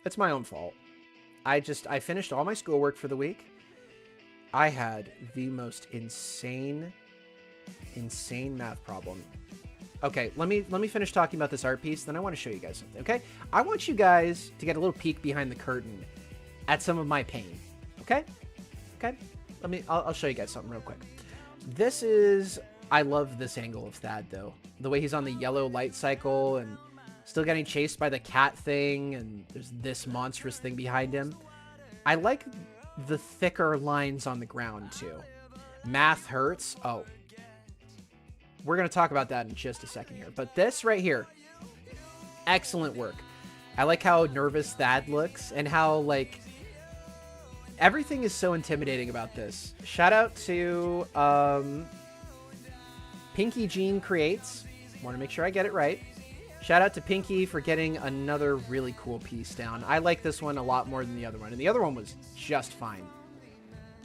It's my own fault. I finished all my schoolwork for the week. I had the most insane math problem. Okay, let me finish talking about this art piece, then I want to show you guys something, okay? I want you guys to get a little peek behind the curtain at some of my pain, okay? Okay? I'll show you guys something real quick. This is, I love this angle of Thad, though. The way he's on the yellow light cycle and still getting chased by the cat thing, and there's this monstrous thing behind him. I like the thicker lines on the ground, too. Math hurts. Oh. We're going to talk about that in just a second here. But this right here, excellent work. I like how nervous Thad looks and how, like, everything is so intimidating about this. Shout out to Pinky Jean Creates. Want to make sure I get it right. Shout out to Pinky for getting another really cool piece down. I like this one a lot more than the other one. And the other one was just fine.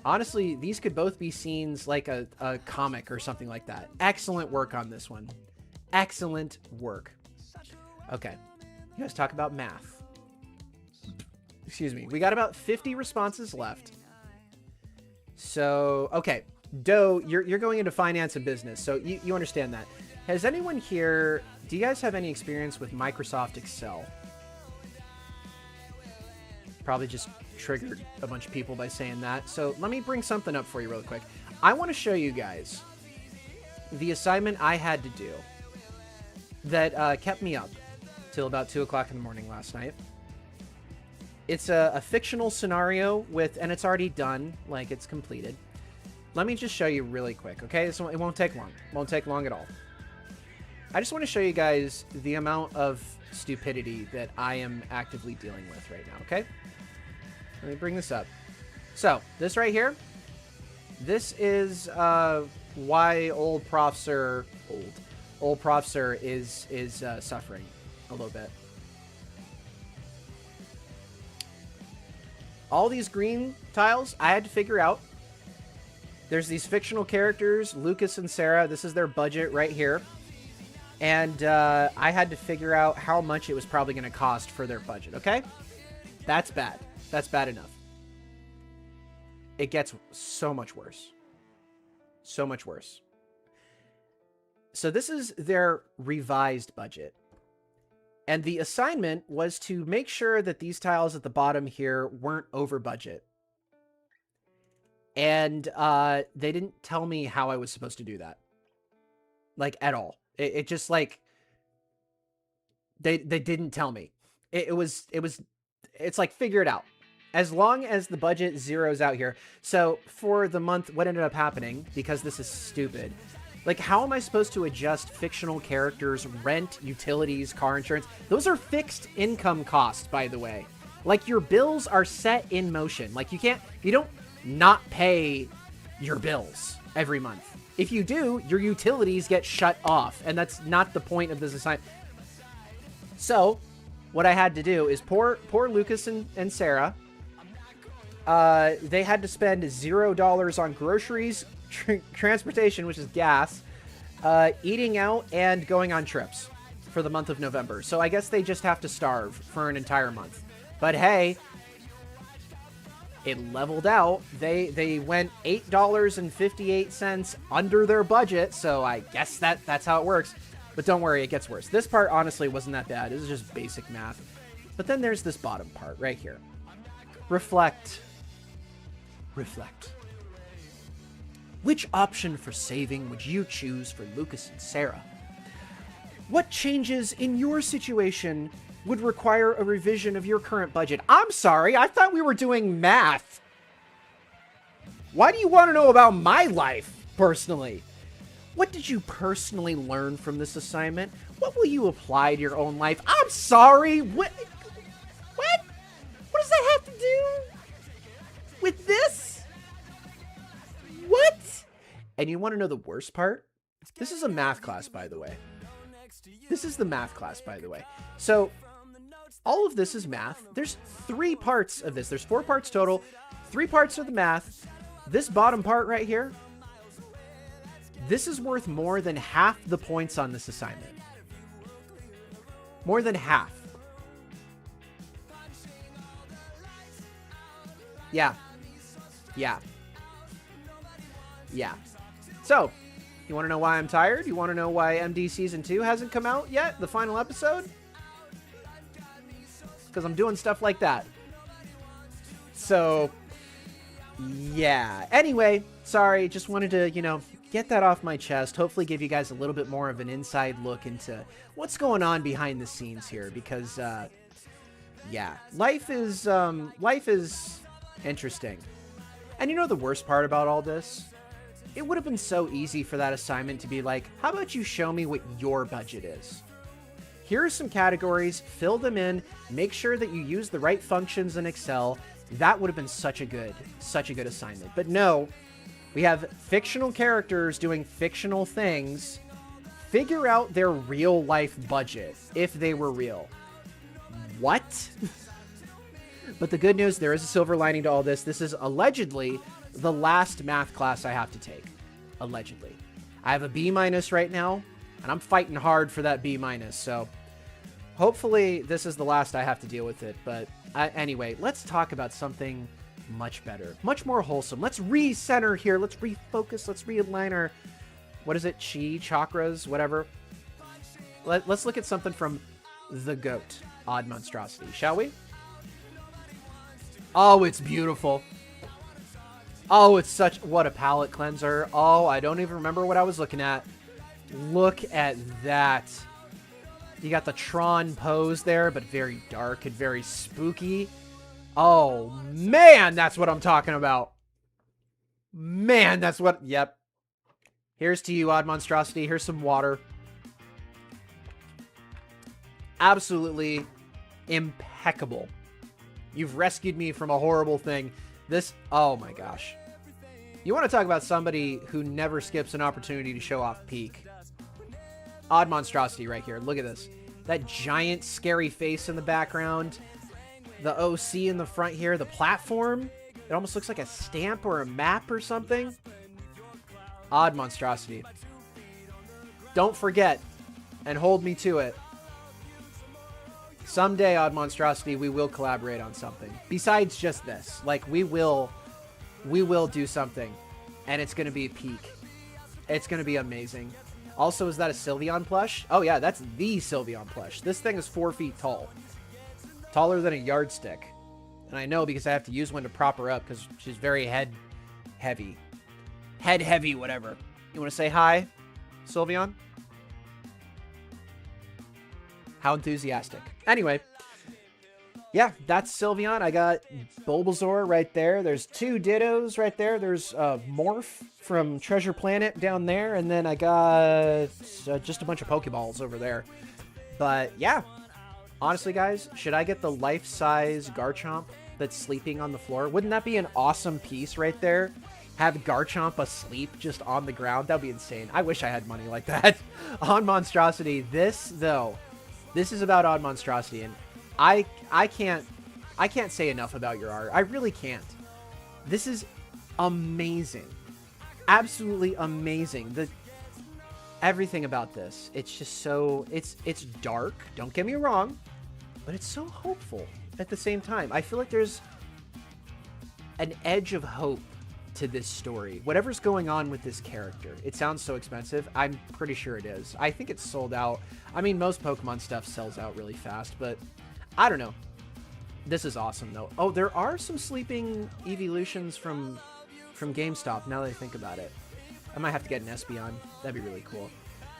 Honestly, these could both be scenes like a comic or something like that. Excellent work on this one. Excellent work. Okay. You guys talk about math. Excuse me. We got about 50 responses left. So, okay. Doe, you're going into finance and business, so you understand that. Has anyone here... Do you guys have any experience with Microsoft Excel? Probably just triggered a bunch of people by saying that. So let me bring something up for you real quick. I want to show you guys the assignment I had to do that kept me up till about 2 o'clock in the morning last night. It's a fictional scenario and it's already done, like it's completed. Let me just show you really quick, okay? It won't take long. It won't take long at all. I just want to show you guys the amount of stupidity that I am actively dealing with right now, okay? Let me bring this up. So, this right here, this is why old Prof Sir is suffering. a little bit. All these green tiles, I had to figure out. There's these fictional characters, Lucas and Sarah. This is their budget right here. And I had to figure out how much it was probably going to cost for their budget, okay? That's bad. That's bad enough. It gets so much worse. So much worse. So this is their revised budget. And the assignment was to make sure that these tiles at the bottom here weren't over budget. And they didn't tell me how I was supposed to do that. Like, at all. It just, like, they didn't tell me. It's like, figure it out. As long as the budget zeroes out here. So, for the month, what ended up happening, because this is stupid, like, how am I supposed to adjust fictional characters, rent, utilities, car insurance? Those are fixed income costs, by the way. Like, your bills are set in motion. Like, you don't not pay your bills every month. If you do, your utilities get shut off, and that's not the point of this assignment. So, what I had to do is poor Lucas and Sarah, they had to spend $0 on groceries, transportation, which is gas, eating out, and going on trips for the month of November. So I guess they just have to starve for an entire month. But hey, it leveled out. They went $8.58 under their budget, so I guess that's how it works. But don't worry, it gets worse. This part, honestly, wasn't that bad. This is just basic math. But then there's this bottom part right here. Reflect. Reflect. Which option for saving would you choose for Lucas and Sarah? What changes in your situation would require a revision of your current budget? I'm sorry, I thought we were doing math. Why do you want to know about my life, personally? What did you personally learn from this assignment? What will you apply to your own life? I'm sorry, what? What does that have to do with this? What? And you want to know the worst part? This is a math class, by the way. This is the math class, by the way. So, all of this is math. There's 3 parts of this. There's 4 parts total. 3 parts of the math. This bottom part right here, this is worth more than half the points on this assignment. More than half. Yeah. Yeah. Yeah. So, you want to know why I'm tired? You want to know why MD Season 2 hasn't come out yet? The final episode? Because I'm doing stuff like that. So, yeah. Anyway, sorry. Just wanted to, get that off my chest. Hopefully give you guys a little bit more of an inside look into what's going on behind the scenes here. Because, yeah. Life is interesting. And you know the worst part about all this? It would have been so easy for that assignment to be like, how about you show me what your budget is? Here are some categories, fill them in, make sure that you use the right functions in Excel. That would have been such a good assignment. But no, we have fictional characters doing fictional things. Figure out their real life budget, if they were real. What? But the good news, there is a silver lining to all this. This is allegedly the last math class I have to take. Allegedly. I have a B- right now, and I'm fighting hard for that B-. So hopefully this is the last I have to deal with it. But anyway, let's talk about something much better, much more wholesome. Let's recenter here. Let's refocus. Let's realign our, what is it? Chi, chakras, whatever. Let's look at something from the GOAT, Odd Monstrosity, shall we? Oh, it's beautiful. Oh, it's what a palette cleanser. Oh, I don't even remember what I was looking at. Look at that. You got the Tron pose there, but very dark and very spooky. Oh, man, that's what I'm talking about. Man, that's what... Yep. Here's to you, Odd Monstrosity. Here's some water. Absolutely impeccable. You've rescued me from a horrible thing. This... Oh, my gosh. You want to talk about somebody who never skips an opportunity to show off peak. Odd Monstrosity right here. Look at this. That giant scary face in the background. The OC in the front here. The platform. It almost looks like a stamp or a map or something. Odd monstrosity. Don't forget, and hold me to it. Someday, Odd Monstrosity, we will collaborate on something. Besides just this. Like, we will do something. And it's going to be peak. It's going to be amazing. Also, is that a Sylveon plush? Oh, yeah, that's the Sylveon plush. This thing is 4 feet tall. Taller than a yardstick. And I know because I have to use one to prop her up because she's very head heavy. Head heavy, whatever. You want to say hi, Sylveon? How enthusiastic. Anyway. Yeah, that's Sylveon. I got Bulbasaur right there. There's 2 Dittos right there. There's Morph from Treasure Planet down there. And then I got just a bunch of Pokeballs over there. But yeah, honestly, guys, should I get the life-size Garchomp that's sleeping on the floor? Wouldn't that be an awesome piece right there? Have Garchomp asleep just on the ground? That would be insane. I wish I had money like that. On Monstrosity, this, though, this is about Odd Monstrosity, and I can't say enough about your art. I really can't. This is amazing. Absolutely amazing. Everything about this. It's just so it's dark, don't get me wrong, but it's so hopeful at the same time. I feel like there's an edge of hope to this story. Whatever's going on with this character. It sounds so expensive. I'm pretty sure it is. I think it's sold out. I mean, most Pokemon stuff sells out really fast, but I don't know. This is awesome, though. Oh, there are some sleeping evolutions from GameStop, now that I think about it. I might have to get an Espeon. That'd be really cool.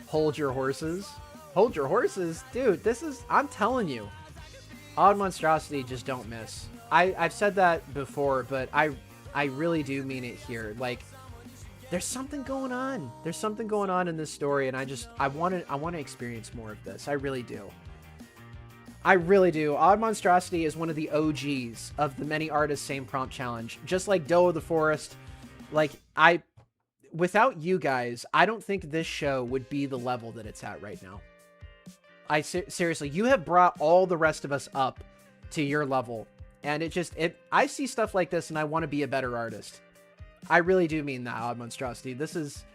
Hold your horses. Hold your horses? Dude, this is... I'm telling you. Odd Monstrosity, just don't miss. I've said that before, but I really do mean it here. Like, there's something going on. There's something going on in this story, and I want to experience more of this. I really do. I really do. Odd Monstrosity is one of the OGs of the Many Artists Same Prompt Challenge. Just like Doe of the Forest. Like, without you guys, I don't think this show would be the level that it's at right now. Seriously, you have brought all the rest of us up to your level. And I see stuff like this and I want to be a better artist. I really do mean that, Odd Monstrosity. This is,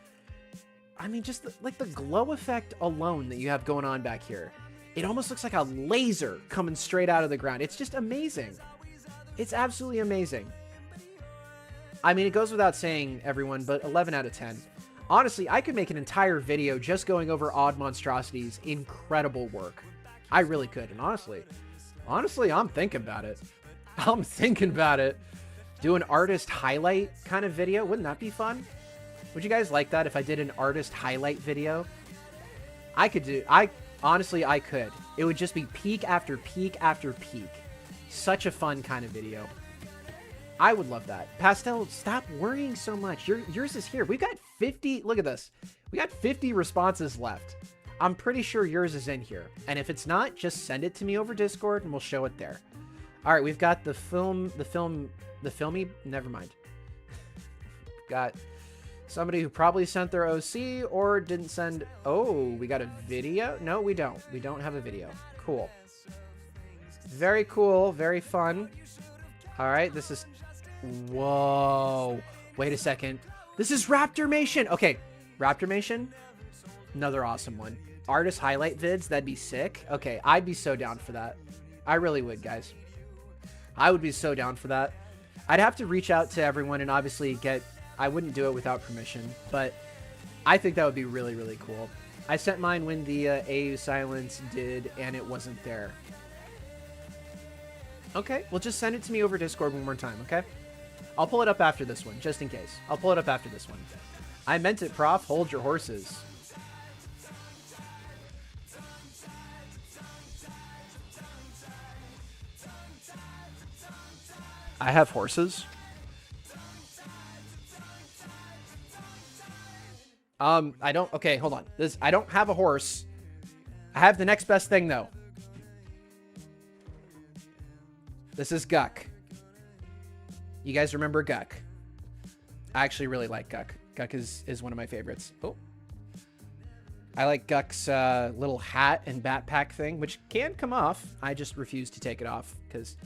I mean, just like the glow effect alone that you have going on back here. It almost looks like a laser coming straight out of the ground. It's just amazing. It's absolutely amazing. I mean, it goes without saying, everyone, but 11 out of 10. Honestly, I could make an entire video just going over Odd Monstrosity's incredible work. I really could. And honestly, I'm thinking about it. I'm thinking about it. Do an artist highlight kind of video. Wouldn't that be fun? Would you guys like that if I did an artist highlight video? Honestly, I could. It would just be peak after peak after peak. Such a fun kind of video. I would love that. Pastel, stop worrying so much. Yours is here. We've got 50. Look at this. We got 50 responses left. I'm pretty sure yours is in here. And if it's not, just send it to me over Discord and we'll show it there. All right, we've got the filmy, never mind. Got somebody who probably sent their OC or didn't send. Oh, we got a video? No, we don't. We don't have a video. Cool. Very cool. Very fun. All right, this is... Whoa. Wait a second. This is Raptormation. Okay, Raptormation. Another awesome one. Artist highlight vids. That'd be sick. Okay, I'd be so down for that. I really would, guys. I would be so down for that. I'd have to reach out to everyone and obviously get... I wouldn't do it without permission, but I think that would be really, really cool. I sent mine when the AU Silence did, and it wasn't there. Okay, well, just send it to me over Discord one more time, okay? I'll pull it up after this one, just in case. I'll pull it up after this one. I meant it, Prof. Hold your horses. I have horses. I don't... Okay, hold on. I don't have a horse. I have the next best thing, though. This is Guck. You guys remember Guck? I actually really like Guck. Guck is one of my favorites. Oh. I like Guck's little hat and backpack thing, which can come off. I just refuse to take it off because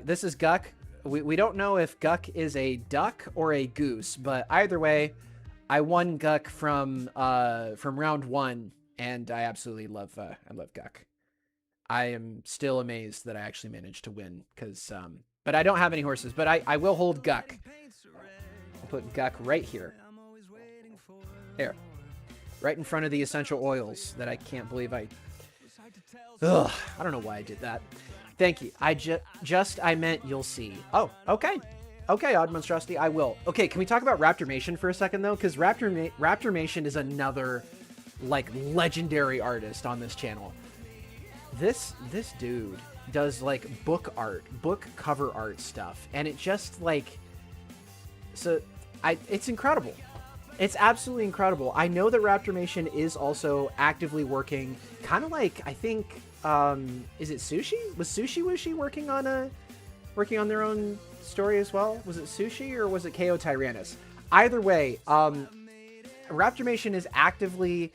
this is Guck. We don't know if Guck is a duck or a goose, but either way, I won Guck from round 1, and I absolutely love Guck. I am still amazed that I actually managed to win because but I don't have any horses, but I will hold Guck. I'll put Guck right here. There. Right in front of the essential oils that I can't believe I don't know why I did that. Thank you. I meant you'll see. Oh, okay. Okay, Odd Monstrosity, I will. Okay, can we talk about Raptormation for a second, though? Because Raptormation is another, like, legendary artist on this channel. This dude does, like, book cover art stuff. And it just, like... it's incredible. It's absolutely incredible. I know that Raptormation is also actively working, kind of like, I think, is it Sushi? Was Sushi Wushi working on their own story as well? Was it Sushi or was it KO Tyrannus? Either way, Raptormation is actively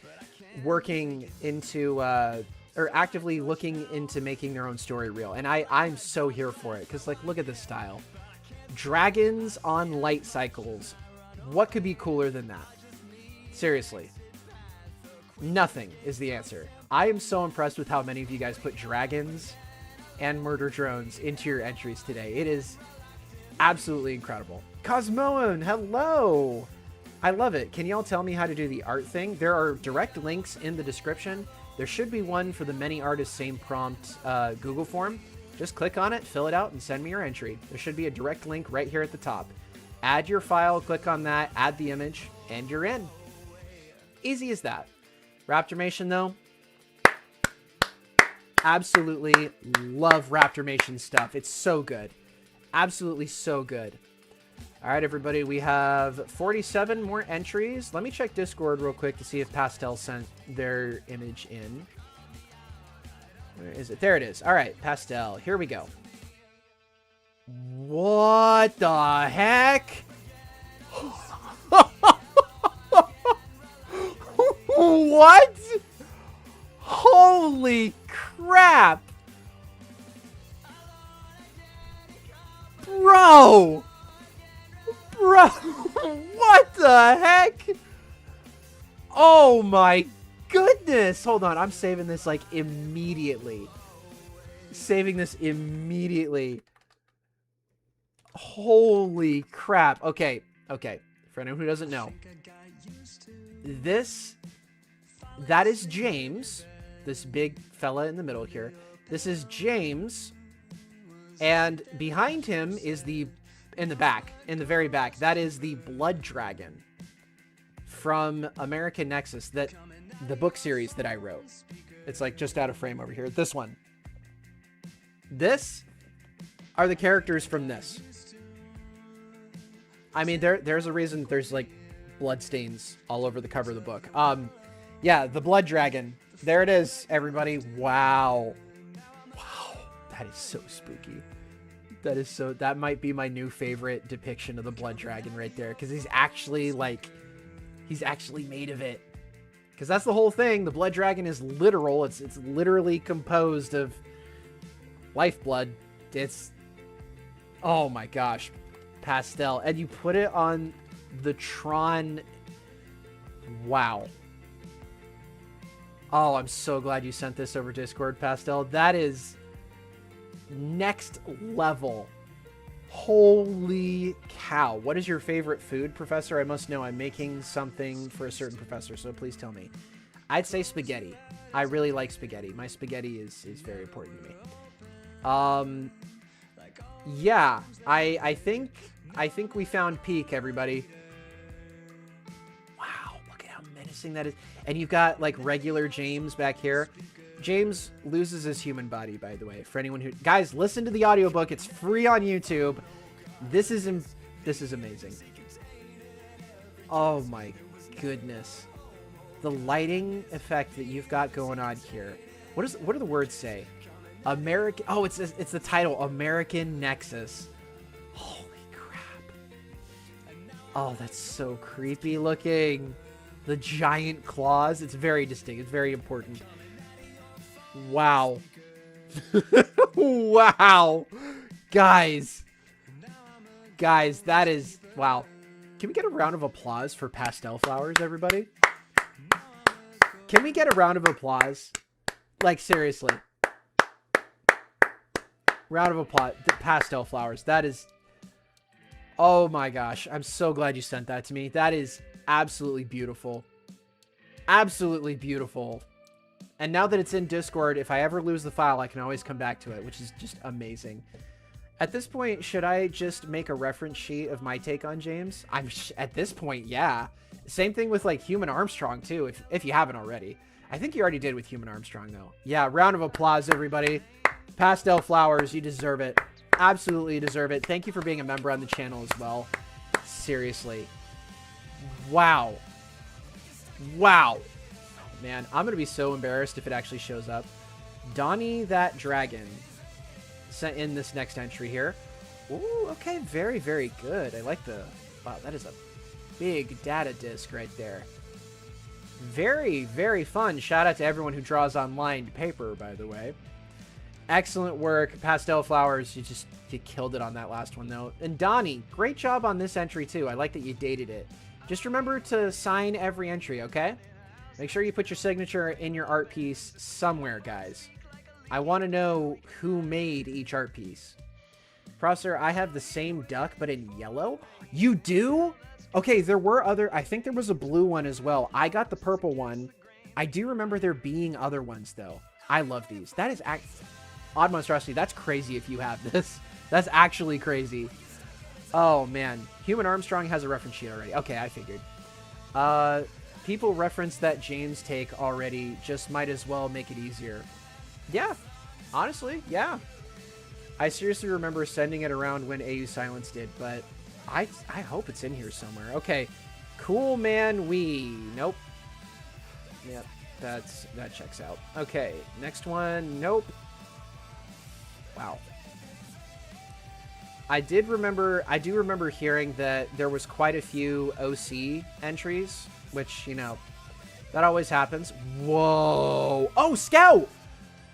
working into, or actively looking into making their own story real. And I'm so here for it. Because, like, look at this style. Dragons on light cycles. What could be cooler than that? Seriously. Nothing is the answer. I am so impressed with how many of you guys put dragons and murder drones into your entries today. It is absolutely incredible. Cosmoan, hello! I love it. Can y'all tell me how to do the art thing? There are direct links in the description. There should be one for the many artists same prompt Google form. Just click on it, fill it out, and send me your entry. There should be a direct link right here at the top. Add your file, click on that, add the image, and you're in. Easy as that. Raptormation, though, absolutely love Raptormation stuff. It's so good. Absolutely so good. All right, everybody, we have 47 more entries. Let me check Discord real quick to see if Pastel sent their image in. Where is it? There it is. All right, Pastel, here we go. What the heck? What? Holy crap. Bro. What the heck? Oh my goodness. Hold on. I'm saving this like immediately. Saving this immediately. Holy crap. Okay. Okay. For anyone who doesn't know, that is James, this big fella in the middle here. This is James, and behind him is in the very back, that is the Blood Dragon from American Nexus, the book series that I wrote. It's like just out of frame over here. This one. This are the characters from this. I mean, there's a reason there's like blood stains all over the cover of the book. Yeah, the Blood Dragon. There it is, everybody. Wow. Wow. That is so spooky. That might be my new favorite depiction of the Blood Dragon right there. Because he's actually made of it. Because that's the whole thing. The Blood Dragon is literal. It's literally composed of lifeblood. Oh my gosh. Pastel. And you put it on the Tron. Wow. Oh, I'm so glad you sent this over Discord, Pastel. That is next level. Holy cow. What is your favorite food, Professor? I must know. I'm making something for a certain professor, so please tell me. I'd say spaghetti. I really like spaghetti. My spaghetti is very important to me. Yeah, I think we found peak, everybody. Wow, look at how menacing that is. And you've got like regular James back here. James loses his human body, by the way. For anyone who... Guys, listen to the audiobook. It's free on YouTube. This is amazing. Oh my goodness. The lighting effect that you've got going on here. What do the words say? American... Oh, it's the title. American Nexus. Holy crap. Oh, that's so creepy looking. The giant claws. It's very distinct. It's very important. Wow. Wow. Guys. Guys, that is... Wow. Can we get a round of applause for pastel flowers, everybody? Can we get a round of applause? Like, seriously. Round of applause. The pastel flowers. That is... Oh my gosh. I'm so glad you sent that to me. That is absolutely beautiful. Absolutely beautiful. And now that it's in Discord, if I ever lose the file, I can always come back to it, which is just amazing. At this point, should I just make a reference sheet of my take on James? At this point, yeah. Same thing with, like, Human Armstrong, too, if you haven't already. I think you already did with Human Armstrong, though. Yeah, round of applause, everybody. Pastel Flowers, you deserve it. Absolutely deserve it. Thank you for being a member on the channel as well. Seriously. Wow. Wow. Oh, man, I'm going to be so embarrassed if it actually shows up. Donnie that Dragon sent in this next entry here. Ooh, okay, very, very good. I like the... Wow, that is a big data disk right there. Very, very fun. Shout out to everyone who draws on lined paper, by the way. Excellent work. Pastel Flowers, you killed it on that last one, though. And Donnie, great job on this entry, too. I like that you dated it. Just remember to sign every entry, okay? Make sure you put your signature in your art piece somewhere, guys. I want to know who made each art piece. Professor, I have the same duck, but in yellow. You do? Okay, there were other... I think there was a blue one as well. I got the purple one. I do remember there being other ones, though. I love these. That is... Odd Monstrosity, that's crazy if you have this. That's actually crazy. Oh, man. Human Armstrong has a reference sheet already. Okay, I figured. People reference that James take already. Just might as well make it easier. Yeah. Honestly, yeah. I seriously remember sending it around when AU Silence did, but I hope it's in here somewhere. Okay. Cool Man Wee. Nope. Yep. That checks out. Okay. Next one. Nope. Wow. I do remember hearing that there was quite a few OC entries, which, you know, that always happens. Whoa. Oh, Scout.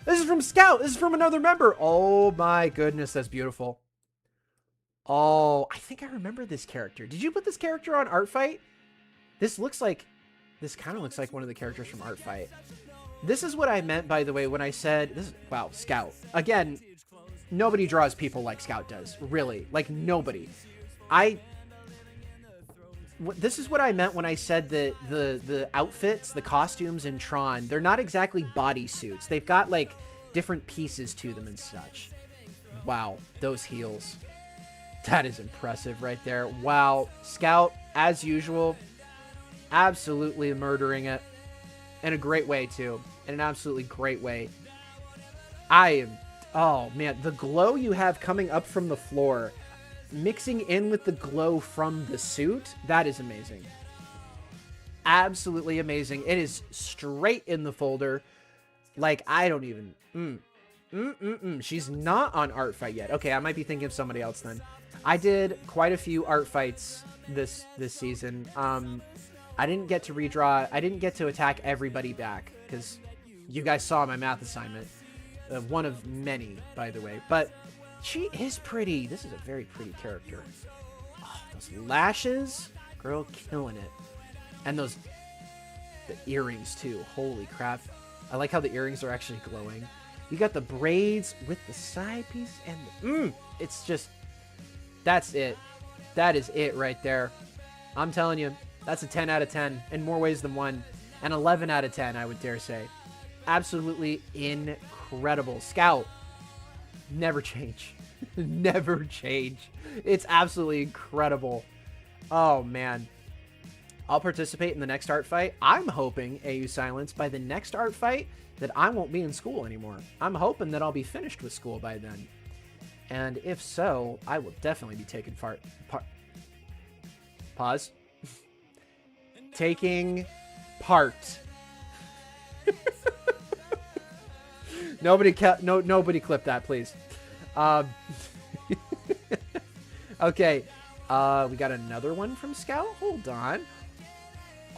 This is from Scout. This is from another member. Oh my goodness. That's beautiful. Oh, I think I remember this character. Did you put this character on Art Fight? This kind of looks like one of the characters from Art Fight. This is what I meant, by the way, when I said, wow, Scout. Again, nobody draws people like Scout does. Really. Like, nobody. This is what I meant when I said that the outfits, the costumes in Tron, they're not exactly bodysuits. They've got, like, different pieces to them and such. Wow. Those heels. That is impressive right there. Wow. Scout, as usual, absolutely murdering it. In a great way, too. In an absolutely great way. Oh, man. The glow you have coming up from the floor, mixing in with the glow from the suit, that is amazing. Absolutely amazing. It is straight in the folder. Like, I don't even... She's not on Art Fight yet. Okay, I might be thinking of somebody else then. I did quite a few art fights this season. I didn't get to redraw. I didn't get to attack everybody back because you guys saw my math assignment. One of many, by the way. But she is pretty. This is a very pretty character. Oh, those lashes. Girl killing it. And the earrings, too. Holy crap. I like how the earrings are actually glowing. You got the braids with the side piece and the... It's just... That's it. That is it right there. I'm telling you. That's a 10 out of 10 in more ways than one. An 11 out of 10, I would dare say. Absolutely incredible. Scout, never change. Never change. It's absolutely incredible. Oh, man. I'll participate in the next art fight. I'm hoping, AU Silence, by the next art fight, that I won't be in school anymore. I'm hoping that I'll be finished with school by then. And if so, I will definitely be taking part. Pause. Taking part. Nobody clip that, please. Okay. We got another one from Scout. Hold on.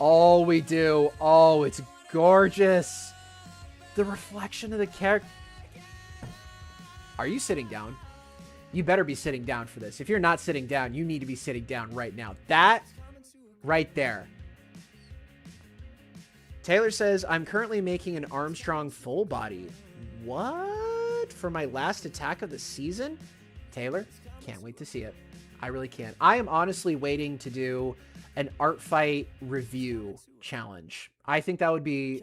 Oh, we do. Oh, it's gorgeous. The reflection of the character. Are you sitting down? You better be sitting down for this. If you're not sitting down, you need to be sitting down right now. That right there. Taylor says, I'm currently making an Armstrong full body. What? For my last attack of the season? Taylor, can't wait to see it. I really can't. I am honestly waiting to do an art fight review challenge. I think that would be,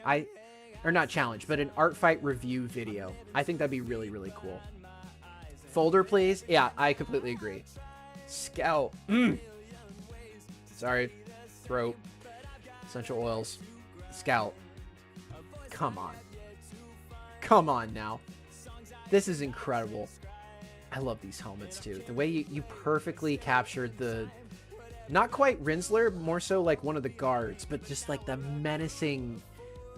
or not challenge, but an art fight review video. I think that'd be really, really cool. Folder, please. Yeah, I completely agree. Scout. Sorry. Throat. Essential oils. Scout. Come on. Come on now. This is incredible. I love these helmets too. The way you perfectly captured the, not quite Rinsler, more so like one of the guards, but just like the menacing,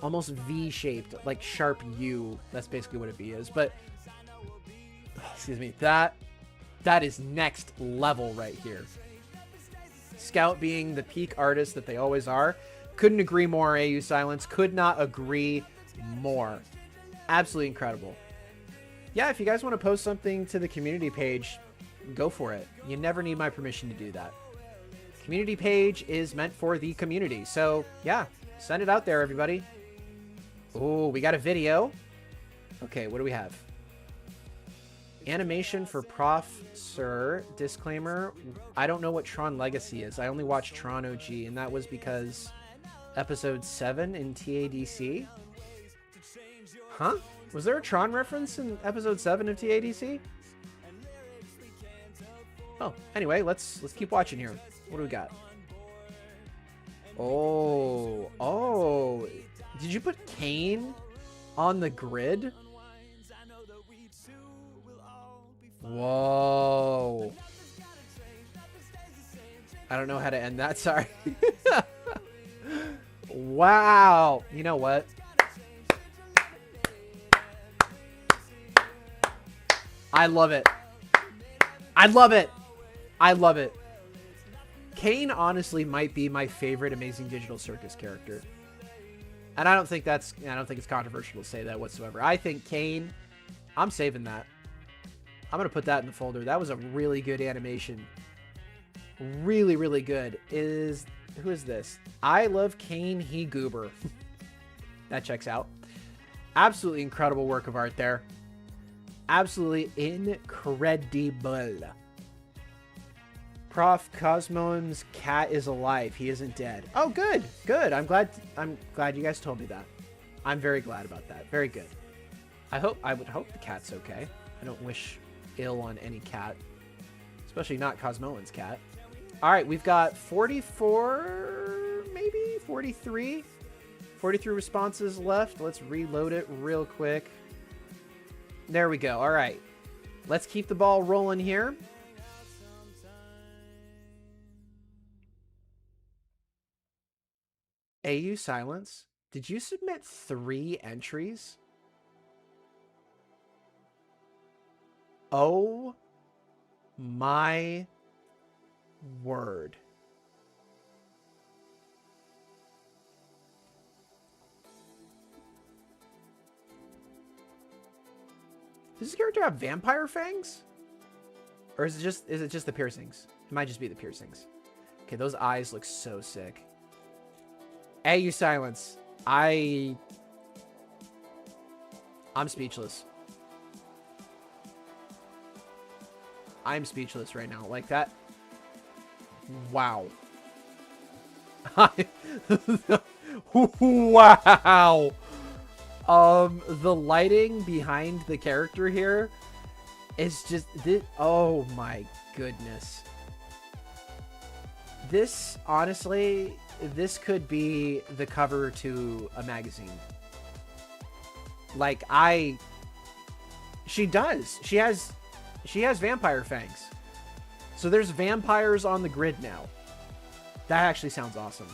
almost V-shaped, like sharp U. That's basically what a V is. But, excuse me, that is next level right here. Scout being the peak artist that they always are. Couldn't agree more, AU Silence. Could not agree more. Absolutely incredible. Yeah, if you guys want to post something to the community page, go for it. You never need my permission to do that. Community page is meant for the community. So, yeah, send it out there, everybody. Oh, we got a video. Okay, what do we have? Animation for Prof. Sir. Disclaimer, I don't know what Tron Legacy is. I only watched Tron OG, and that was because episode 7 in TADC. Huh? Was there a Tron reference in episode 7 of TADC? Oh, anyway, let's keep watching here. What do we got? Oh, did you put Kane on the grid? Whoa. I don't know how to end that, sorry. Wow. You know what? I love it. I love it. I love it. Kane honestly might be my favorite Amazing Digital Circus character. And I don't think it's controversial to say that whatsoever. I think Kane, I'm saving that. I'm going to put that in the folder. That was a really good animation. Really, really good. Who is this? I love Kane, he goober. That checks out. Absolutely incredible work of art there. Absolutely incredible. Prof. Cosmo's cat is alive. He isn't dead. Oh, good. Good. I'm glad you guys told me that. I'm very glad about that. Very good. I would hope the cat's okay. I don't wish ill on any cat, especially not Cosmoan's cat. All right, we've got 44, maybe 43 responses left. Let's reload it real quick. There we go. All right, let's keep the ball rolling here. AU Silence, did you submit 3 entries? Oh my word. Does this character have vampire fangs? Or is it just the piercings? It might just be the piercings. Okay, those eyes look so sick. AU Silence. I'm speechless. I'm speechless right now. Like that. Wow. Wow. The lighting behind the character here is just this. Oh my goodness. This, honestly, this could be the cover to a magazine. Like, she does. She has vampire fangs. So there's vampires on the grid now. That actually sounds awesome.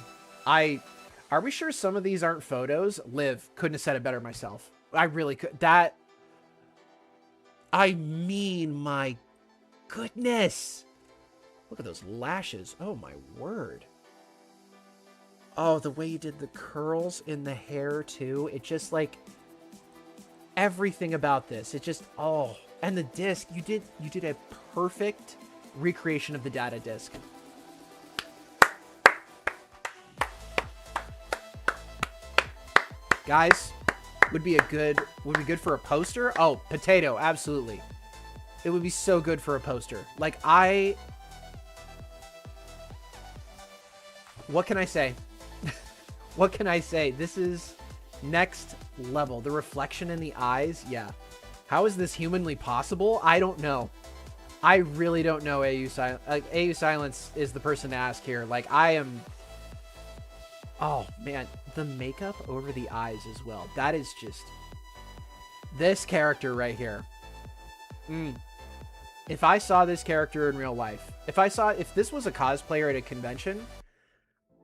Are we sure some of these aren't photos? Liv, couldn't have said it better myself. I really could. I mean, my goodness. Look at those lashes. Oh my word. Oh, the way you did the curls in the hair too. It just like everything about this. It just, oh, and the disc, you did a perfect recreation of the data disc. Guys, would be good for a poster. Oh, potato, absolutely. It would be so good for a poster. Like what can I say? What can I say? This is next level. The reflection in the eyes, yeah. How is this humanly possible? I don't know. I really don't know. AU Silence is the person to ask here. Like, I am... Oh, man. The makeup over the eyes as well. That is just... This character right here. If I saw this character in real life, if this was a cosplayer at a convention,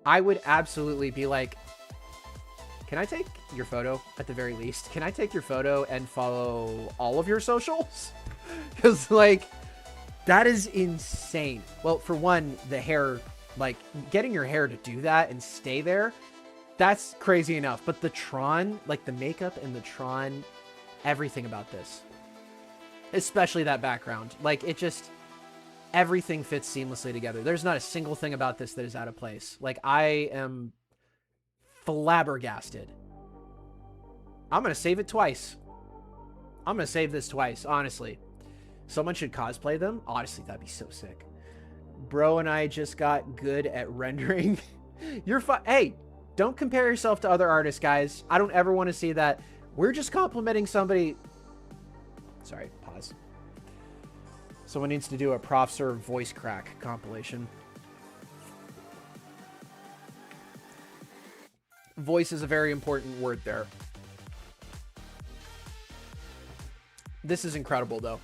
I would absolutely be like, can I take your photo at the very least? Can I take your photo and follow all of your socials? Because, like, that is insane. Well, for one, the hair, like, getting your hair to do that and stay there, that's crazy enough. But the Tron, like, the makeup and the Tron, everything about this, especially that background, like, it just, everything fits seamlessly together. There's not a single thing about this that is out of place. Like, I am flabbergasted. I'm gonna save it twice. I'm gonna save this twice, honestly. Someone should cosplay them. Honestly, that'd be so sick. Bro and I just got good at rendering. You're fine. Hey, don't compare yourself to other artists, guys. I don't ever want to see that. We're just complimenting somebody. Sorry, pause. Someone needs to do a Prof Serve voice crack compilation. Voice is a very important word there. This is incredible, though.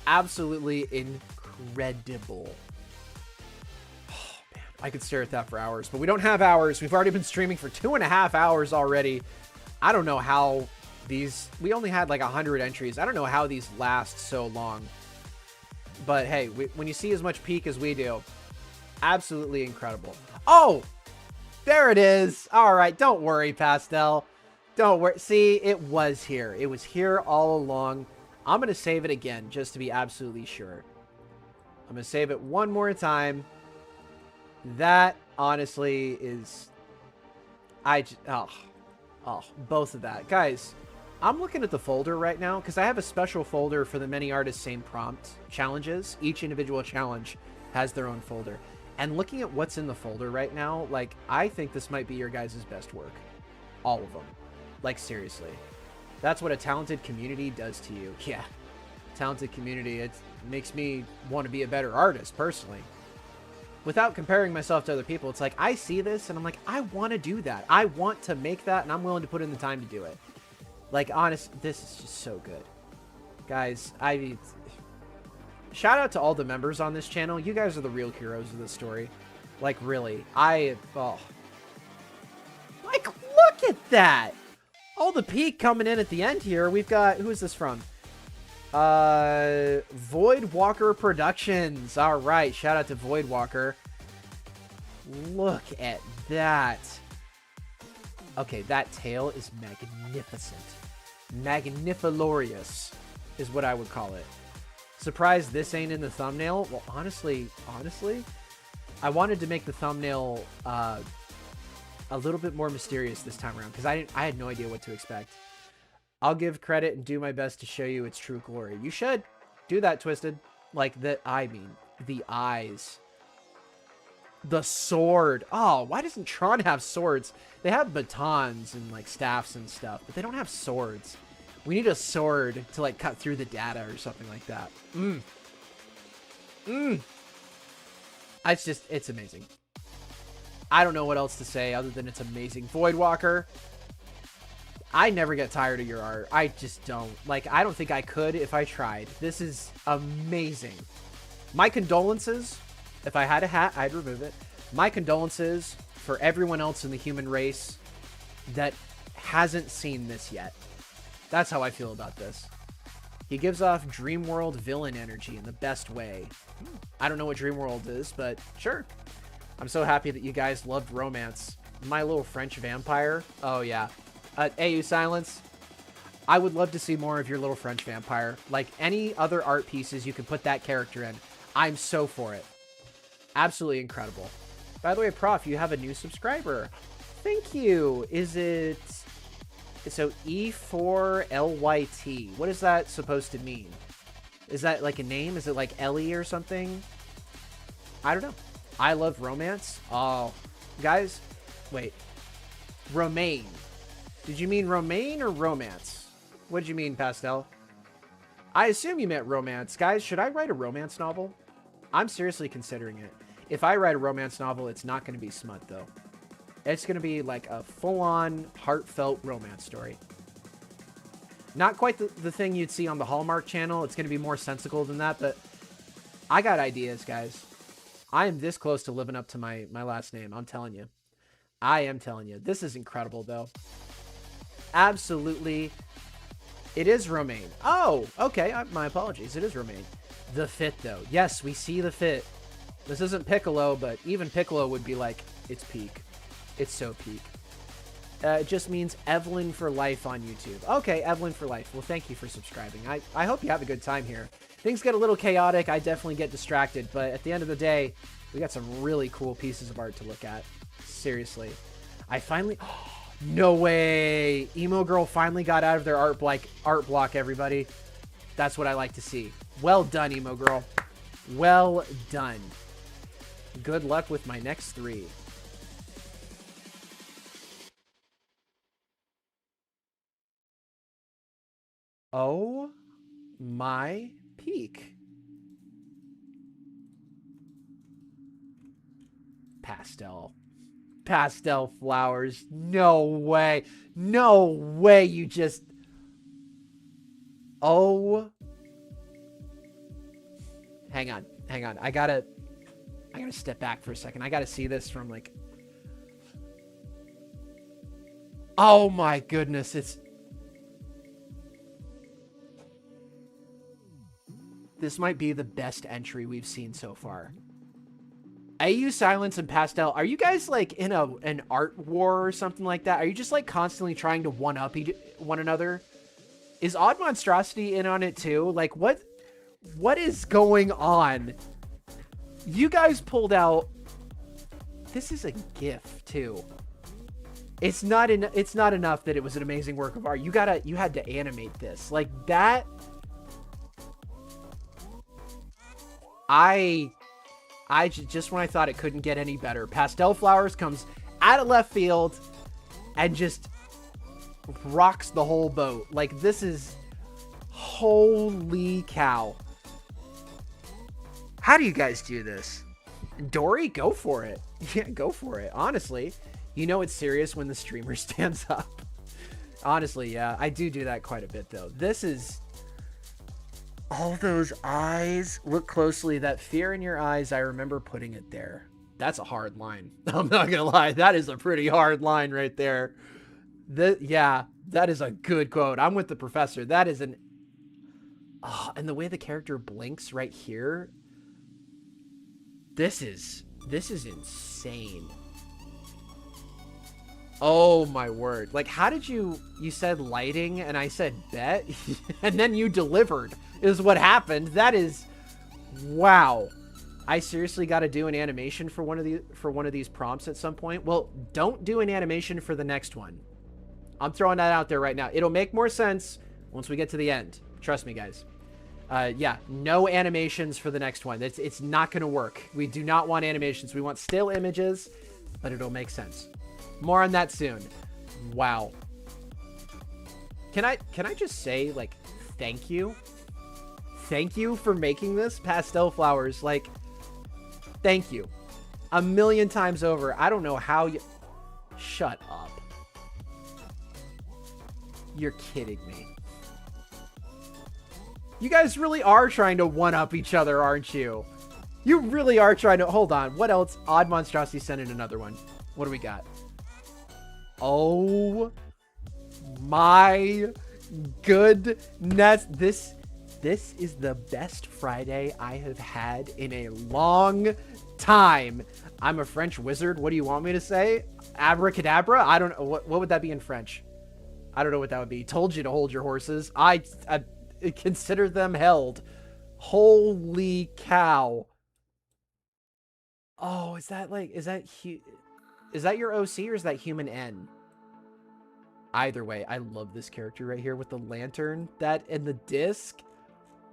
Absolutely incredible. Oh, man. I could stare at that for hours, but we don't have hours. We've already been streaming for 2.5 hours already. I don't know how these... We only had like 100 entries. I don't know how these last so long. But hey, when you see as much peak as we do, absolutely incredible. Oh! There it is. All right. Don't worry, Pastel. Don't worry. See, it was here. It was here all along. I'm going to save it again just to be absolutely sure. I'm going to save it one more time. That, honestly, is... both of that. Guys, I'm looking at the folder right now because I have a special folder for the many artists same prompt challenges. Each individual challenge has their own folder. And looking at what's in the folder right now, like, I think this might be your guys' best work. All of them. Like, seriously. That's what a talented community does to you. Yeah. Talented community. It makes me want to be a better artist, personally. Without comparing myself to other people, it's like, I see this, and I'm like, I want to do that. I want to make that, and I'm willing to put in the time to do it. Like, honest, this is just so good. Guys, shout out to all the members on this channel. You guys are the real heroes of this story. Like, really. Like, look at that! All the peak coming in at the end here. We've got... Who is this from? Void Walker Productions. All right. Shout out to Void Walker. Look at that. Okay, that tail is magnificent. Magnifilorious is what I would call it. Surprised this ain't in the thumbnail. Well, honestly, I wanted to make the thumbnail a little bit more mysterious this time around because I had no idea what to expect. I'll give credit and do my best to show you its true glory. You should do that, Twisted. Like the eyes, the sword. Oh, why doesn't Tron have swords? They have batons and like staffs and stuff, but they don't have swords. We need a sword to like cut through the data or something like that. It's amazing. I don't know what else to say other than it's amazing. Voidwalker, I never get tired of your art. I just don't. Like, I don't think I could if I tried. This is amazing. My condolences. If I had a hat, I'd remove it. My condolences for everyone else in the human race that hasn't seen this yet. That's how I feel about this. He gives off Dreamworld villain energy in the best way. I don't know what Dreamworld is, but sure. I'm so happy that you guys loved romance. My Little French Vampire. Oh, yeah. AU Silence. I would love to see more of your Little French Vampire. Like, any other art pieces you can put that character in. I'm so for it. Absolutely incredible. By the way, Prof, you have a new subscriber. Thank you. Is it... So, E4LYT. What is that supposed to mean? Is that like a name? Is it like Ellie or something? I don't know. I love romance. Oh, guys, wait. Romaine. Did you mean romaine or romance? What did you mean, Pastel? I assume you meant romance. Guys, should I write a romance novel? I'm seriously considering it. If I write a romance novel, it's not going to be smut, though. It's going to be like a full-on, heartfelt romance story. Not quite the thing you'd see on the Hallmark Channel. It's going to be more sensical than that, but I got ideas, guys. I am this close to living up to my last name. I'm telling you. I am telling you. This is incredible, though. Absolutely. It is romaine. Oh, okay. My apologies. It is romaine. The fit, though. Yes, we see the fit. This isn't Piccolo, but even Piccolo would be like, it's peak. It's so peak. It just means Evelyn for life on YouTube. Okay, Evelyn for life. Well, thank you for subscribing. I hope you have a good time here. Things get a little chaotic. I definitely get distracted. But at the end of the day, we got some really cool pieces of art to look at. Seriously. I finally... Oh, no way. Emo Girl finally got out of their art block, everybody. That's what I like to see. Well done, Emo Girl. Well done. Good luck with my next 3. Oh my peak. Pastel flowers. No way. No way you just... Oh. Hang on. I gotta step back for a second. I gotta see this from like... Oh my goodness. This might be the best entry we've seen so far. AU Silence and Pastel, are you guys like in an art war or something like that? Are you just like constantly trying to one-up one another? Is Odd Monstrosity in on it too? Like what is going on? You guys pulled out... This is a GIF too. It's not enough that it was an amazing work of art. You had to animate this. Like that... just when I thought it couldn't get any better, Pastel Flowers comes out of left field and just rocks the whole boat. Like, this is... Holy cow. How do you guys do this? Dory, go for it. Yeah, go for it. Honestly, you know it's serious when the streamer stands up. Honestly, yeah. I do that quite a bit, though. This is... All those eyes. Look closely. That fear in your eyes, I remember putting it there. That's a hard line. I'm not gonna lie. That is a pretty hard line right there. Yeah, that is a good quote. I'm with the professor. That is an... Oh, and the way the character blinks right here. This is insane. Oh my word. Like, how did you said lighting and I said bet and then you delivered is what happened. That is... Wow. I seriously got to do an animation for one of these prompts at some point. Well, don't do an animation for the next one. I'm throwing that out there right now. It'll make more sense once we get to the end. Trust me, guys. Yeah, no animations for the next one. It's not going to work. We do not want animations. We want still images, but it'll make sense. More on that soon. Wow. Can I just say, like, thank you? Thank you for making this, Pastel Flowers. Like, thank you. A million times over. I don't know how you... Shut up. You're kidding me. You guys really are trying to one-up each other, aren't you? You really are trying to... Hold on. What else? Odd Monstrosity sent in another one. What do we got? Oh my goodness. This is the best Friday I have had in a long time. I'm a French wizard. What do you want me to say? Abracadabra? I don't know. What would that be in French? I don't know what that would be. Told you to hold your horses. I consider them held. Holy cow. Oh, is that your OC or is that human N? Either way, I love this character right here with the lantern, that and the disc.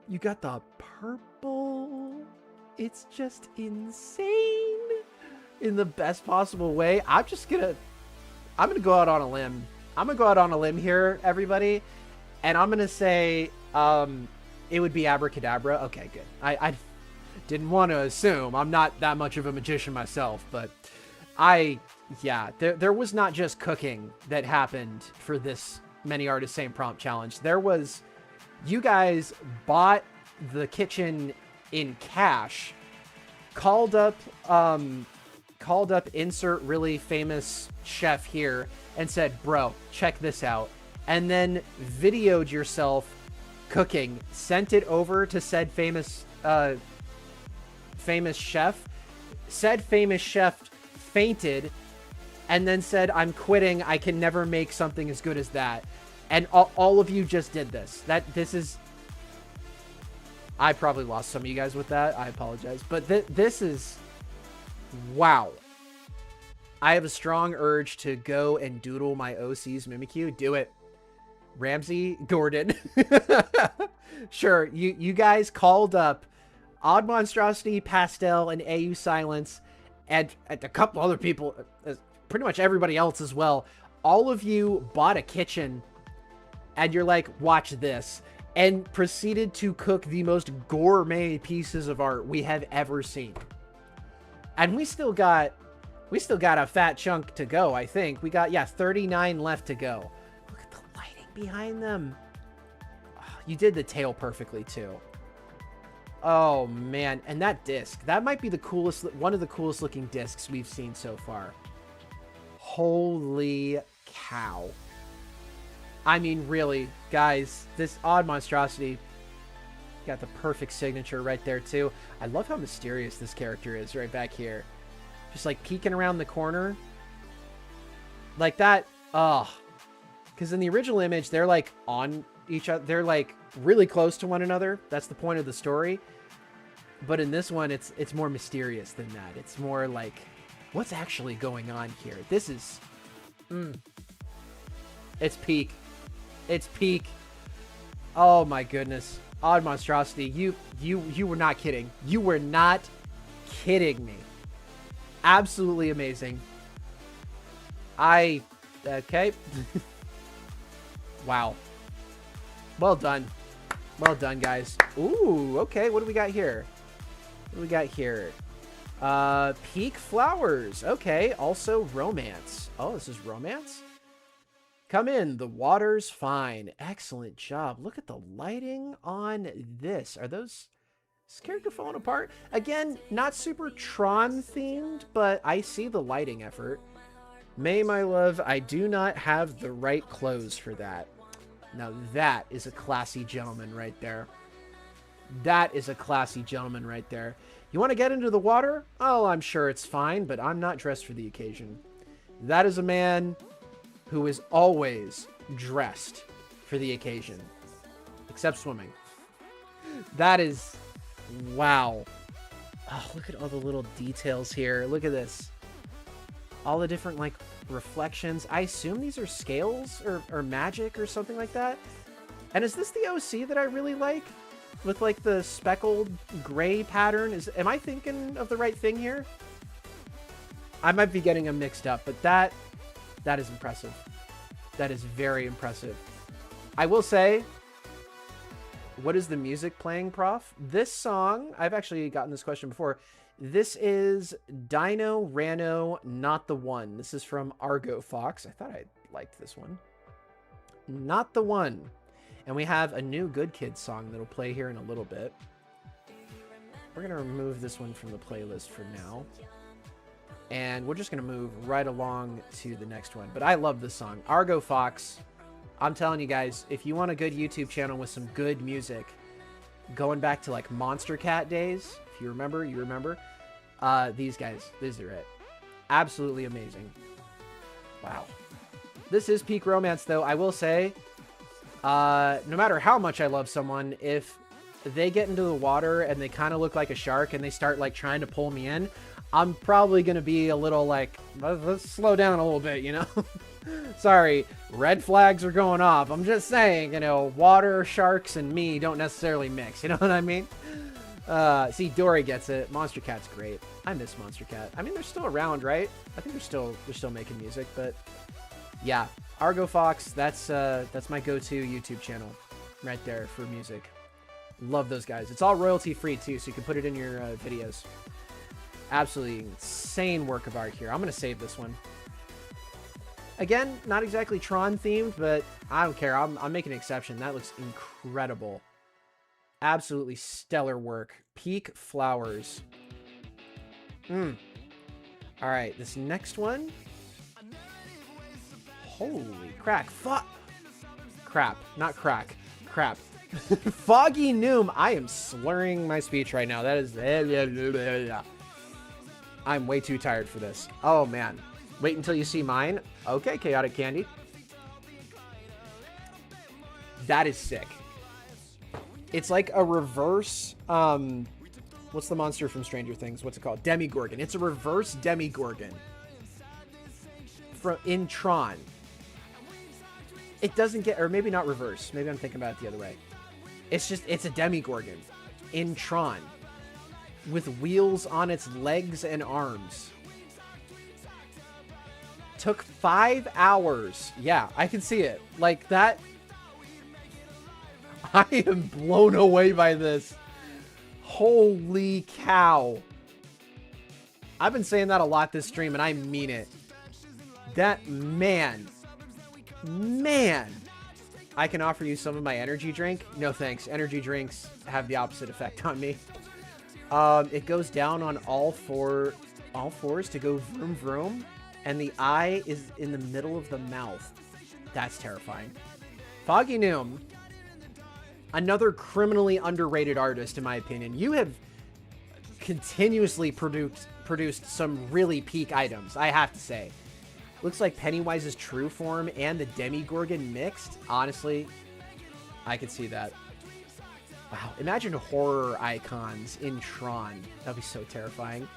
You got the purple. It's just insane in the best possible way. I'm gonna go out on a limb. I'm gonna go out on a limb here, everybody, and I'm gonna say it would be Abracadabra. Okay, good. I didn't want to assume. I'm not that much of a magician myself, but there was not just cooking that happened for this Many Artists Same Prompt challenge. There was, you guys bought the kitchen in cash, called up insert really famous chef here and said, bro, check this out. And then videoed yourself cooking, sent it over to said famous chef. Said famous chef fainted and then said, I'm quitting. I can never make something as good as that. And all of you just did this. I probably lost some of you guys with that. I apologize. But this is, wow. I have a strong urge to go and doodle my OC's Mimikyu. Do it. Ramsey Gordon. Sure, you guys called up Odd Monstrosity, Pastel, and AU Silence, and a couple other people, pretty much everybody else as well. All of you bought a kitchen, and you're like, watch this, and proceeded to cook the most gourmet pieces of art we have ever seen. And we still got a fat chunk to go, I think. We got, 39 left to go. Look at the lighting behind them. Oh, you did the tail perfectly, too. Oh, man. And that disc. That might be one of the coolest looking discs we've seen so far. Holy cow. I mean, really, guys, this Odd Monstrosity got the perfect signature right there, too. I love how mysterious this character is right back here. Just, like, peeking around the corner. Like that. Oh. Because in the original image, they're, like, on each other. They're, like, really close to one another. That's the point of the story. But in this one, it's more mysterious than that. It's more like, what's actually going on here? This is... It's peak. It's peak. Oh, my goodness. Odd Monstrosity, you were not kidding. You were not kidding me. Absolutely amazing. Okay. Wow. Well done. Well done, guys. Ooh, okay. What do we got here? What do we got here? Peak Flowers. Okay. Also romance. Oh, this is romance? Come in. The water's fine. Excellent job. Look at the lighting on this. Is this character falling apart? Again, not super Tron themed, but I see the lighting effort. May, my love, I do not have the right clothes for that. Now that is a classy gentleman right there. That is a classy gentleman right there. You want to get into the water? Oh, I'm sure it's fine, but I'm not dressed for the occasion. That is a man who is always dressed for the occasion. Except swimming. That is... Wow. Oh, look at all the little details here. Look at this. All the different, like, reflections. I assume these are scales or magic or something like that. And is this the OC that I really like? With, like, the speckled gray pattern? Am I thinking of the right thing here? I might be getting them mixed up, but that is impressive. That is very impressive. I will say... What is the music playing, Prof? This song, I've actually gotten this question before. This is Dino Rano, Not the One. This is from Argo Fox. I thought I liked this one. Not the One. And we have a new Good Kids song that'll play here in a little bit. We're going to remove this one from the playlist for now. And we're just going to move right along to the next one. But I love this song. Argo Fox. I'm telling you guys, if you want a good YouTube channel with some good music, going back to like Monster Cat days, if you remember, These guys, these are it. Absolutely amazing. Wow. This is peak romance, though. I will say, no matter how much I love someone, if they get into the water and they kind of look like a shark and they start like trying to pull me in, I'm probably going to be a little like, let's slow down a little bit, you know? Sorry, red flags are going off. I'm just saying, you know, water, sharks, and me don't necessarily mix. You know what I mean? See, Dory gets it. Monster Cat's great. I miss Monster Cat. I mean, they're still around, right? I think they're still making music, but yeah, Argo Fox. That's my go-to YouTube channel, right there for music. Love those guys. It's all royalty free too, so you can put it in your videos. Absolutely insane work of art here. I'm gonna save this one. Again, not exactly Tron themed, but I don't care. I'm making an exception. That looks incredible. Absolutely stellar work. Peak Flowers. All right, this next one. Holy crack. Crap. Not crack. Crap. Foggy Noom. I am slurring my speech right now. That is... I'm way too tired for this. Oh, man. Wait until you see mine. Okay, Chaotic Candy. That is sick. It's like a reverse... what's the monster from Stranger Things? What's it called? Demigorgon. It's a reverse Demigorgon. In Tron. It doesn't get... Or maybe not reverse. Maybe I'm thinking about it the other way. It's a Demigorgon. In Tron. With wheels on its legs and arms. Took 5 hours. Yeah, I can see it. Like that. I am blown away by this. Holy cow. I've been saying that a lot this stream, and I mean it. That, man. I can offer you some of my energy drink. No thanks. Energy drinks have the opposite effect on me. It goes down on all fours to go vroom vroom. And the eye is in the middle of the mouth. That's terrifying. Foggy Noom. Another criminally underrated artist, in my opinion. You have continuously produced some really peak items, I have to say. Looks like Pennywise's true form and the Demigorgon mixed. Honestly, I could see that. Wow, imagine horror icons in Tron. That'd be so terrifying.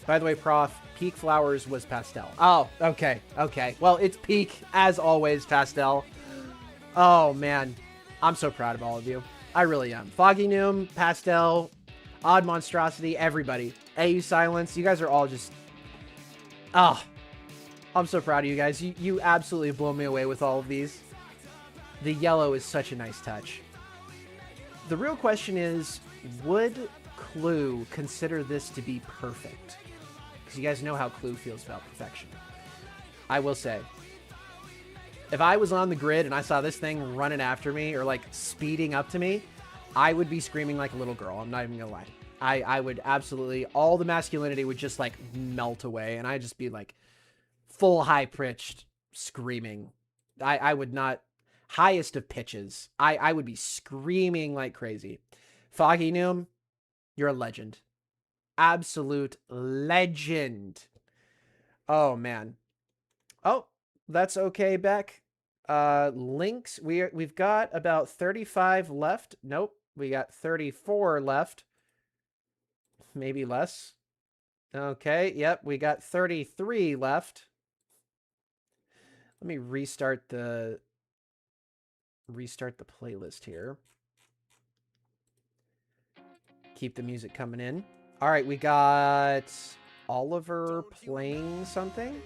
By the way, Prof, Peak Flowers was pastel. Oh, okay. Well, it's peak, as always, pastel. Oh, man. I'm so proud of all of you. I really am. Foggy Noom, pastel, Odd Monstrosity, everybody. AU Silence, you guys are all just... Oh, I'm so proud of you guys. You absolutely blow me away with all of these. The yellow is such a nice touch. The real question is, would Clue consider this to be perfect? Because you guys know how Clue feels about perfection. I will say, if I was on the grid and I saw this thing running after me or like speeding up to me, I would be screaming like a little girl. I'm not even gonna lie. I would absolutely, all the masculinity would just like melt away and I'd just be like full high-pitched screaming. I would not, highest of pitches. I would be screaming like crazy. Foggy Noom, you're a legend. Absolute legend. Oh, man. Oh, that's okay, Beck. Links. We've got about 35 left. Nope. We got 34 left. Maybe less. Okay. Yep. We got 33 left. Let me restart the playlist here. Keep the music coming in. All right, we got Oliver playing something.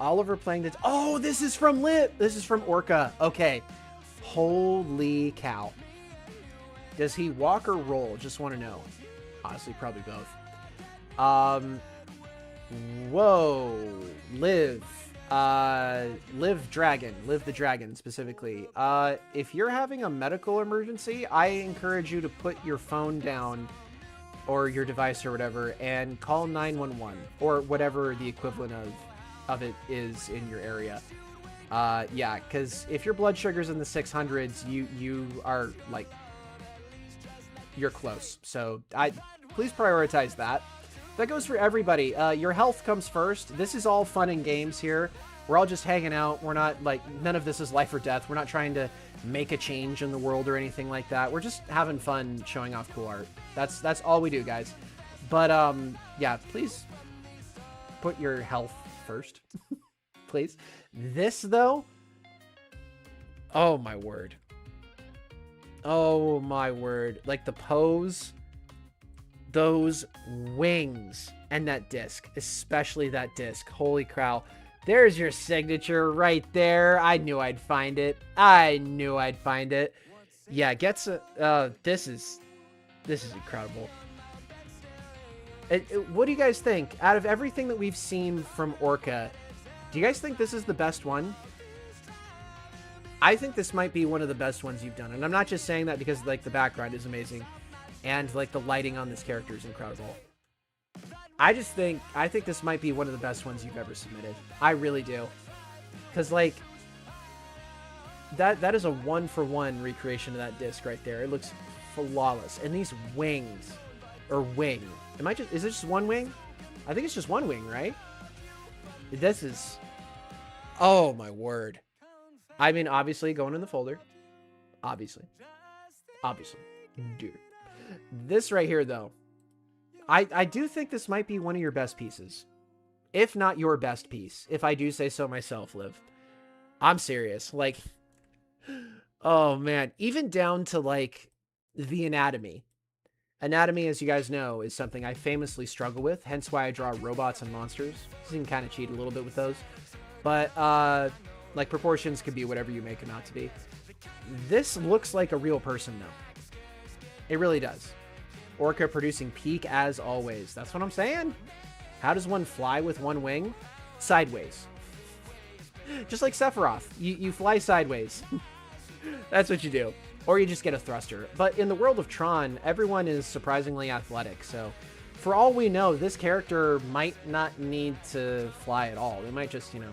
Oliver playing this. Oh, this is from Lit. This is from Orca. Okay. Holy cow. Does he walk or roll? Just want to know. Honestly, probably both. Whoa. Live the dragon specifically. If you're having a medical emergency, I encourage you to put your phone down or your device or whatever and call 911 or whatever the equivalent of it is in your area. Yeah, because if your blood sugar's in the 600s, you are like, you're close. So please prioritize that. That goes for everybody. Your health comes first. This is all fun and games here. We're all just hanging out. We're not, like, none of this is life or death. We're not trying to make a change in the world or anything like that. We're just having fun showing off cool art. That's all we do, guys. But, yeah, please put your health first. Please. This, though, oh, my word. Oh, my word. Like, the pose, those wings, and that disc, especially that disc. Holy cow. There's your signature right there. I knew I'd find it. I knew I'd find it. Yeah, gets a, this is incredible. What do you guys think? Out of everything that we've seen from Orca, do you guys think this is the best one? I think this might be one of the best ones you've done. And I'm not just saying that because, like, the background is amazing. And, like, the lighting on this character is incredible. I think this might be one of the best ones you've ever submitted. I really do. Because, like, that is a one-for-one recreation of that disc right there. It looks flawless. And these wings, or wing. Is it just one wing? I think it's just one wing, right? This is, oh my word. I mean, obviously, going in the folder. Obviously. Dude. This right here, though. I do think this might be one of your best pieces. If not your best piece. If I do say so myself, Liv. I'm serious. Like, oh man. Even down to, like, the anatomy. Anatomy, as you guys know, is something I famously struggle with. Hence why I draw robots and monsters. You can kind of cheat a little bit with those. But, like, proportions could be whatever you make them out to be. This looks like a real person, though. It really does. Orca producing peak as always. That's what I'm saying. How does one fly with one wing? Sideways. Just like Sephiroth. You fly sideways. That's what you do. Or you just get a thruster. But in the world of Tron, everyone is surprisingly athletic. So for all we know, this character might not need to fly at all. They might just, you know,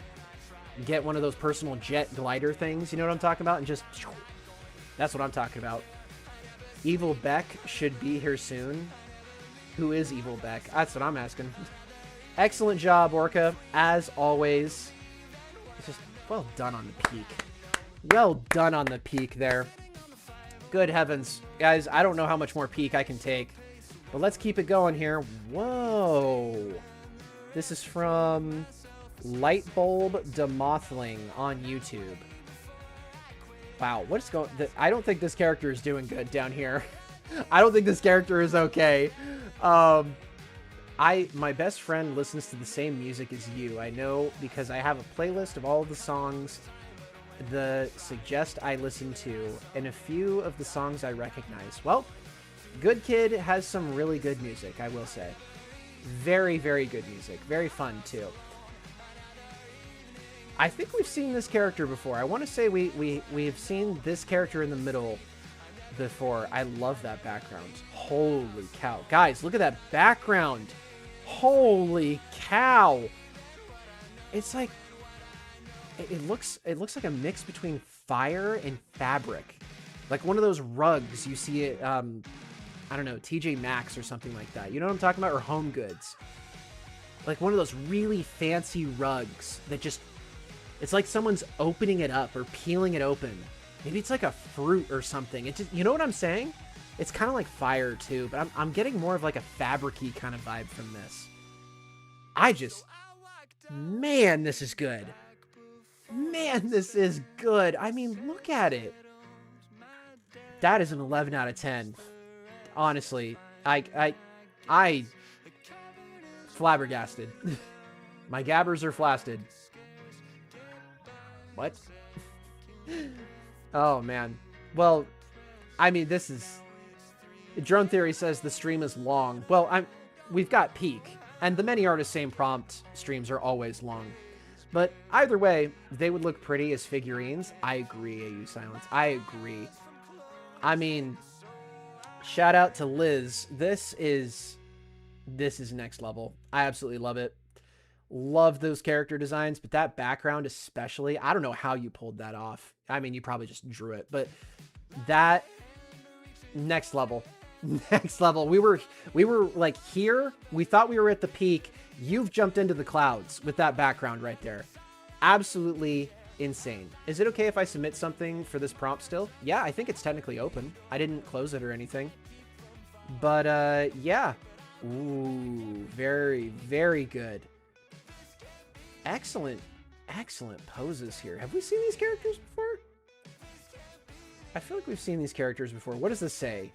get one of those personal jet glider things. You know what I'm talking about? And just... That's what I'm talking about. Evil Beck should be here soon. Who is Evil Beck? That's what I'm asking. Excellent job, Orca. As always. It's just well done on the peak. Well done on the peak there. Good heavens. Guys, I don't know how much more peak I can take. But let's keep it going here. Whoa. This is from Lightbulb Demothling on YouTube. Wow, what's going... I don't think this character is doing good down here. I don't think this character is okay. My best friend listens to the same music as you. I know because I have a playlist of all of the songs the suggest I listen to, and a few of the songs I recognize. Well, Good Kid has some really good music, I will say. Very, very good music. Very fun, too. I think we've seen this character before. I want to say we've seen this character in the middle before. I love that background. Holy cow. Guys, look at that background. Holy cow. It's like... It looks like a mix between fire and fabric. Like one of those rugs you see at, I don't know, TJ Maxx or something like that. You know what I'm talking about? Or Home Goods. Like one of those really fancy rugs that just... It's like someone's opening it up or peeling it open. Maybe it's like a fruit or something. It just, you know what I'm saying? It's kind of like fire too, but I'm getting more of like a fabric-y kind of vibe from this. Man, this is good. Man, this is good. I mean, look at it. That is an 11 out of 10. Honestly, I flabbergasted. My gabbers are flaccid. What? Oh, man. Well, I mean, this is... Drone Theory says the stream is long. Well, we've got peak, and the many artists same prompt streams are always long. But either way, they would look pretty as figurines. I agree, AU Silence. I agree. I mean, shout out to Liz. This is next level. I absolutely love it. Love those character designs, but that background especially, I don't know how you pulled that off. I mean, you probably just drew it, but that next level. Next level. We were like here. We thought we were at the peak. You've jumped into the clouds with that background right there. Absolutely insane. Is it okay if I submit something for this prompt still? Yeah, I think it's technically open. I didn't close it or anything. But yeah. Ooh, very, very good. Excellent, excellent poses here. Have we seen these characters before? I feel like we've seen these characters before. What does this say?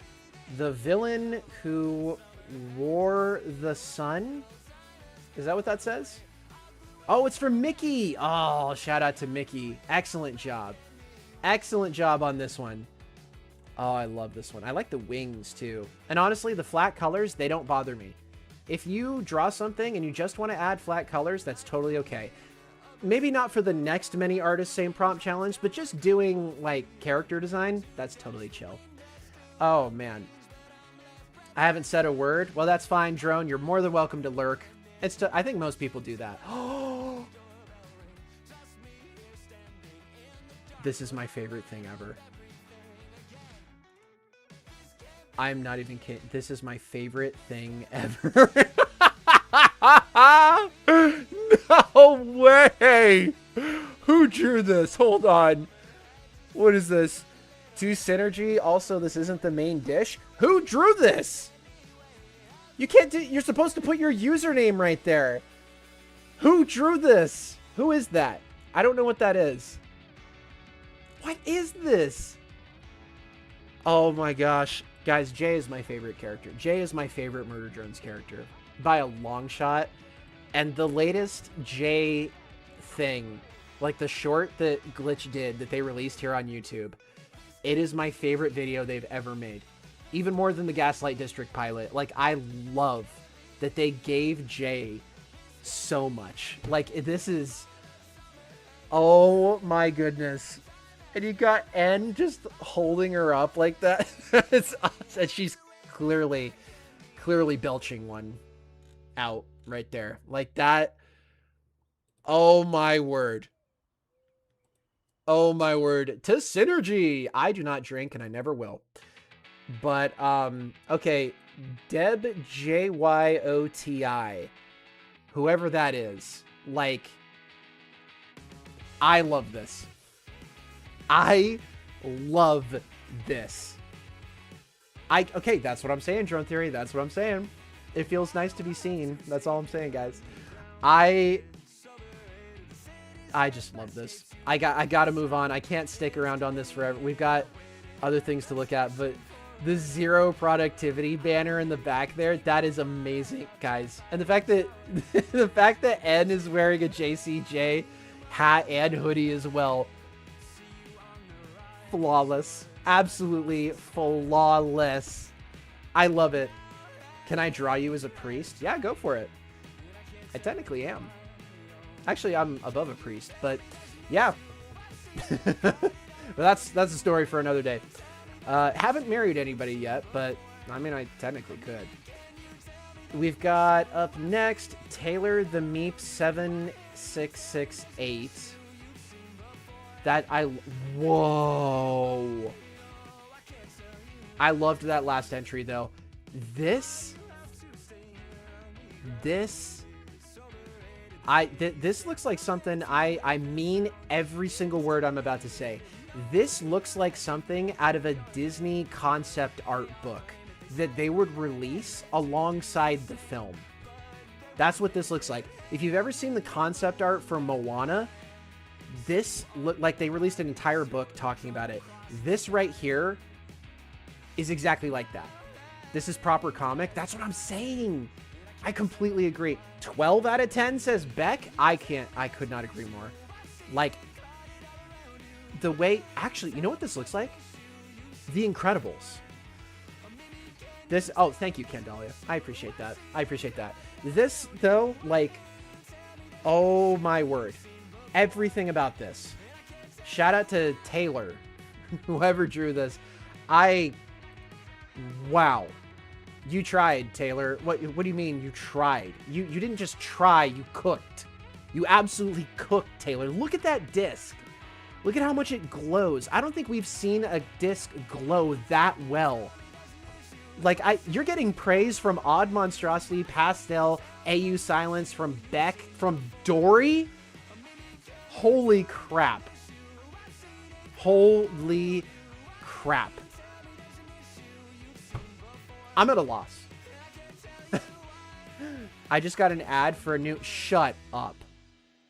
The villain who wore the sun? Is that what that says? Oh, it's for Mickey. Oh, shout out to Mickey. Excellent job. Excellent job on this one. Oh, I love this one. I like the wings too. And honestly, the flat colors, they don't bother me. If you draw something and you just want to add flat colors, that's totally okay. Maybe not for the next Many Artists Same Prompt challenge, but just doing like character design, that's totally chill. Oh man. I haven't said a word. Well, that's fine, Drone. You're more than welcome to lurk. I think most people do that. Oh, this is my favorite thing ever. I'm not even kidding. This is my favorite thing ever. No way. Who drew this? Hold on. What is this? 2 synergy. Also, this isn't the main dish. Who drew this? You can't do, you're supposed to put your username right there. Who drew this? Who is that? I don't know what that is. What is this? Oh my gosh. Guys, Jay is my favorite character. Jay is my favorite Murder Drones character by a long shot. And the latest Jay thing, like the short that Glitch did that they released here on YouTube, it is my favorite video they've ever made. Even more than the Gaslight District pilot. Like, I love that they gave Jay so much. Like, this is... Oh my goodness. And you got N just holding her up like that. And she's clearly belching one out right there. Like that. Oh my word. Oh my word. To synergy. I do not drink and I never will. But, okay. Deb JYOTI. Whoever that is. Like, I love this. I love this. Okay, that's what I'm saying, Drone Theory. That's what I'm saying. It feels nice to be seen. That's all I'm saying, guys. I just love this. I gotta move on. I can't stick around on this forever. We've got other things to look at, but the 0 productivity banner in the back there, that is amazing, guys. And the fact that the fact that N is wearing a JCJ hat and hoodie as well. Flawless. Absolutely flawless. I love it. Can I draw you as a priest? Yeah, go for it. I technically am. Actually, I'm above a priest, but yeah. But that's a story for another day. Haven't married anybody yet, but I mean, I technically could. We've got up next Taylor the Meep 7668. Whoa. I loved that last entry though. This looks like something I mean every single word I'm about to say. This looks like something out of a Disney concept art book that they would release alongside the film. That's what this looks like. If you've ever seen the concept art for Moana, this looked like they released an entire book talking about it. This right here is exactly like that. This is proper comic. That's what I'm saying. I completely agree. 12 out of 10 says Beck. I could not agree more. Like, the way, actually, you know what this looks like? The Incredibles. This, oh, thank you, Candalia. I appreciate that. I appreciate that. This, though, like, oh my word. Everything about this. Shout out to Taylor, whoever drew this. Wow. You tried, Taylor. What do you mean you tried? You didn't just try, you cooked. You absolutely cooked, Taylor. Look at that disc. Look at how much it glows. I don't think we've seen a disc glow that well Like, you're getting praise from Odd Monstrosity, Pastel, AU Silence, from Beck, from Dory. Holy crap. Holy crap. I'm at a loss. I just got an ad for a new... Shut up.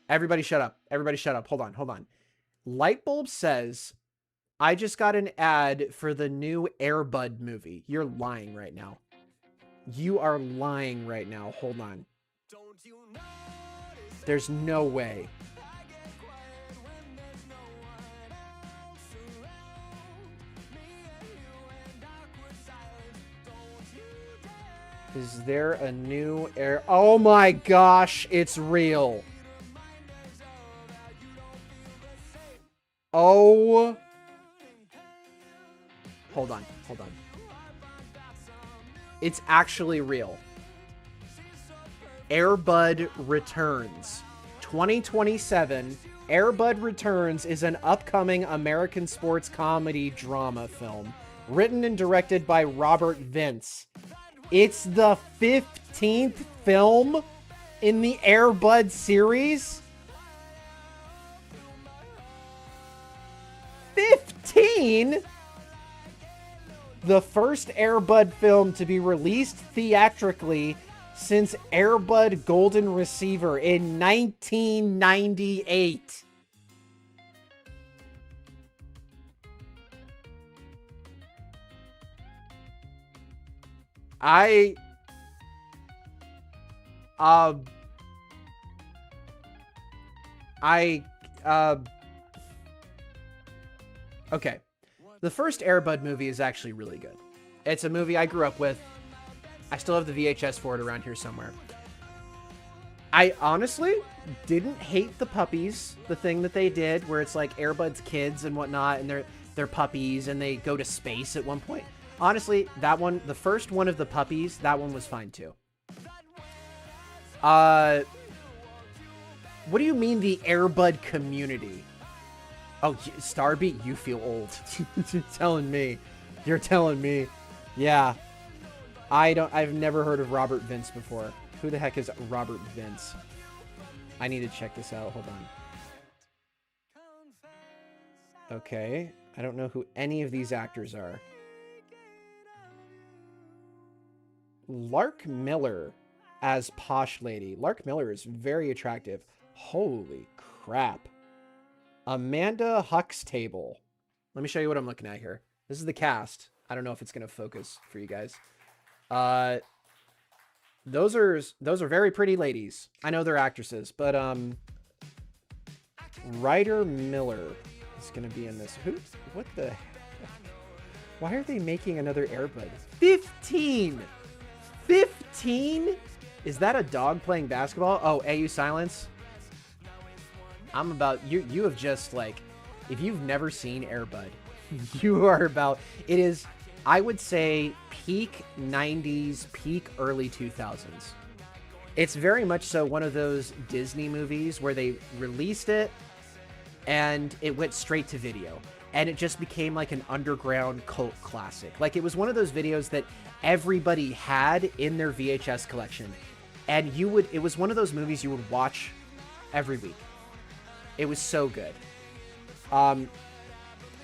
Everybody shut up. Everybody shut up. Hold on, hold on. Lightbulb says, I just got an ad for the new Air Bud movie. You're lying right now. You are lying right now. Hold on. There's no way. Is there a new air? Oh my gosh, it's real. Oh. Hold on, hold on. It's actually real. Air Bud Returns. 2027, Air Bud Returns is an upcoming American sports comedy drama film written and directed by Robert Vince. It's the 15th film in the Air Bud series. 15? The first Air Bud film to be released theatrically since Air Bud Golden Receiver in 1998. Okay. The first Air Bud movie is actually really good. It's a movie I grew up with. I still have the VHS for it around here somewhere. I honestly didn't hate the puppies, the thing that they did where it's like Air Bud's kids and whatnot, and they're puppies and they go to space at one point. Honestly, that one, the first one of the puppies, that one was fine too. What do you mean the Air Bud community? Oh, Starbeat, you feel old. You're telling me. You're telling me. Yeah. I've never heard of Robert Vince before. Who the heck is Robert Vince? I need to check this out. Hold on. Okay. I don't know who any of these actors are. Lark Miller as Posh Lady. Lark Miller is very attractive. Holy crap. Amanda Huxtable. Let me show you what I'm looking at here. This is the cast. I don't know if it's going to focus for you guys. Those are very pretty ladies. I know they're actresses, but Ryder Miller is going to be in this. What the heck? Why are they making another Air Bud? 15! 15? Is that a dog playing basketball? Oh, AU Silence. I'm about, you have just, like, if you've never seen Air Bud, you are about, it is, I would say, peak 90s, peak early 2000s. It's very much so one of those Disney movies where they released it and it went straight to video. And it just became like an underground cult classic. Like, it was one of those videos that everybody had in their VHS collection. And it was one of those movies you would watch every week. It was so good.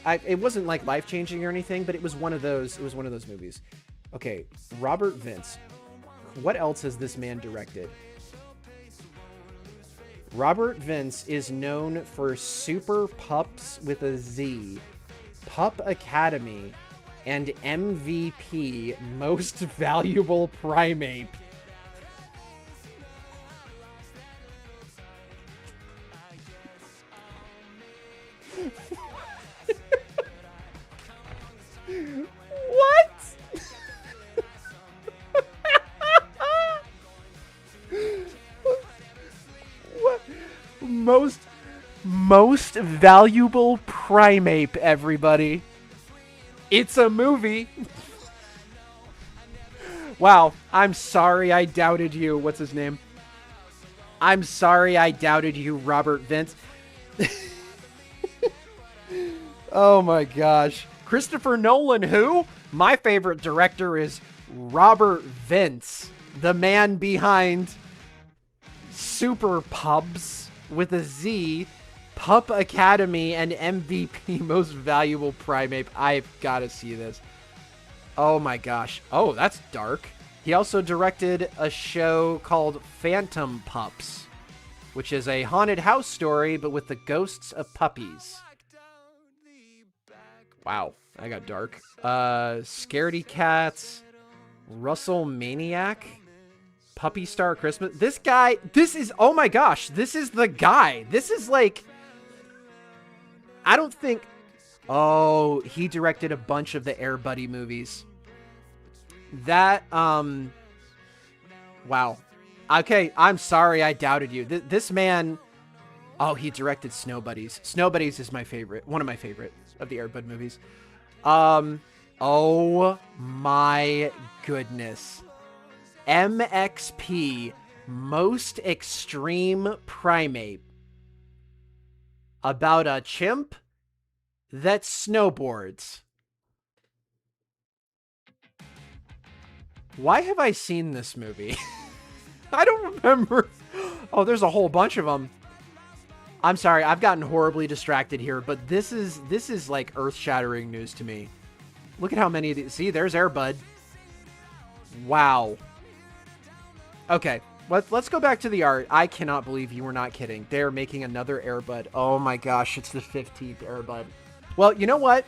It wasn't like life-changing or anything, but it was one of those movies. Okay, Robert Vince. What else has this man directed? Robert Vince is known for Super Pups with a Z, Pup Academy, and MVP, Most Valuable Primate. What? What? Most Valuable Primate, everybody. It's a movie. Wow, I'm sorry I doubted you. What's his name? I'm sorry I doubted you, Robert Vince. Oh my gosh. Christopher Nolan, who? My favorite director is Robert Vince, the man behind Super Pubs with a Z, Pup Academy, and MVP Most Valuable Primate. I've got to see this. Oh my gosh. Oh, that's dark. He also directed a show called Phantom Pups, which is a haunted house story, but with the ghosts of puppies. Wow, that got dark. Scaredy Cats, Russell Maniac, Puppy Star Christmas. This guy, this is, oh my gosh, this is the guy. This is like, I don't think, oh, he directed a bunch of the Air Buddy movies. That, wow. Okay, I'm sorry I doubted you. This man, oh, he directed Snow Buddies. Snow Buddies is my favorite, one of my favorite of the Air Bud movies. Oh my goodness. MXP, Most Extreme Primate. About a chimp that snowboards. Why have I seen this movie? I don't remember. Oh, there's a whole bunch of them. I'm sorry, I've gotten horribly distracted here, but this is like earth-shattering news to me. Look at how many of these. See, there's Air Bud. Wow. Okay, let's go back to the art. I cannot believe you were not kidding. They're making another Air Bud. Oh my gosh, it's the 15th Air Bud. Well, you know what?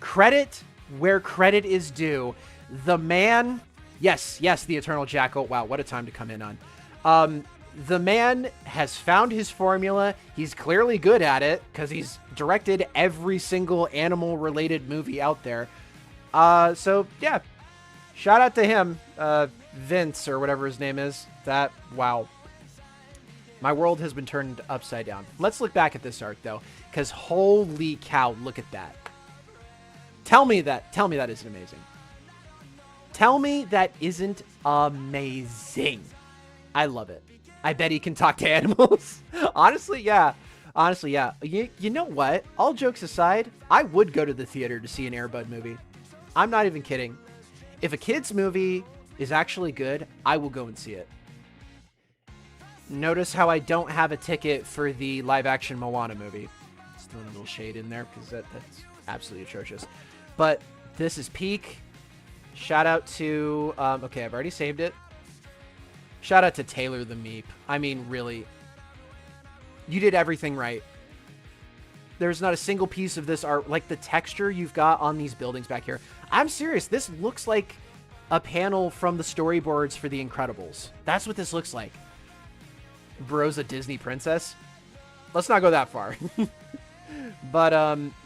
Credit where credit is due. The man, yes, the Eternal Jackal. Wow, what a time to come in on. The man has found his formula. He's clearly good at it because he's directed every single animal-related movie out there. So, yeah, shout out to him, Vince, or whatever his name is. That, wow. My world has been turned upside down. Let's look back at this art, though, because holy cow, look at that. Tell me that isn't amazing. Tell me that isn't amazing. I love it. I bet he can talk to animals. Honestly, yeah. You know what? All jokes aside, I would go to the theater to see an Air Bud movie. I'm not even kidding. If a kid's movie is actually good, I will go and see it. Notice how I don't have a ticket for the live-action Moana movie. Just throwing a little shade in there because that's absolutely atrocious. But this is peak. Shout out to... okay, I've already saved it. Shout out to Taylor the Meep. I mean, really. You did everything right. There's not a single piece of this art. Like, the texture you've got on these buildings back here. I'm serious. This looks like a panel from the storyboards for The Incredibles. That's what this looks like. Bro's a Disney princess. Let's not go that far. But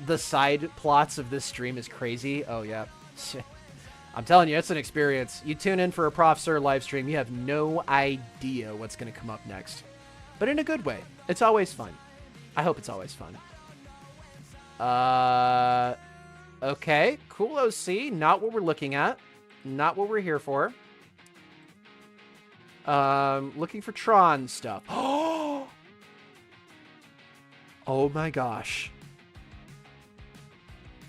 the side plots of this stream is crazy. Oh, yeah. I'm telling you, it's an experience. You tune in for a Prof. Sir live stream, you have no idea what's going to come up next. But in a good way. It's always fun. I hope it's always fun. Okay. Cool OC. Not what we're looking at. Not what we're here for. Looking for Tron stuff. Oh my gosh.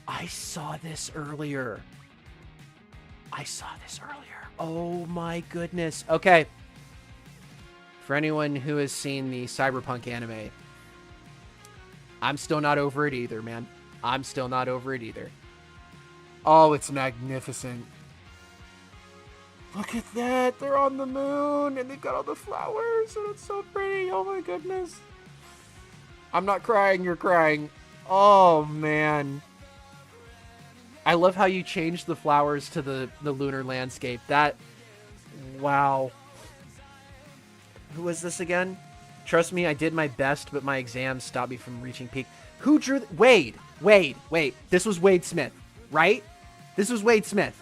I saw this earlier. Oh my goodness. Okay. For anyone who has seen the Cyberpunk anime, I'm still not over it either, man. I'm still not over it either. Oh, it's magnificent. Look at that. They're on the moon and they've got all the flowers and it's so pretty. Oh my goodness. I'm not crying. You're crying. Oh, man. I love how you changed the flowers to the lunar landscape. That, wow. Who was this again? Trust me, I did my best, but my exams stopped me from reaching peak. Who drew? Wade. This was Wade Smith, right? This was Wade Smith.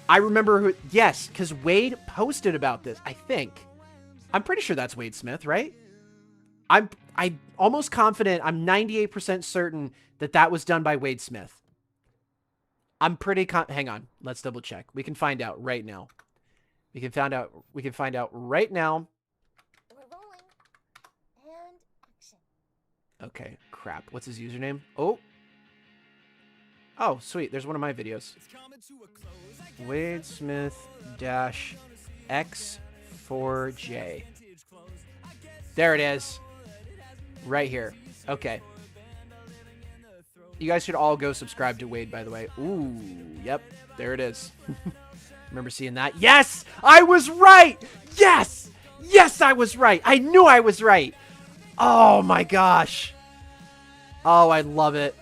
I remember who, yes, because Wade posted about this, I think. I'm pretty sure that's Wade Smith, right? I'm almost confident, I'm 98% certain that was done by Wade Smith. I'm pretty hang on, let's double check. We can find out right now. We can find out right now. We're rolling. And action. Okay, crap. What's his username? Oh. Oh, sweet. There's one of my videos. Wade Smith dash X4J. There it is. Right here. Okay. You guys should all go subscribe to Wade, by the way. Ooh, yep. There it is. Remember seeing that? Yes! I was right! Yes! Yes, I was right! I knew I was right! Oh my gosh. Oh, I love it.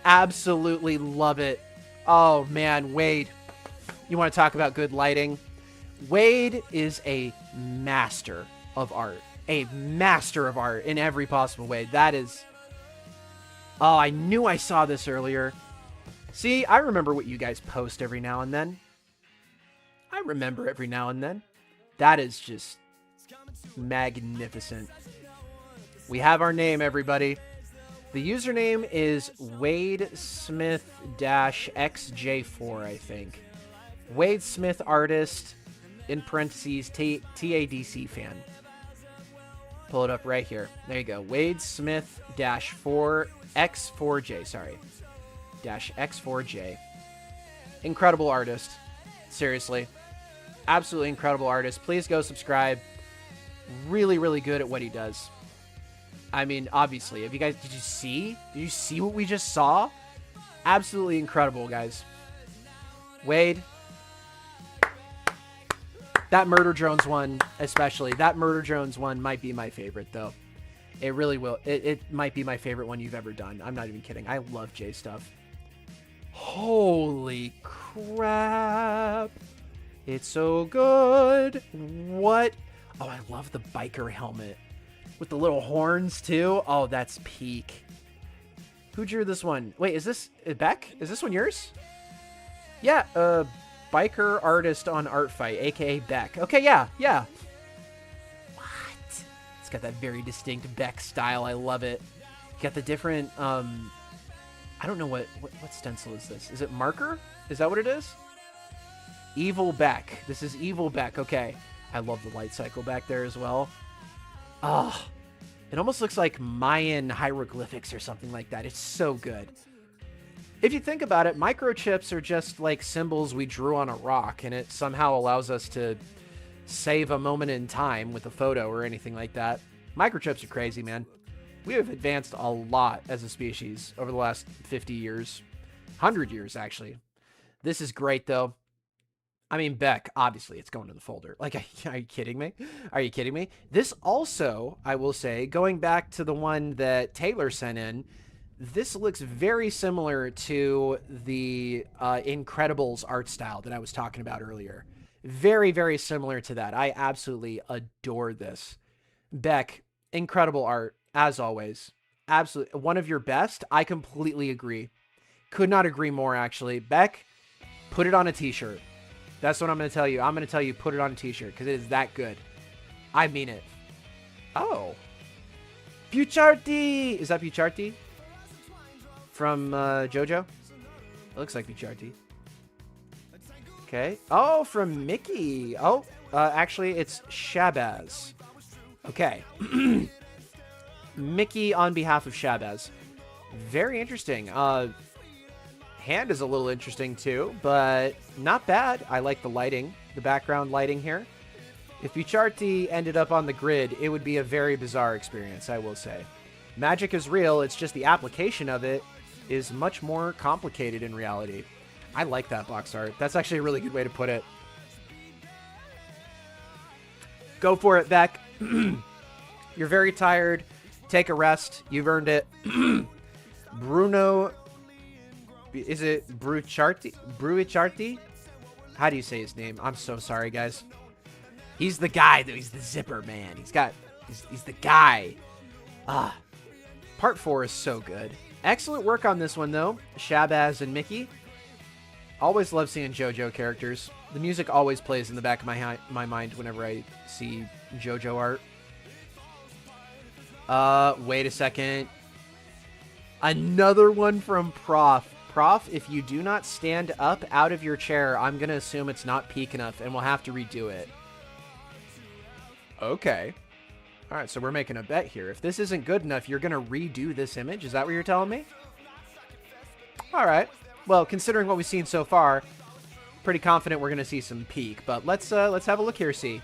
Absolutely love it. Oh man, Wade. You want to talk about good lighting? Wade is a master of art. A master of art in every possible way. That is... Oh, I knew I saw this earlier. See, I remember what you guys post every now and then. I remember every now and then. That is just magnificent. We have our name, everybody. The username is Wade Smith-XJ4, I think. Wade Smith Artist, in parentheses, TADC fan. Pull it up right here. There you go. Wade Smith-X4J, sorry. -X4J. Incredible artist. Seriously. Absolutely incredible artist. Please go subscribe. Really, really good at what he does. I mean, obviously, if you guys, did you see what we just saw? Absolutely incredible, guys. Wade. That Murder Drones one, especially. That Murder Drones one might be my favorite, though. It really will. It might be my favorite one you've ever done. I'm not even kidding. I love J stuff. Holy crap. It's so good. What? Oh, I love the biker helmet. With the little horns, too. Oh, that's peak. Who drew this one? Wait, is this Beck? Is this one yours? Yeah, biker artist on Art Fight, a.k.a. Beck. Okay, yeah. What? It's got that very distinct Beck style. I love it. Got the different, I don't know what stencil is this? Is it marker? Is that what it is? Evil Beck. This is Evil Beck. Okay. I love the light cycle back there as well. Oh, it almost looks like Mayan hieroglyphics or something like that. It's so good. If you think about it, microchips are just like symbols we drew on a rock, and it somehow allows us to save a moment in time with a photo or anything like that. Microchips are crazy, man. We have advanced a lot as a species over the last 50 years. 100 years, actually. This is great, though. I mean, Beck, obviously, it's going to the folder. Like, are you kidding me? Are you kidding me? This also, I will say, going back to the one that Taylor sent in, this looks very similar to the Incredibles art style that I was talking about earlier. Very, very similar to that. I absolutely adore this. Beck, incredible art, as always. Absolutely. One of your best. I completely agree. Could not agree more, actually. Beck, put it on a t-shirt. That's what I'm going to tell you. I'm going to tell you, put it on a t-shirt, because it is that good. I mean it. Oh. Bucciarti! Is that Bucciarti? From JoJo? It looks like Bucciarti. Okay. Oh, from Mickey. Oh, actually, it's Shabazz. Okay. Mickey on behalf of Shabazz. Very interesting. Hand is a little interesting too, but not bad. I like the lighting, the background lighting here. If Bucciarti ended up on the grid, it would be a very bizarre experience, I will say. Magic is real, it's just the application of it is much more complicated in reality. I like that box art. That's actually a really good way to put it. Go for it, Beck. You're very tired. Take a rest. You've earned it. Bruno... Is it Brucciarti? Brucciarti? How do you say his name? I'm so sorry, guys. He's the guy, though. He's the zipper, man. He's the guy. Part 4 is so good. Excellent work on this one, though. Shabazz and Mickey. Always love seeing JoJo characters. The music always plays in the back of my mind whenever I see JoJo art. Wait a second. Another one from Prof. Prof, if you do not stand up out of your chair, I'm going to assume it's not peak enough, and we'll have to redo it. Okay. All right, so we're making a bet here. If this isn't good enough, you're going to redo this image? Is that what you're telling me? All right. Well, considering what we've seen so far, pretty confident we're going to see some peak. But let's have a look here, see.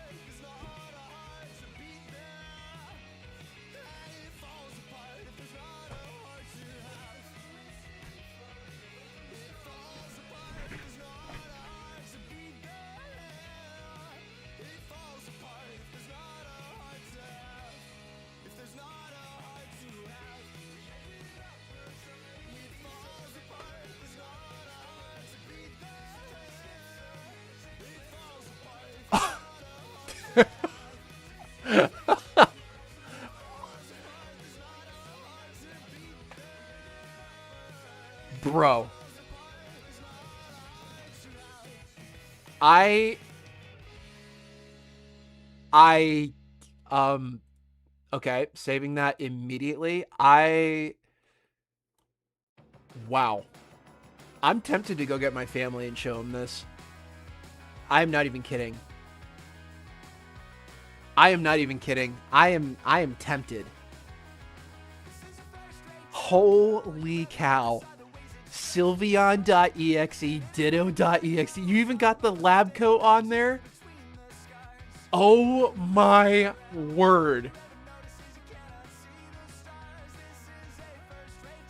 Bro. Okay, saving that immediately. Wow. I'm tempted to go get my family and show them this. I'm not even kidding. I am not even kidding. I am tempted. Holy cow. Sylveon.exe, Ditto.exe. You even got the lab coat on there? Oh my word.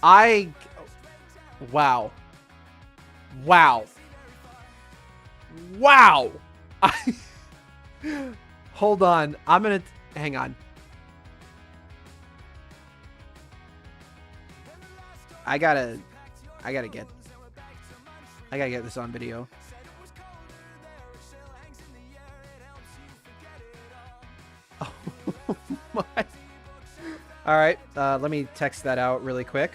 Wow. Wow. Wow. Hold on. I'm going to, hang on. I gotta get this on video. Oh my. All right. Let me text that out really quick.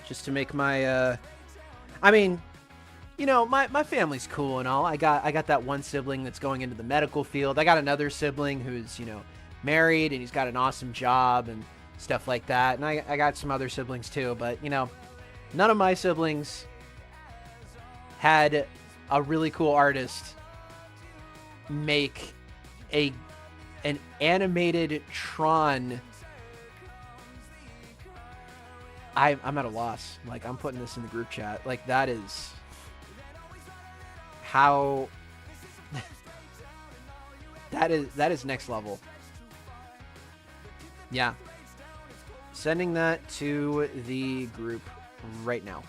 Just to make my, I mean, you know, my family's cool and all. I got that one sibling that's going into the medical field. I got another sibling who's, you know, married and he's got an awesome job and stuff like that. And I got some other siblings too, but, you know, none of my siblings had a really cool artist make an animated Tron. I'm at a loss. Like, I'm putting this in the group chat. Like, that is how that is next level. Yeah. Sending that to the group right now.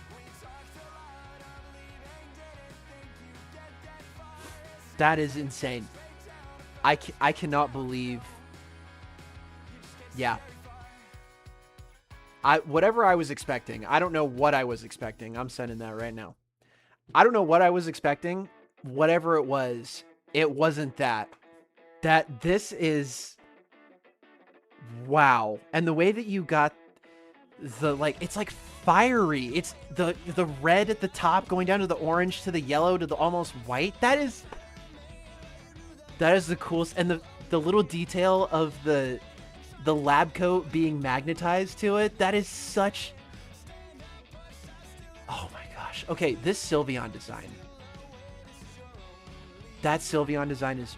That is insane. I cannot believe. Yeah. Whatever I was expecting. I don't know what I was expecting. I'm sending that right now. I don't know what I was expecting. Whatever it wasn't that. This is wow. And the way that you got the, like, it's like fiery. It's the red at the top going down to the orange to the yellow to the almost white. That is the coolest. And the little detail of the lab coat being magnetized to it. That is such, oh my gosh. Okay, this Sylveon design. That Sylveon design is,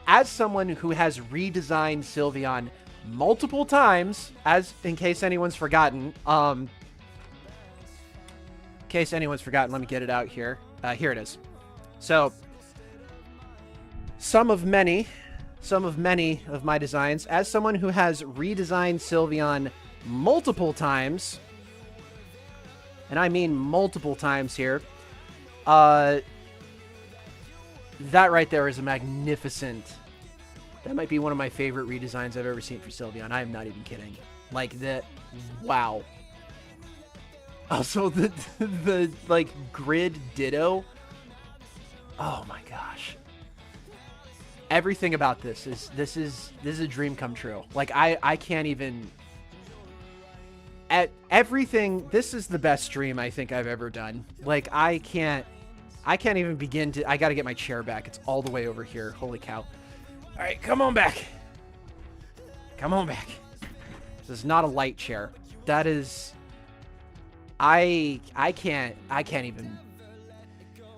as someone who has redesigned Sylveon multiple times, as in case anyone's forgotten, let me get it out here. Here it is. So some of many of my designs, as someone who has redesigned Sylveon multiple times, and I mean multiple times here, that right there is a magnificent. That might be one of my favorite redesigns I've ever seen for Sylveon. I am not even kidding. Like that. Wow. Also, the like grid Ditto. Oh my gosh. Everything about this is a dream come true. Like I can't even. At everything, this is the best stream I think I've ever done. Like I can't even begin to. I got to get my chair back. It's all the way over here. Holy cow. All right, come on back. Come on back. This is not a light chair. That is. I can't even.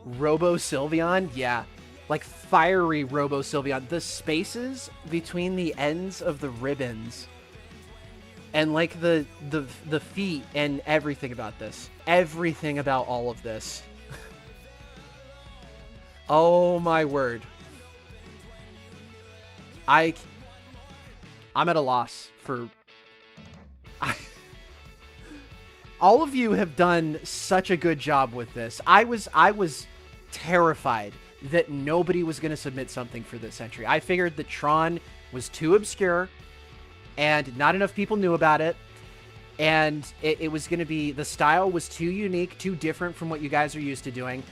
Robo Sylveon, yeah, like fiery Robo Sylveon. The spaces between the ends of the ribbons And like the feet and everything about this. Everything about all of this. Oh my word. I'm at a loss for... all of you have done such a good job with this. I was terrified that nobody was going to submit something for this entry. I figured that Tron was too obscure and not enough people knew about it. And it was going to be... the style was too unique, too different from what you guys are used to doing.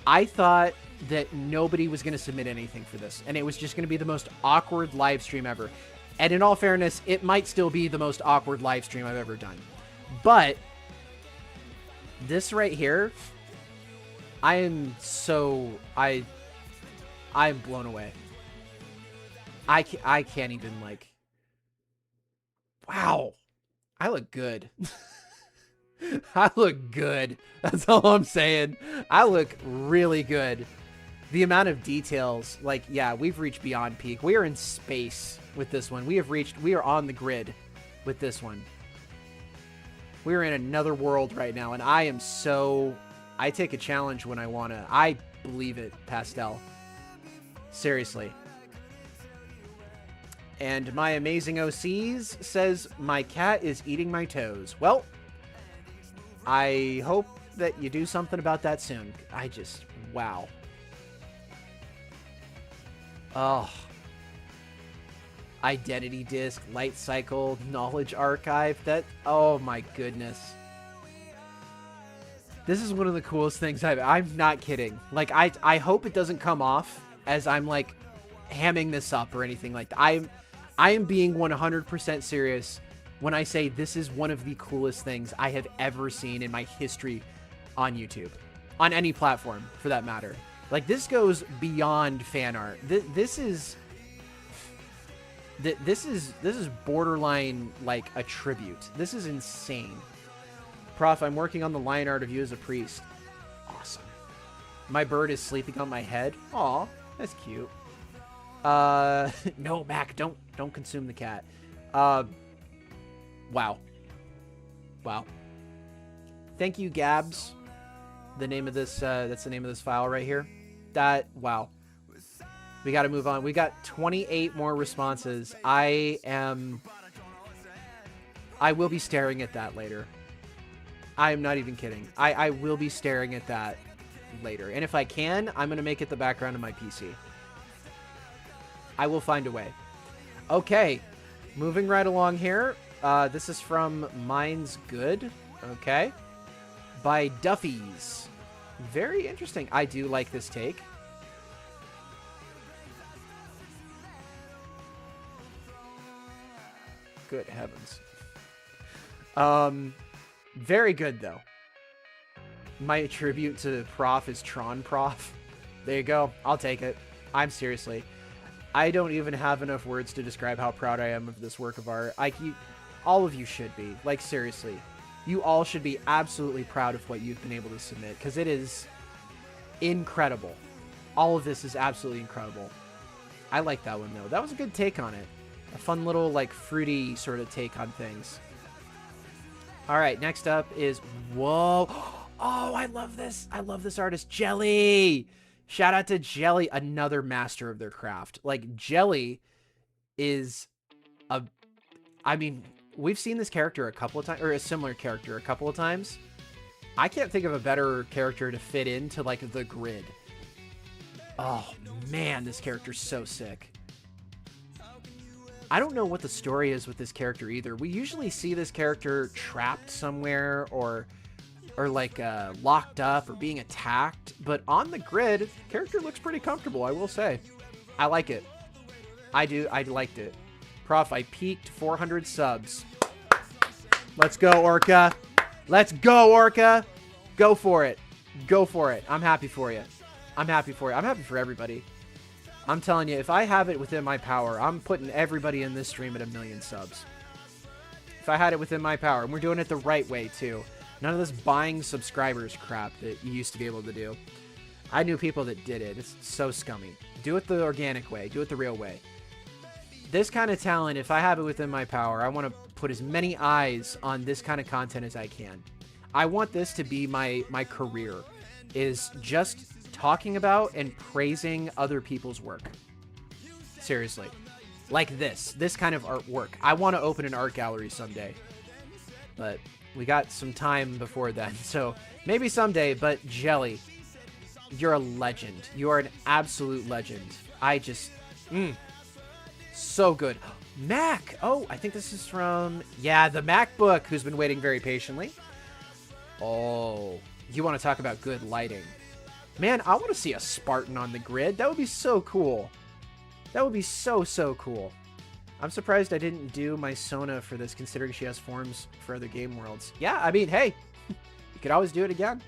I thought that nobody was going to submit anything for this. And it was just going to be the most awkward live stream ever. And in all fairness, it might still be the most awkward live stream I've ever done. But this right here, I'm blown away. I can't even, like... wow. I look good. I look good. That's all I'm saying. I look really good. The amount of details, like, yeah, we've reached beyond peak. We are in space with this one. We are on the grid with this one. We are in another world right now, and I take a challenge when I want to. I believe it, Pastel. Seriously. And my amazing OCs says, my cat is eating my toes. Well, I hope that you do something about that soon. Wow. Oh. Identity disk, light cycle, knowledge archive. Oh my goodness. This is one of the coolest things I'm not kidding. Like, I hope it doesn't come off as I'm, like, hamming this up or anything like that. I am being 100% serious when I say this is one of the coolest things I have ever seen in my history on YouTube. On any platform, for that matter. Like, this goes beyond fan art. This is borderline, like, a tribute. This is insane. Prof, I'm working on the line art of you as a priest. Awesome. My bird is sleeping on my head. Aw, that's cute. No, Mac, don't consume the cat. Wow. Wow. Thank you, Gabs. The name of this, that's the name of this file right here. Wow. We got to move on. We got 28 more responses. I will be staring at that later. I am not even kidding. I will be staring at that later. And if I can, I'm going to make it the background of my PC. I will find a way. Okay. Moving right along here. This is from Mine's Good. Okay. By Duffy's. Very interesting. I do like this take. Good heavens. Very good, though. My tribute to Prof is Tron Prof. There you go. I'll take it. Seriously. I don't even have enough words to describe how proud I am of this work of art. All of you should be. Like, seriously. You all should be absolutely proud of what you've been able to submit, because it is incredible. All of this is absolutely incredible. I like that one, though. That was a good take on it. A fun little, like, fruity sort of take on things. All right, next up is... whoa. Oh, I love this. I love this artist. Jelly. Shout out to Jelly, another master of their craft. Like, Jelly is a... I mean, we've seen this character a couple of times, or a similar character a couple of times. I can't think of a better character to fit into, like, the grid. Oh, man, this character's so sick. I don't know what the story is with this character either. We usually see this character trapped somewhere or like locked up or being attacked, but on the grid, the character looks pretty comfortable, I will say. I like it. I liked it. Prof, I peaked 400 subs. Let's go, Orca. Let's go, Orca. Go for it. Go for it. I'm happy for you. I'm happy for you. I'm happy for everybody. I'm telling you, if I have it within my power, I'm putting everybody in this stream at 1 million subs. If I had it within my power, and we're doing it the right way, too. None of this buying subscribers crap that you used to be able to do. I knew people that did it. It's so scummy. Do it the organic way. Do it the real way. This kind of talent, if I have it within my power, I want to put as many eyes on this kind of content as I can. I want this to be my career, is just talking about and praising other people's work. Seriously. Like this kind of artwork. I want to open an art gallery someday, but we got some time before then, so maybe someday. But Jelly, you're a legend. You are an absolute legend. I just, so good. Mac. Oh, I think this is from, yeah, the MacBook, who's been waiting very patiently. Oh, you want to talk about good lighting. Man, I want to see a Spartan on the grid. That would be so cool. That would be so, so cool. I'm surprised I didn't do my Sona for this, considering she has forms for other game worlds. Yeah, I mean, hey, you could always do it again.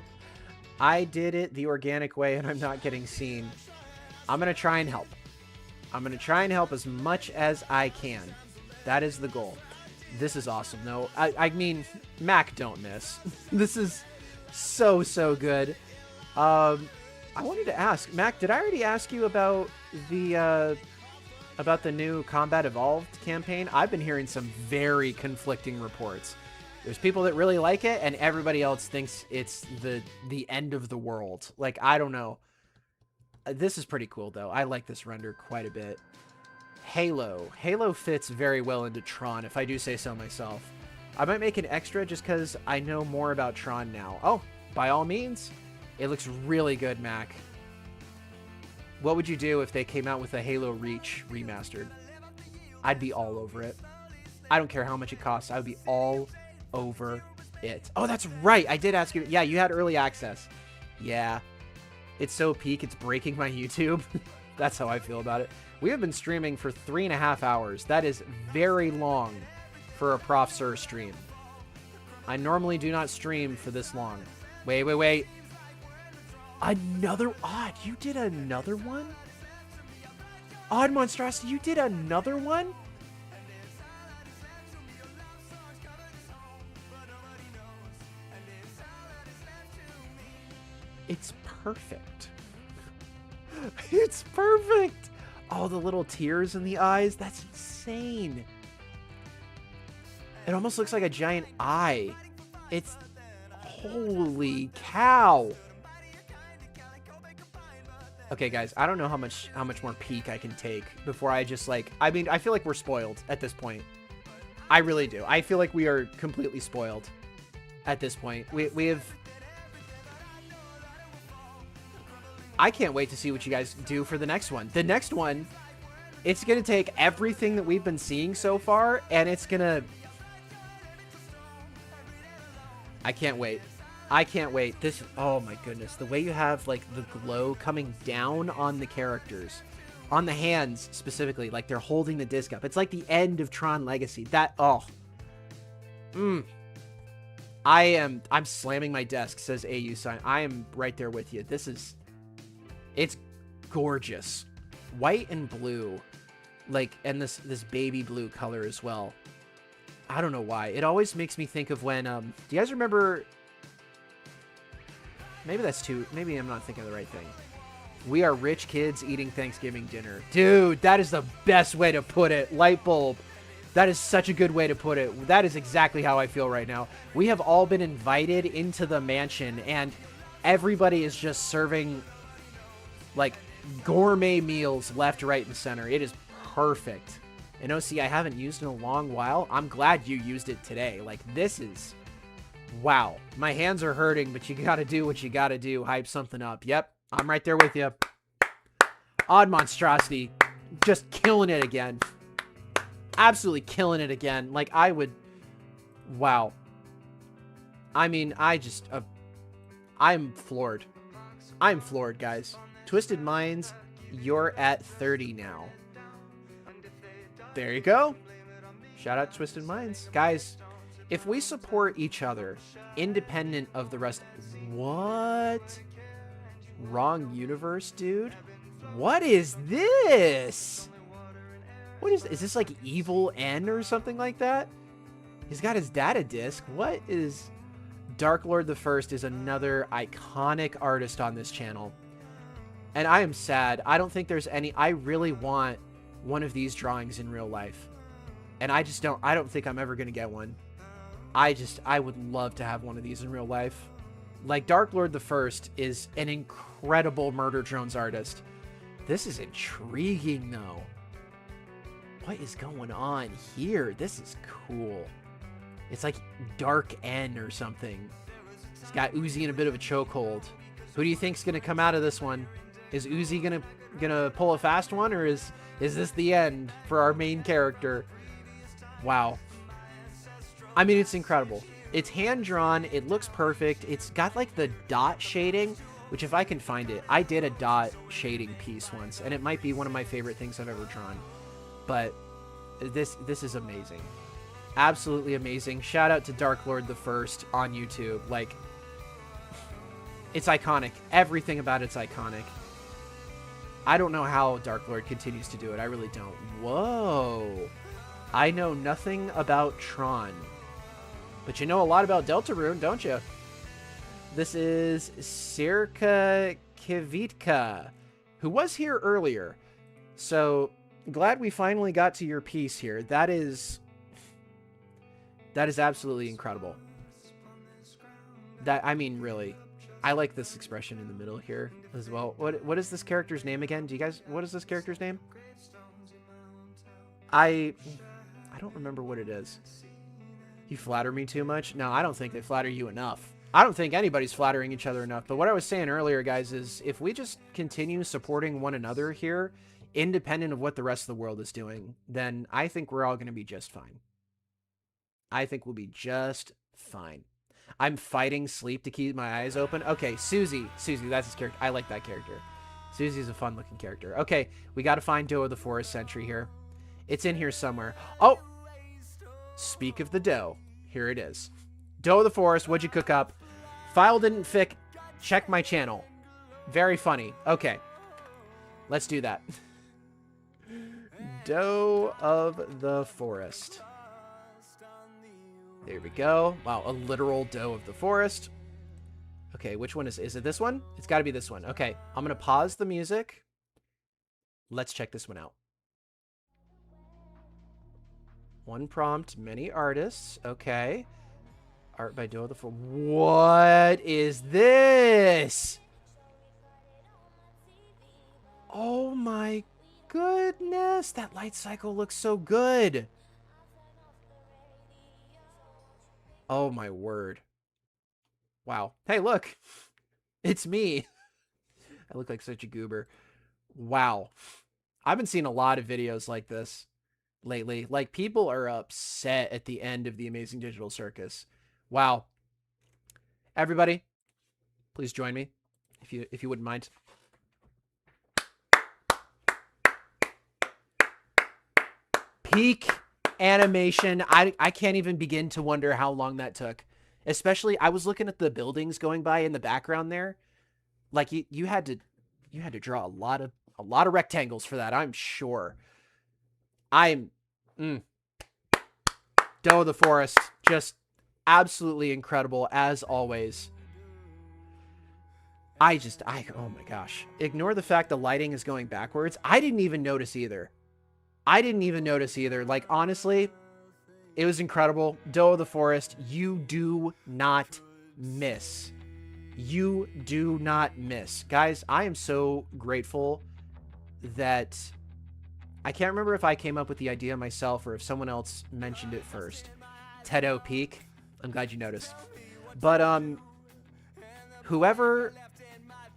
I did it the organic way, and I'm not getting seen. I'm going to try and help. I'm going to try and help as much as I can. That is the goal. This is awesome, though. I mean, Mac, don't miss. This is so, so good. I wanted to ask, Mac, did I already ask you about the new Combat Evolved campaign? I've been hearing some very conflicting reports. There's people that really like it, and everybody else thinks it's the end of the world. Like, I don't know. This is pretty cool, though. I like this render quite a bit. Halo. Halo fits very well into Tron, if I do say so myself. I might make an extra just because I know more about Tron now. Oh, by all means. It looks really good, Mac. What would you do if they came out with a Halo Reach remastered? I'd be all over it. I don't care how much it costs. I would be all over it. Oh, that's right. I did ask you. Yeah, you had early access. Yeah. It's so peak, it's breaking my YouTube. That's how I feel about it. We have been streaming for 3.5 hours. That is very long for a Prof. Sir stream. I normally do not stream for this long. Wait. Another Odd, you did another one? Odd Monstrosity, you did another one? It's perfect. It's perfect. Oh, the little tears in the eyes. That's insane. It almost looks like a giant eye. It's, holy cow. Okay, guys, I don't know how much more peak I can take before I just, like, I mean, I feel like we're spoiled at this point. I really do. I feel like we are completely spoiled at this point. We have... I can't wait to see what you guys do for the next one. The next one, it's going to take everything that we've been seeing so far, and it's going to... I can't wait. I can't wait. This, oh my goodness. The way you have, like, the glow coming down on the characters. On the hands, specifically. Like, they're holding the disc up. It's like the end of Tron Legacy. That, oh. I'm slamming my desk, says AU Sign. I am right there with you. This is... It's gorgeous. White and blue. Like, and this baby blue color as well. I don't know why. It always makes me think of when, do you guys remember... Maybe I'm not thinking of the right thing. We are rich kids eating Thanksgiving dinner. Dude, that is the best way to put it. Light bulb. That is such a good way to put it. That is exactly how I feel right now. We have all been invited into the mansion, and everybody is just serving, like, gourmet meals left, right, and center. It is perfect. And OC, I haven't used in a long while. I'm glad you used it today. Like, this is... Wow. My hands are hurting, but you gotta do what you gotta do. Hype something up. Yep. I'm right there with you. Odd Monstrosity. Just killing it again. Absolutely killing it again. Like, I would... Wow. I mean, I just... I'm floored. I'm floored, guys. Twisted Minds, you're at 30 now. There you go. Shout out Twisted Minds. Guys... If we support each other, independent of the rest... What? Wrong universe, dude? What is this? What is this, like Evil N or something like that? He's got his data disc. What is... Dark Lord the First is another iconic artist on this channel. And I am sad. I don't think there's any... I really want one of these drawings in real life. And I don't think I'm ever going to get one. I would love to have one of these in real life. Like, Dark Lord the First is an incredible murder drones artist. This is intriguing, though. What is going on here? This is cool. It's like Dark N or something. It's got Uzi in a bit of a chokehold. Who do you think's gonna come out of this one? Is Uzi gonna pull a fast one, or is this the end for our main character? Wow. I mean, it's incredible. It's hand drawn. It looks perfect. It's got like the dot shading, which if I can find it, I did a dot shading piece once, and it might be one of my favorite things I've ever drawn. But this is amazing. Absolutely amazing. Shout out to Dark Lord the First on YouTube. Like, it's iconic. Everything about it's iconic. I don't know how Dark Lord continues to do it. I really don't. Whoa. I know nothing about Tron. But you know a lot about Deltarune, don't you? This is Sirka Kivitka, who was here earlier. So, glad we finally got to your piece here. That is absolutely incredible. I mean, really. I like this expression in the middle here as well. What is this character's name again? Do you guys... What is this character's name? I don't remember what it is. You flatter me too much? No, I don't think they flatter you enough. I don't think anybody's flattering each other enough. But what I was saying earlier, guys, is if we just continue supporting one another here, independent of what the rest of the world is doing, then I think we're all going to be just fine. I think we'll be just fine. I'm fighting sleep to keep my eyes open. Okay, Susie, that's his character. I like that character. Susie's a fun-looking character. Okay, we got to find Doe of the Forest Sentry here. It's in here somewhere. Oh! Speak of the dough. Here it is. Doe of the Forest, what'd you cook up? File didn't fic. Check my channel. Very funny. Okay. Let's do that. Doe of the Forest. There we go. Wow, a literal doe of the forest. Okay, which one is it this one? It's got to be this one. Okay, I'm going to pause the music. Let's check this one out. One prompt, many artists. Okay. Art by Doe of the Forest. What is this? Oh my goodness. That light cycle looks so good. Oh my word. Wow. Hey, look. It's me. I look like such a goober. Wow. I've been seeing a lot of videos like this lately. Like, people are upset at the end of the Amazing Digital Circus. Wow. Everybody, please join me if you wouldn't mind. Peak animation. I can't even begin to wonder how long that took. Especially, I was looking at the buildings going by in the background there. Like, you had to draw a lot of rectangles for that, I'm sure. Doe of the Forest, just absolutely incredible as always. Oh my gosh. Ignore the fact the lighting is going backwards. I didn't even notice either. Like, honestly, it was incredible. Doe of the Forest, you do not miss. You do not miss. Guys, I am so grateful that... I can't remember if I came up with the idea myself or if someone else mentioned it first. Tedo Peak. I'm glad you noticed. But, whoever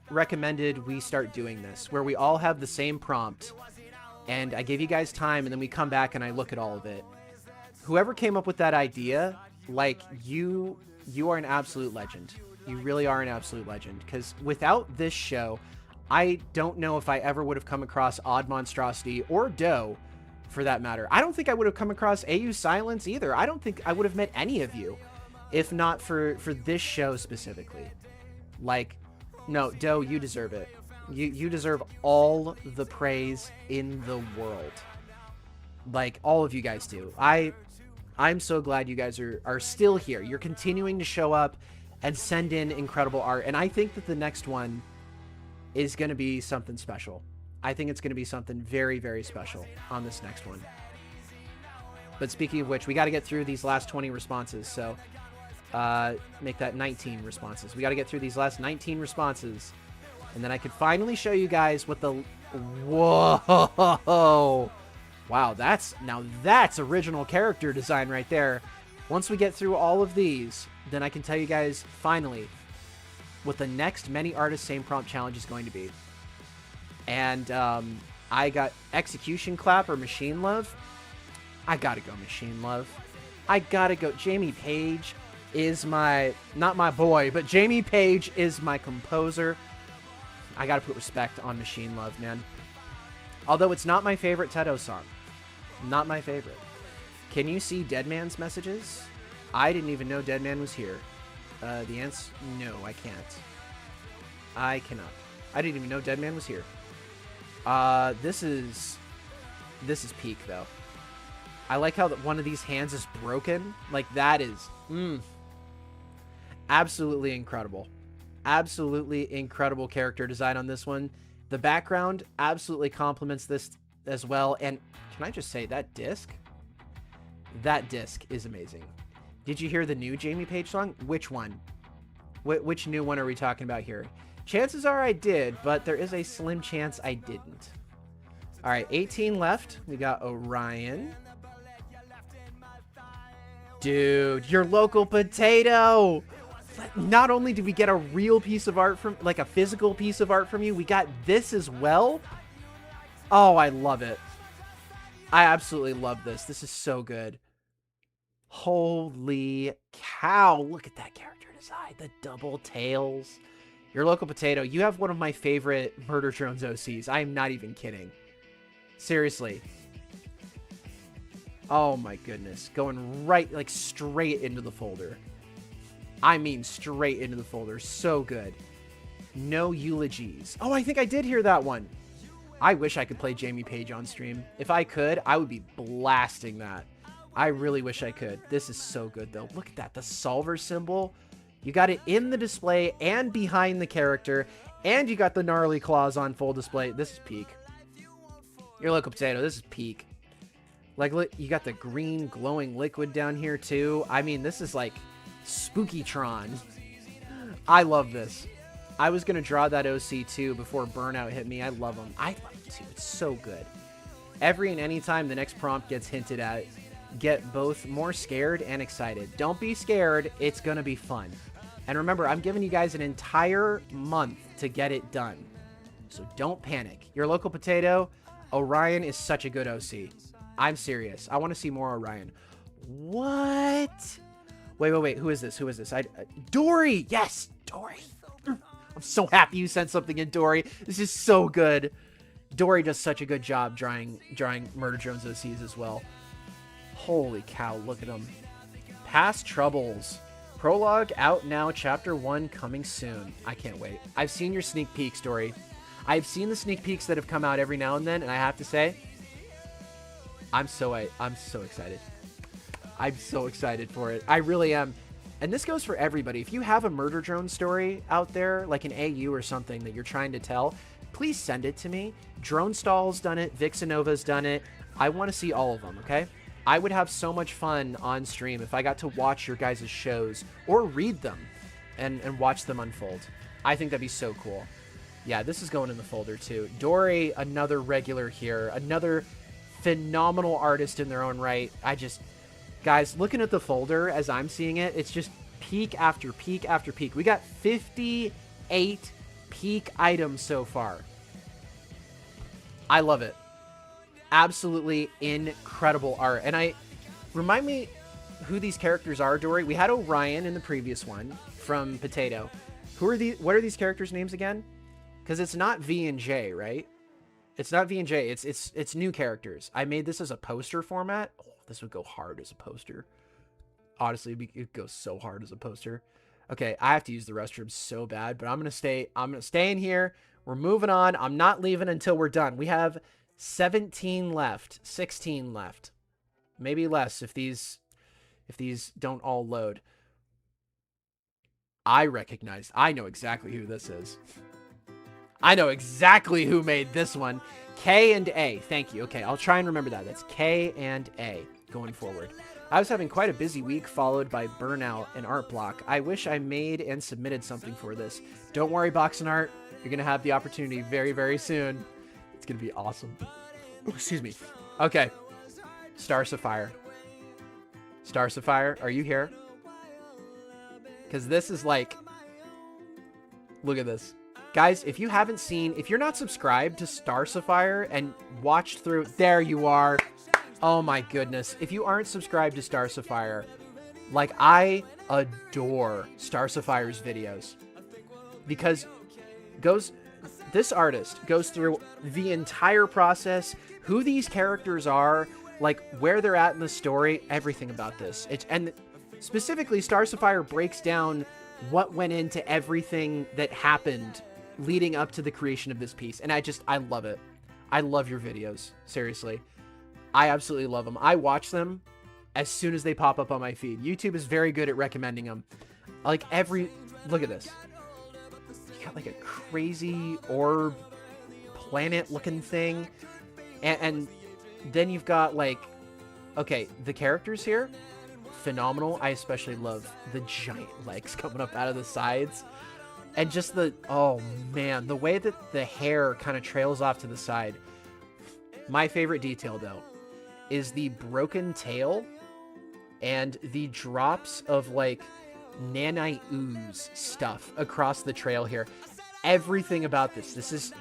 recommended we start doing this, where we all have the same prompt, and I give you guys time, and then we come back and I look at all of it. Whoever came up with that idea, like, you are an absolute legend. You really are an absolute legend. Because without this show, I don't know if I ever would have come across Odd Monstrosity or Doe, for that matter. I don't think I would have come across AU Silence either. I don't think I would have met any of you, if not for this show specifically. Like, no, Doe, you deserve it. You deserve all the praise in the world. Like, all of you guys do. I'm so glad you guys are still here. You're continuing to show up and send in incredible art. And I think that the next one is going to be something special. I think it's going to be something very, very special on this next one. But speaking of which, we got to get through these last 20 responses. So make that 19 responses. We got to get through these last 19 responses. And then I could finally show you guys what the... Whoa! Wow, that's original character design right there. Once we get through all of these, then I can tell you guys finally what the next Many Artists Same Prompt Challenge is going to be. And I got Execution Clap or Machine Love. I gotta go Machine Love. I gotta go. Jamie Page is my, not my boy, but Jamie Page is my composer. I gotta put respect on Machine Love, man. Although it's not my favorite Tedo song. Not my favorite. Can you see Deadman's messages? I didn't even know Deadman was here. The answer, no, I can't. I cannot. I didn't even know Deadman was here. This is peak, though. I like how one of these hands is broken. Like, that is, absolutely incredible. Absolutely incredible character design on this one. The background absolutely complements this as well. And can I just say, that disc? That disc is amazing. Did you hear the new Jamie Page song? Which one? Which new one are we talking about here? Chances are I did, but there is a slim chance I didn't. All right, 18 left. We got Orion. Dude, your local potato. Not only did we get a real piece of art from, like a physical piece of art from you, we got this as well. Oh, I love it. I absolutely love this. This is so good. Holy cow. Look at that character design. The double tails. Your local potato. You have one of my favorite Murder Drones OCs. I am not even kidding. Seriously. Oh my goodness. Going right, like straight into the folder. I mean straight into the folder. So good. No eulogies. Oh, I think I did hear that one. I wish I could play Jamie Page on stream. If I could, I would be blasting that. I really wish I could. This is so good, though. Look at that. The solver symbol. You got it in the display and behind the character. And you got the gnarly claws on full display. This is peak. Your local potato. This is peak. Like, look, you got the green glowing liquid down here, too. I mean, this is like spooky Tron. I love this. I was going to draw that OC, too, before Burnout hit me. I love them. I love them, too. It's so good. Every and any time the next prompt gets hinted at, get both more scared and excited. Don't be scared. It's going to be fun. And remember, I'm giving you guys an entire month to get it done. So don't panic. Your local potato, Orion is such a good OC. I'm serious. I want to see more Orion. What? Wait. Who is this? Dory! Yes! Dory! I'm so happy you sent something in, Dory. This is so good. Dory does such a good job drawing Murder Drones OCs as well. Holy cow, look at them. Past Troubles. Prologue out now, Chapter 1 coming soon. I can't wait. I've seen your sneak peeks, Dory. I've seen the sneak peeks that have come out every now and then, and I have to say, I'm so excited. I'm so excited for it. I really am. And this goes for everybody. If you have a Murder Drone story out there, like an AU or something that you're trying to tell, please send it to me. Drone Stall's done it. Vixenova's done it. I want to see all of them, okay? I would have so much fun on stream if I got to watch your guys' shows or read them and watch them unfold. I think that'd be so cool. Yeah, this is going in the folder too. Dory, another regular here. Another phenomenal artist in their own right. Guys, looking at the folder as I'm seeing it, it's just peak after peak after peak. We got 58 peak items so far. I love it. Absolutely incredible art. And remind me who these characters are, Dory. We had Orion in the previous one from Potato. What are these characters' names again? Because it's not V and J, right? It's not V and J. It's new characters. I made this as a poster format. Oh, this would go hard as a poster. Honestly, it goes so hard as a poster. Okay, I have to use the restroom so bad, but I'm gonna stay in here. We're moving on. I'm not leaving until we're done. We have 17 left, 16 left, maybe less if these don't all load. I know exactly who this is. I know exactly who made this one. K and A. Thank you. Okay, I'll try and remember that. That's K and A. going forward. I was having quite a busy week followed by burnout and art block. I wish I made and submitted something for this. Don't worry, Box and Art. You're going to have the opportunity very, very soon. It's going to be awesome. Excuse me. Okay. Star Sapphire. Star Sapphire, are you here? Because this is like... Look at this. Guys, if you haven't seen... If you're not subscribed to Star Sapphire and watched through... There you are. Oh my goodness. If you aren't subscribed to Star Sapphire, like, I adore Star Sapphire's videos. Because this artist goes through the entire process, who these characters are, like, where they're at in the story, everything about this. And specifically, Star Sapphire breaks down what went into everything that happened leading up to the creation of this piece. And I love it. I love your videos. Seriously. I absolutely love them. I watch them as soon as they pop up on my feed. YouTube is very good at recommending them. Like, look at this. You got like a crazy orb planet looking thing. And then you've got like, okay, the characters here, phenomenal. I especially love the giant legs coming up out of the sides. And just oh man, the way that the hair kind of trails off to the side. My favorite detail though is the broken tail and the drops of like nanite ooze stuff across the trail here. Everything about this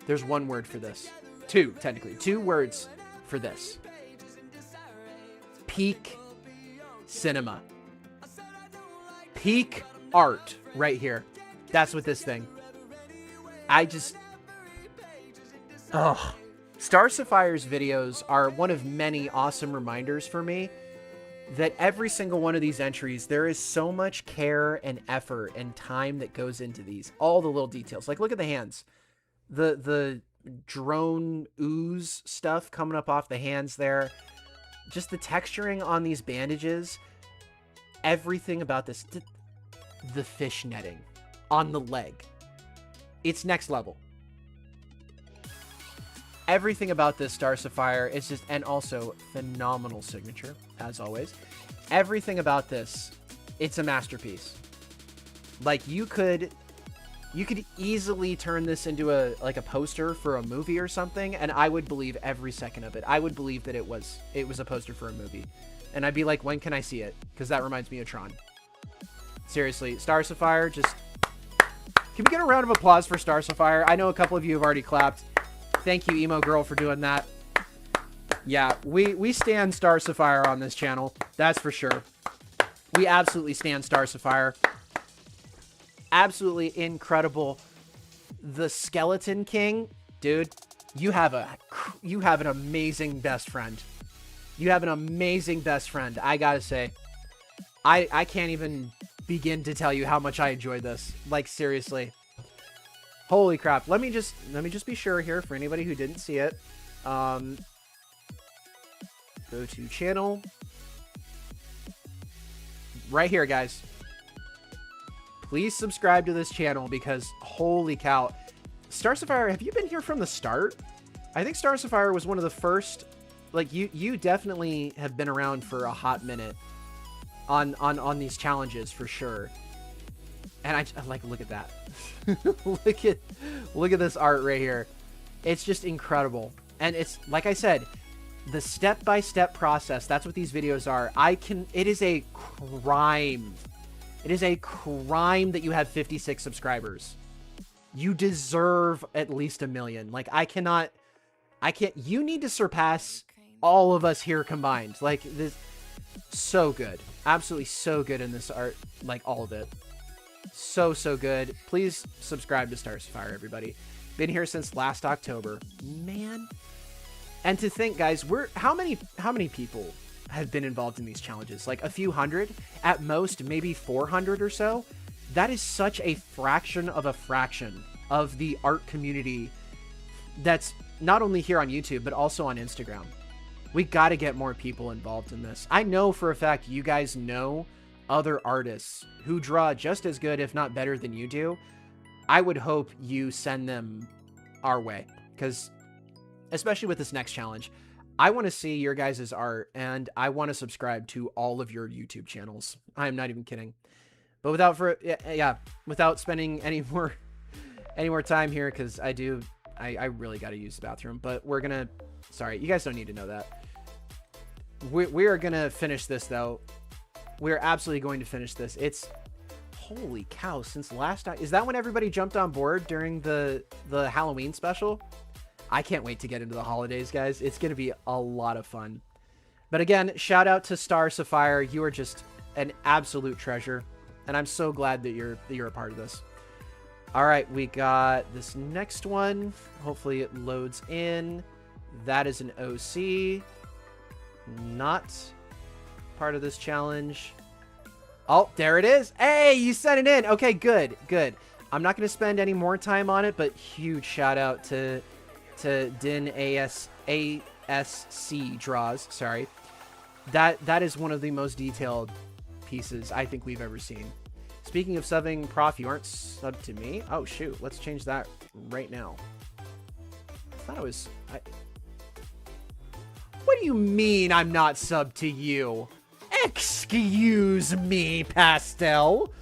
there's one word for this. Two, technically. 2 words for this. Peak cinema. Peak art right here. That's what this thing. Oh. Star Sapphire's videos are one of many awesome reminders for me that every single one of these entries, there is so much care and effort and time that goes into these. All the little details. Like, look at the hands. The drone ooze stuff coming up off the hands there. Just the texturing on these bandages. Everything about this. The fish netting on the leg. It's next level. Everything about this Star Sapphire is just, and also phenomenal signature, as always. Everything about this, it's a masterpiece. Like, you could easily turn this into a poster for a movie or something, and I would believe every second of it. I would believe that it was a poster for a movie. And I'd be like, when can I see it? Because that reminds me of Tron. Seriously, Star Sapphire, just... Can we get a round of applause for Star Sapphire? I know a couple of you have already clapped. Thank you, Emo Girl, for doing that. Yeah, we stand Star Sapphire on this channel. That's for sure. We absolutely stand Star Sapphire. Absolutely incredible. The Skeleton King, dude, you have an amazing best friend. You have an amazing best friend. I gotta say, I can't even begin to tell you how much I enjoyed this. Like, seriously. Holy crap. Let me just be sure here for anybody who didn't see it. Go to channel. Right here, guys. Please subscribe to this channel because holy cow. Star Sapphire, have you been here from the start? I think Star Sapphire was one of the first, like, you definitely have been around for a hot minute on these challenges for sure. And I like, look at that. look at this art right here. It's just incredible. And it's, like I said, the step-by-step process. That's what these videos are. It is a crime. It is a crime that you have 56 subscribers. You deserve at least 1 million. Like, you need to surpass all of us here combined. Like, this, so good. Absolutely so good in this art. Like, all of it. So good. Please subscribe to Star Sapphire, everybody. Been here since last October. Man. And to think, guys, how many people have been involved in these challenges? Like a few hundred? At most, maybe 400 or so? That is such a fraction of the art community that's not only here on YouTube, but also on Instagram. We got to get more people involved in this. I know for a fact you guys know other artists who draw just as good, if not better than you do. I would hope you send them our way, because especially with this next challenge, I want to see your guys' art, and I want to subscribe to all of your YouTube channels. I'm not even kidding. But without spending any more time here, because I really got to use the bathroom. But we're gonna, sorry, you guys don't need to know that. We are gonna finish this though. We're absolutely going to finish this. It's, holy cow, since last night. Is that when everybody jumped on board during the Halloween special? I can't wait to get into the holidays, guys. It's going to be a lot of fun. But again, shout out to Star Sapphire. You are just an absolute treasure. And I'm so glad that you're a part of this. All right, we got this next one. Hopefully it loads in. That is an OC. Not part of this challenge. Oh, there it is. Hey, you sent it in. Okay, good, good. I'm not going to spend any more time on it, but huge shout out to Din ASC draws. Sorry. That is one of the most detailed pieces I think we've ever seen. Speaking of subbing, Prof, you aren't subbed to me. Oh, shoot. Let's change that right now. I thought it was... What do you mean I'm not subbed to you? Excuse me, Pastel.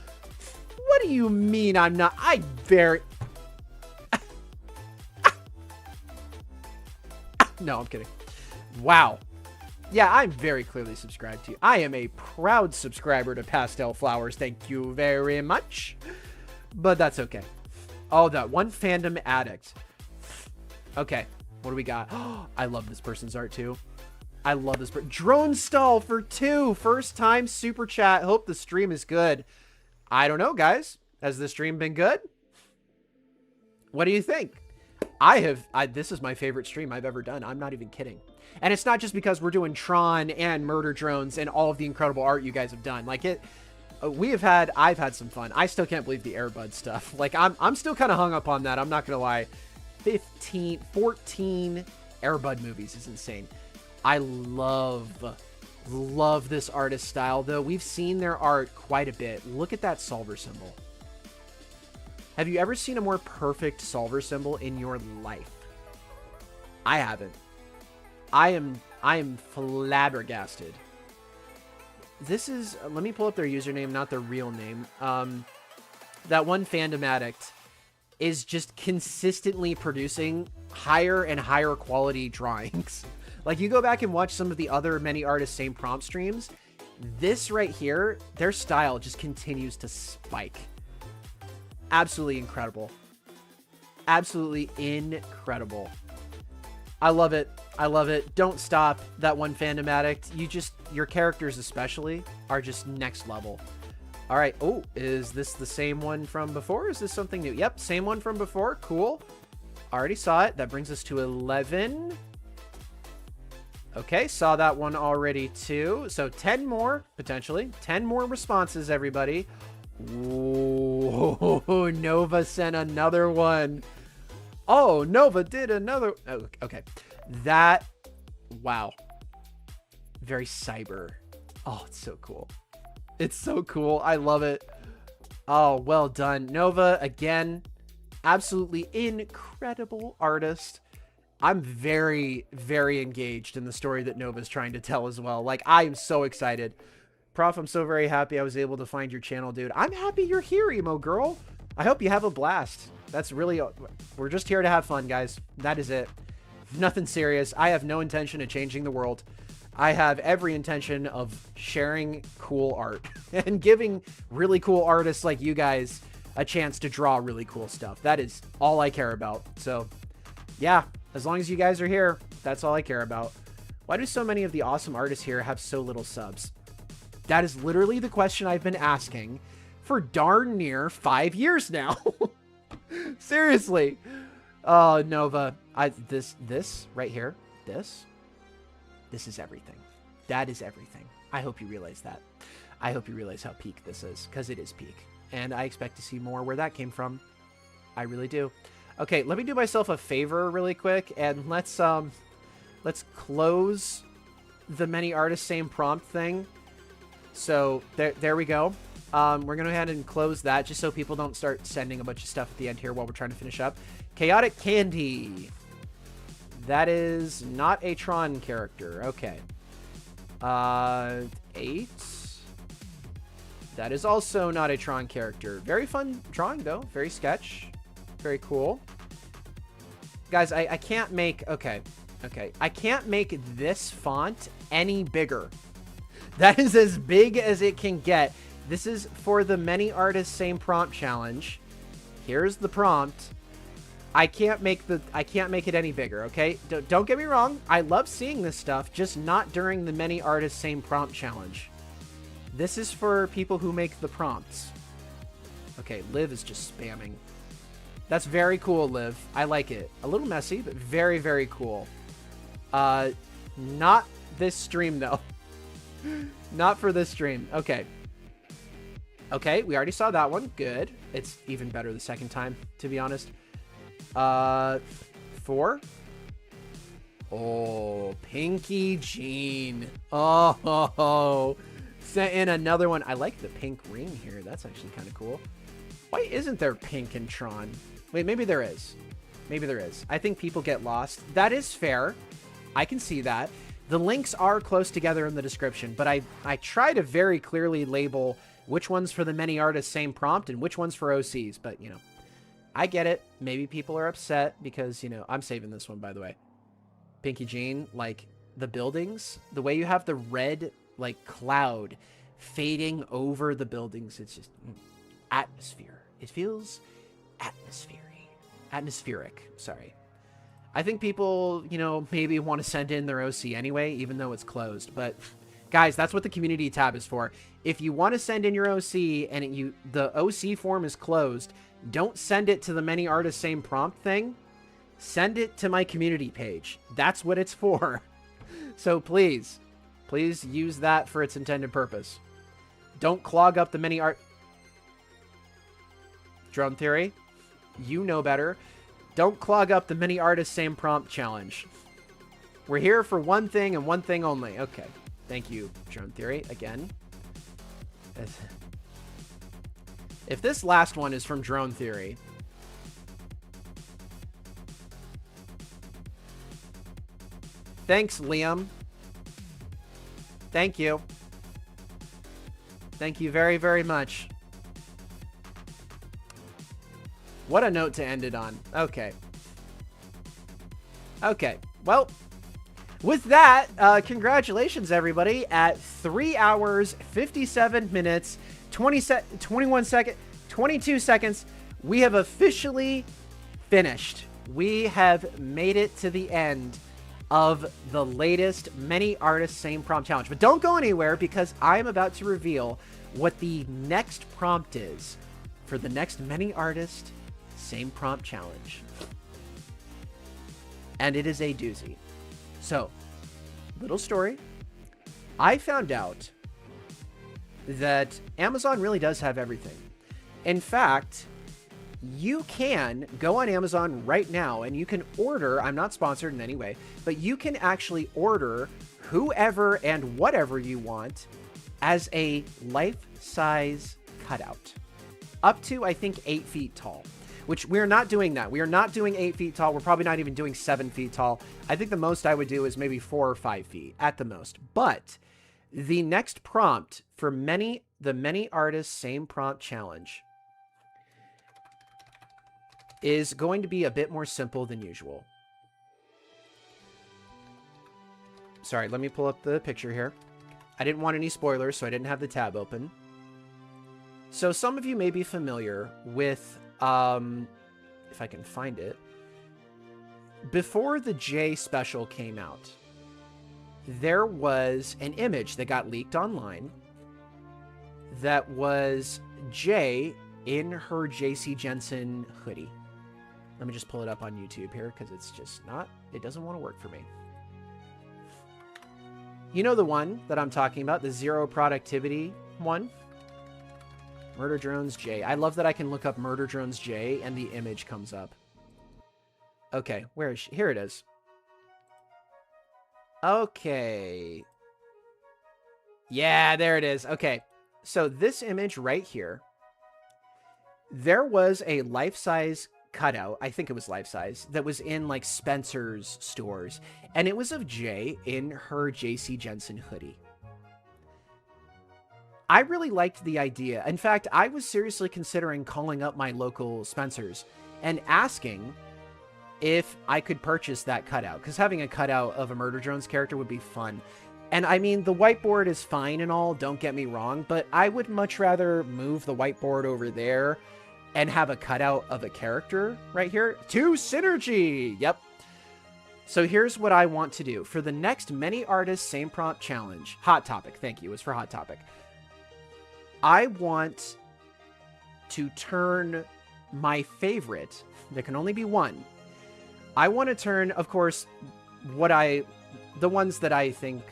What do you mean I'm not? I very... No, I'm kidding. Wow. Yeah, I'm very clearly subscribed to you. I am a proud subscriber to Pastel Flowers. Thank you very much. But that's okay. Oh, that one fandom addict. Okay, what do we got? Oh, I love this person's art too. I love this. Drone stall for 2. First time super chat. Hope the stream is good. I don't know, guys. Has the stream been good? What do you think? This is my favorite stream I've ever done. I'm not even kidding. And it's not just because we're doing Tron and murder drones and all of the incredible art you guys have done. Like I've had some fun. I still can't believe the Airbud stuff. Like I'm still kind of hung up on that. I'm not going to lie. 14 Airbud movies is insane. I love this artist style though. We've seen their art quite a bit. Look at that solver symbol. Have you ever seen a more perfect solver symbol in your life? I haven't. I am flabbergasted. This is, let me pull up their username, not their real name. That one fandom addict is just consistently producing higher and higher quality drawings. Like you go back and watch some of the other many artists same prompt streams, this right here, their style just continues to spike. Absolutely incredible. Absolutely incredible. I love it. I love it. Don't stop, that one fandom addict. Your characters especially are just next level. All right. Oh, is this the same one from before? Is this something new? Yep, same one from before. Cool. Already saw it. That brings us to 11. Okay, saw that one already too. So 10 more, potentially. 10 more responses, everybody. Ooh, Nova sent another one. Oh, Nova did another. Oh, okay. That, wow. Very cyber. Oh, it's so cool. It's so cool. I love it. Oh, well done. Nova, again, absolutely incredible artist. I'm very, very engaged in the story that Nova's trying to tell as well. Like, I am so excited. Prof, I'm so very happy I was able to find your channel, dude. I'm happy you're here, emo girl. I hope you have a blast. That's really, we're just here to have fun, guys. That is it. Nothing serious. I have no intention of changing the world. I have every intention of sharing cool art and giving really cool artists like you guys a chance to draw really cool stuff. That is all I care about. So, yeah, as long as you guys are here, that's all I care about. Why do so many of the awesome artists here have so little subs? That is literally the question I've been asking for darn near 5 years now. Seriously. Oh, Nova. This right here, this is everything. That is everything. I hope you realize that. I hope you realize how peak this is, because it is peak. And I expect to see more where that came from. I really do. Okay, let me do myself a favor really quick, and let's close the many artists same prompt thing. So there we go. We're going to go ahead and close that just so people don't start sending a bunch of stuff at the end here while we're trying to finish up. Chaotic Candy. That is not a Tron character. Okay. 8. That is also not a Tron character. Very fun drawing, though. Very sketch. Very cool. Guys, I can't make... Okay. Okay. I can't make this font any bigger. That is as big as it can get. This is for the Many Artists Same Prompt Challenge. Here's the prompt. I can't make it any bigger, okay? Don't get me wrong. I love seeing this stuff, just not during the Many Artists Same Prompt Challenge. This is for people who make the prompts. Okay, Liv is just spamming. That's very cool, Liv. I like it. A little messy, but very, very cool. Not this stream, though. Not for this stream. Okay. Okay, we already saw that one. Good. It's even better the second time, to be honest. 4. Oh, Pinky Jean. Oh, sent in another one. I like the pink ring here. That's actually kind of cool. Why isn't there pink in Tron? Wait, maybe there is. Maybe there is. I think people get lost. That is fair. I can see that. The links are close together in the description, but I try to very clearly label which one's for the Many Artists Same Prompt and which one's for OCs, but, you know, I get it. Maybe people are upset because, you know, I'm saving this one, by the way. Pinky Jean, like, the buildings, the way you have the red, like, cloud fading over the buildings, it's just atmosphere. It feels atmospheric, sorry. I think people, you know, maybe want to send in their OC anyway, even though it's closed. But, guys, that's what the community tab is for. If you want to send in your OC and the OC form is closed, don't send it to the Many Artists Same Prompt thing. Send it to my community page. That's what it's for. So please use that for its intended purpose. Don't clog up the Many Art... Drone Theory, you know better. Don't clog up the Many Artists Same Prompt Challenge. We're here for one thing and one thing only. Okay. Thank you, Drone Theory, again. If this last one is from Drone Theory... Thanks, Liam. Thank you. Thank you very, very much. What a note to end it on. Okay. Okay. Well, with that, congratulations, everybody. At 3 hours, 57 minutes, 22 seconds, we have officially finished. We have made it to the end of the latest Many Artists Same Prompt Challenge. But don't go anywhere, because I'm about to reveal what the next prompt is for the next Many Artists Same Prompt Challenge. And it is a doozy. So, little story. I found out that Amazon really does have everything. In fact, you can go on Amazon right now and you can order, I'm not sponsored in any way, but you can actually order whoever and whatever you want as a life-size cutout. Up to, I think, 8 feet tall. Which we're not doing that. We are not doing 8 feet tall. We're probably not even doing 7 feet tall. I think the most I would do is maybe 4 or 5 feet at the most. But the next prompt for the Many Artists Same Prompt Challenge is going to be a bit more simple than usual. Sorry, let me pull up the picture here. I didn't want any spoilers, so I didn't have the tab open. So some of you may be familiar with, if I can find it, before the J special came out, there was an image that got leaked online that was J in her JC Jensen hoodie. Let me just pull it up on YouTube here, because it's just not, it doesn't want to work for me. You know the one that I'm talking about, the zero productivity one? Murder Drones J. I love that I can look up Murder Drones J and the image comes up. Okay, where is she? Here it is. Okay. Yeah, there it is. Okay, so this image right here, there was a life-size cutout, I think it was life size, that was in like Spencer's stores, and it was of Jay in her JC Jensen hoodie. I really liked the idea. In fact, I was seriously considering calling up my local Spencer's and asking if I could purchase that cutout, because having a cutout of a Murder Drones character would be fun. And I mean, the whiteboard is fine and all, don't get me wrong, but I would much rather move the whiteboard over there and have a cutout of a character right here. To synergy! Yep. So here's what I want to do. For the next Many Artists Same Prompt Challenge, Hot Topic, thank you, it was for Hot Topic. I want to turn my favorite, there can only be one. I want to turn, of course, the ones that I think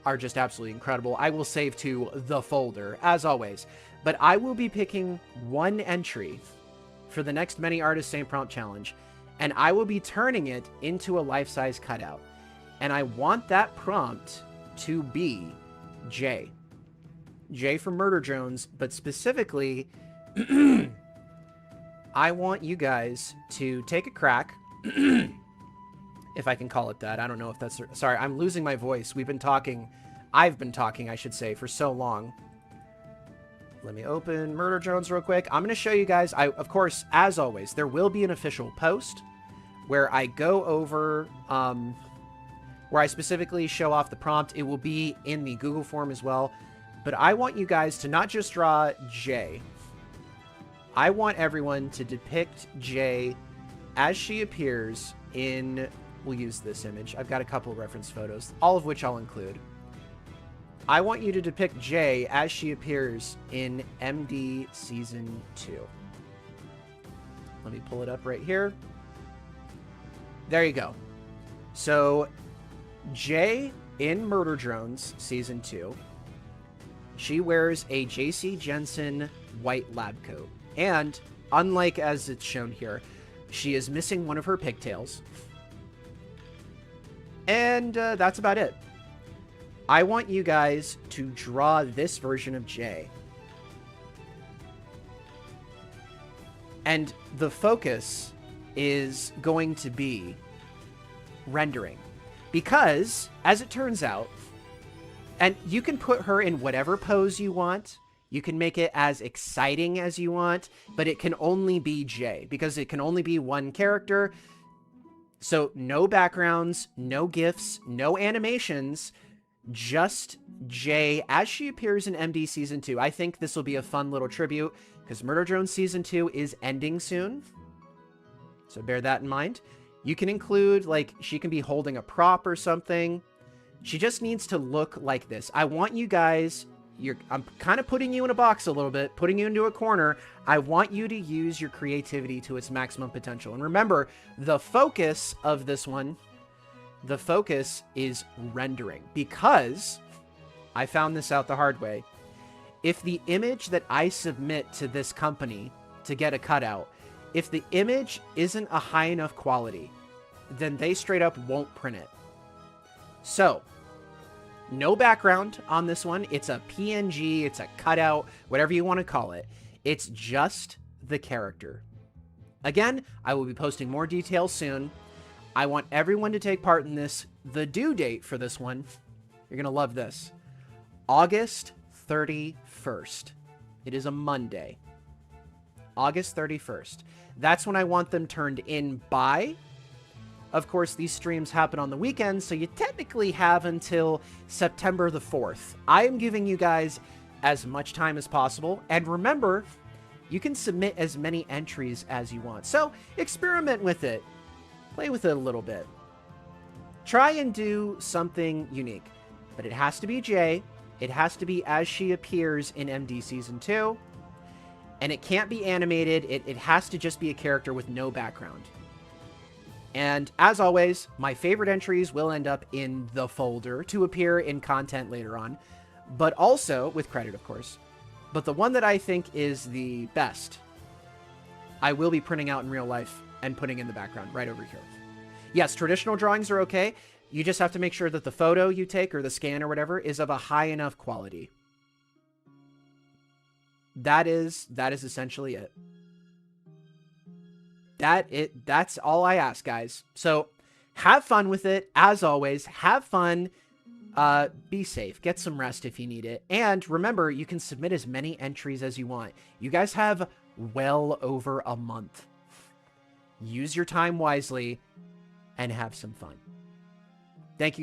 are just absolutely incredible, I will save to the folder, as always. But I will be picking one entry for the next Many Artists Same Prompt Challenge, and I will be turning it into a life-size cutout. And I want that prompt to be Jay. Jay from Murder Drones, but specifically, I want you guys to take a crack, if I can call it that. I don't know if that's... Sorry, I'm losing my voice. I've been talking, I should say, for so long. Let me open Murder Drones real quick. I'm going to show you guys, of course, as always, there will be an official post where I go over, where I specifically show off the prompt. It will be in the Google form as well. But I want you guys to not just draw Jay. I want everyone to depict Jay as she appears in... We'll use this image. I've got a couple reference photos, all of which I'll include. I want you to depict Jay as she appears in MD Season 2. Let me pull it up right here. There you go. So, Jay in Murder Drones Season 2. She wears a JC Jensen white lab coat. And, unlike as it's shown here, she is missing one of her pigtails. And that's about it. I want you guys to draw this version of Jay. And the focus is going to be rendering. Because, as it turns out, and you can put her in whatever pose you want. You can make it as exciting as you want, but it can only be Jay, because it can only be one character. So no backgrounds, no GIFs, no animations, just Jay as she appears in MD Season 2. I think this will be a fun little tribute, because Murder Drones Season 2 is ending soon. So bear that in mind. You can include, like, she can be holding a prop or something. She just needs to look like this. I want you guys, I'm kind of putting you in a box a little bit, putting you into a corner. I want you to use your creativity to its maximum potential. And remember, the focus of this one, the focus is rendering, because I found this out the hard way. If the image that I submit to this company to get a cutout, if the image isn't a high enough quality, then they straight up won't print it. So, no background on this one. It's a PNG, it's a cutout, whatever you want to call it. It's just the character. Again, I will be posting more details soon. I want everyone to take part in this. The due date for this one, you're going to love this, August 31st. It is a Monday. August 31st. That's when I want them turned in by. Of course, these streams happen on the weekends, so you technically have until September the 4th. I am giving you guys as much time as possible. And remember, you can submit as many entries as you want. So experiment with it. Play with it a little bit. Try and do something unique. But it has to be Jay. It has to be as she appears in MD Season 2. And it can't be animated. It has to just be a character with no background. And as always, my favorite entries will end up in the folder to appear in content later on, but also with credit, of course. But the one that I think is the best, I will be printing out in real life and putting in the background right over here. Yes, traditional drawings are okay. You just have to make sure that the photo you take or the scan or whatever is of a high enough quality. That is essentially it. That's all I ask, guys. So have fun with it. As always, have fun. Be safe. Get some rest if you need it. And remember, you can submit as many entries as you want. You guys have well over a month. Use your time wisely and have some fun. Thank you, guys.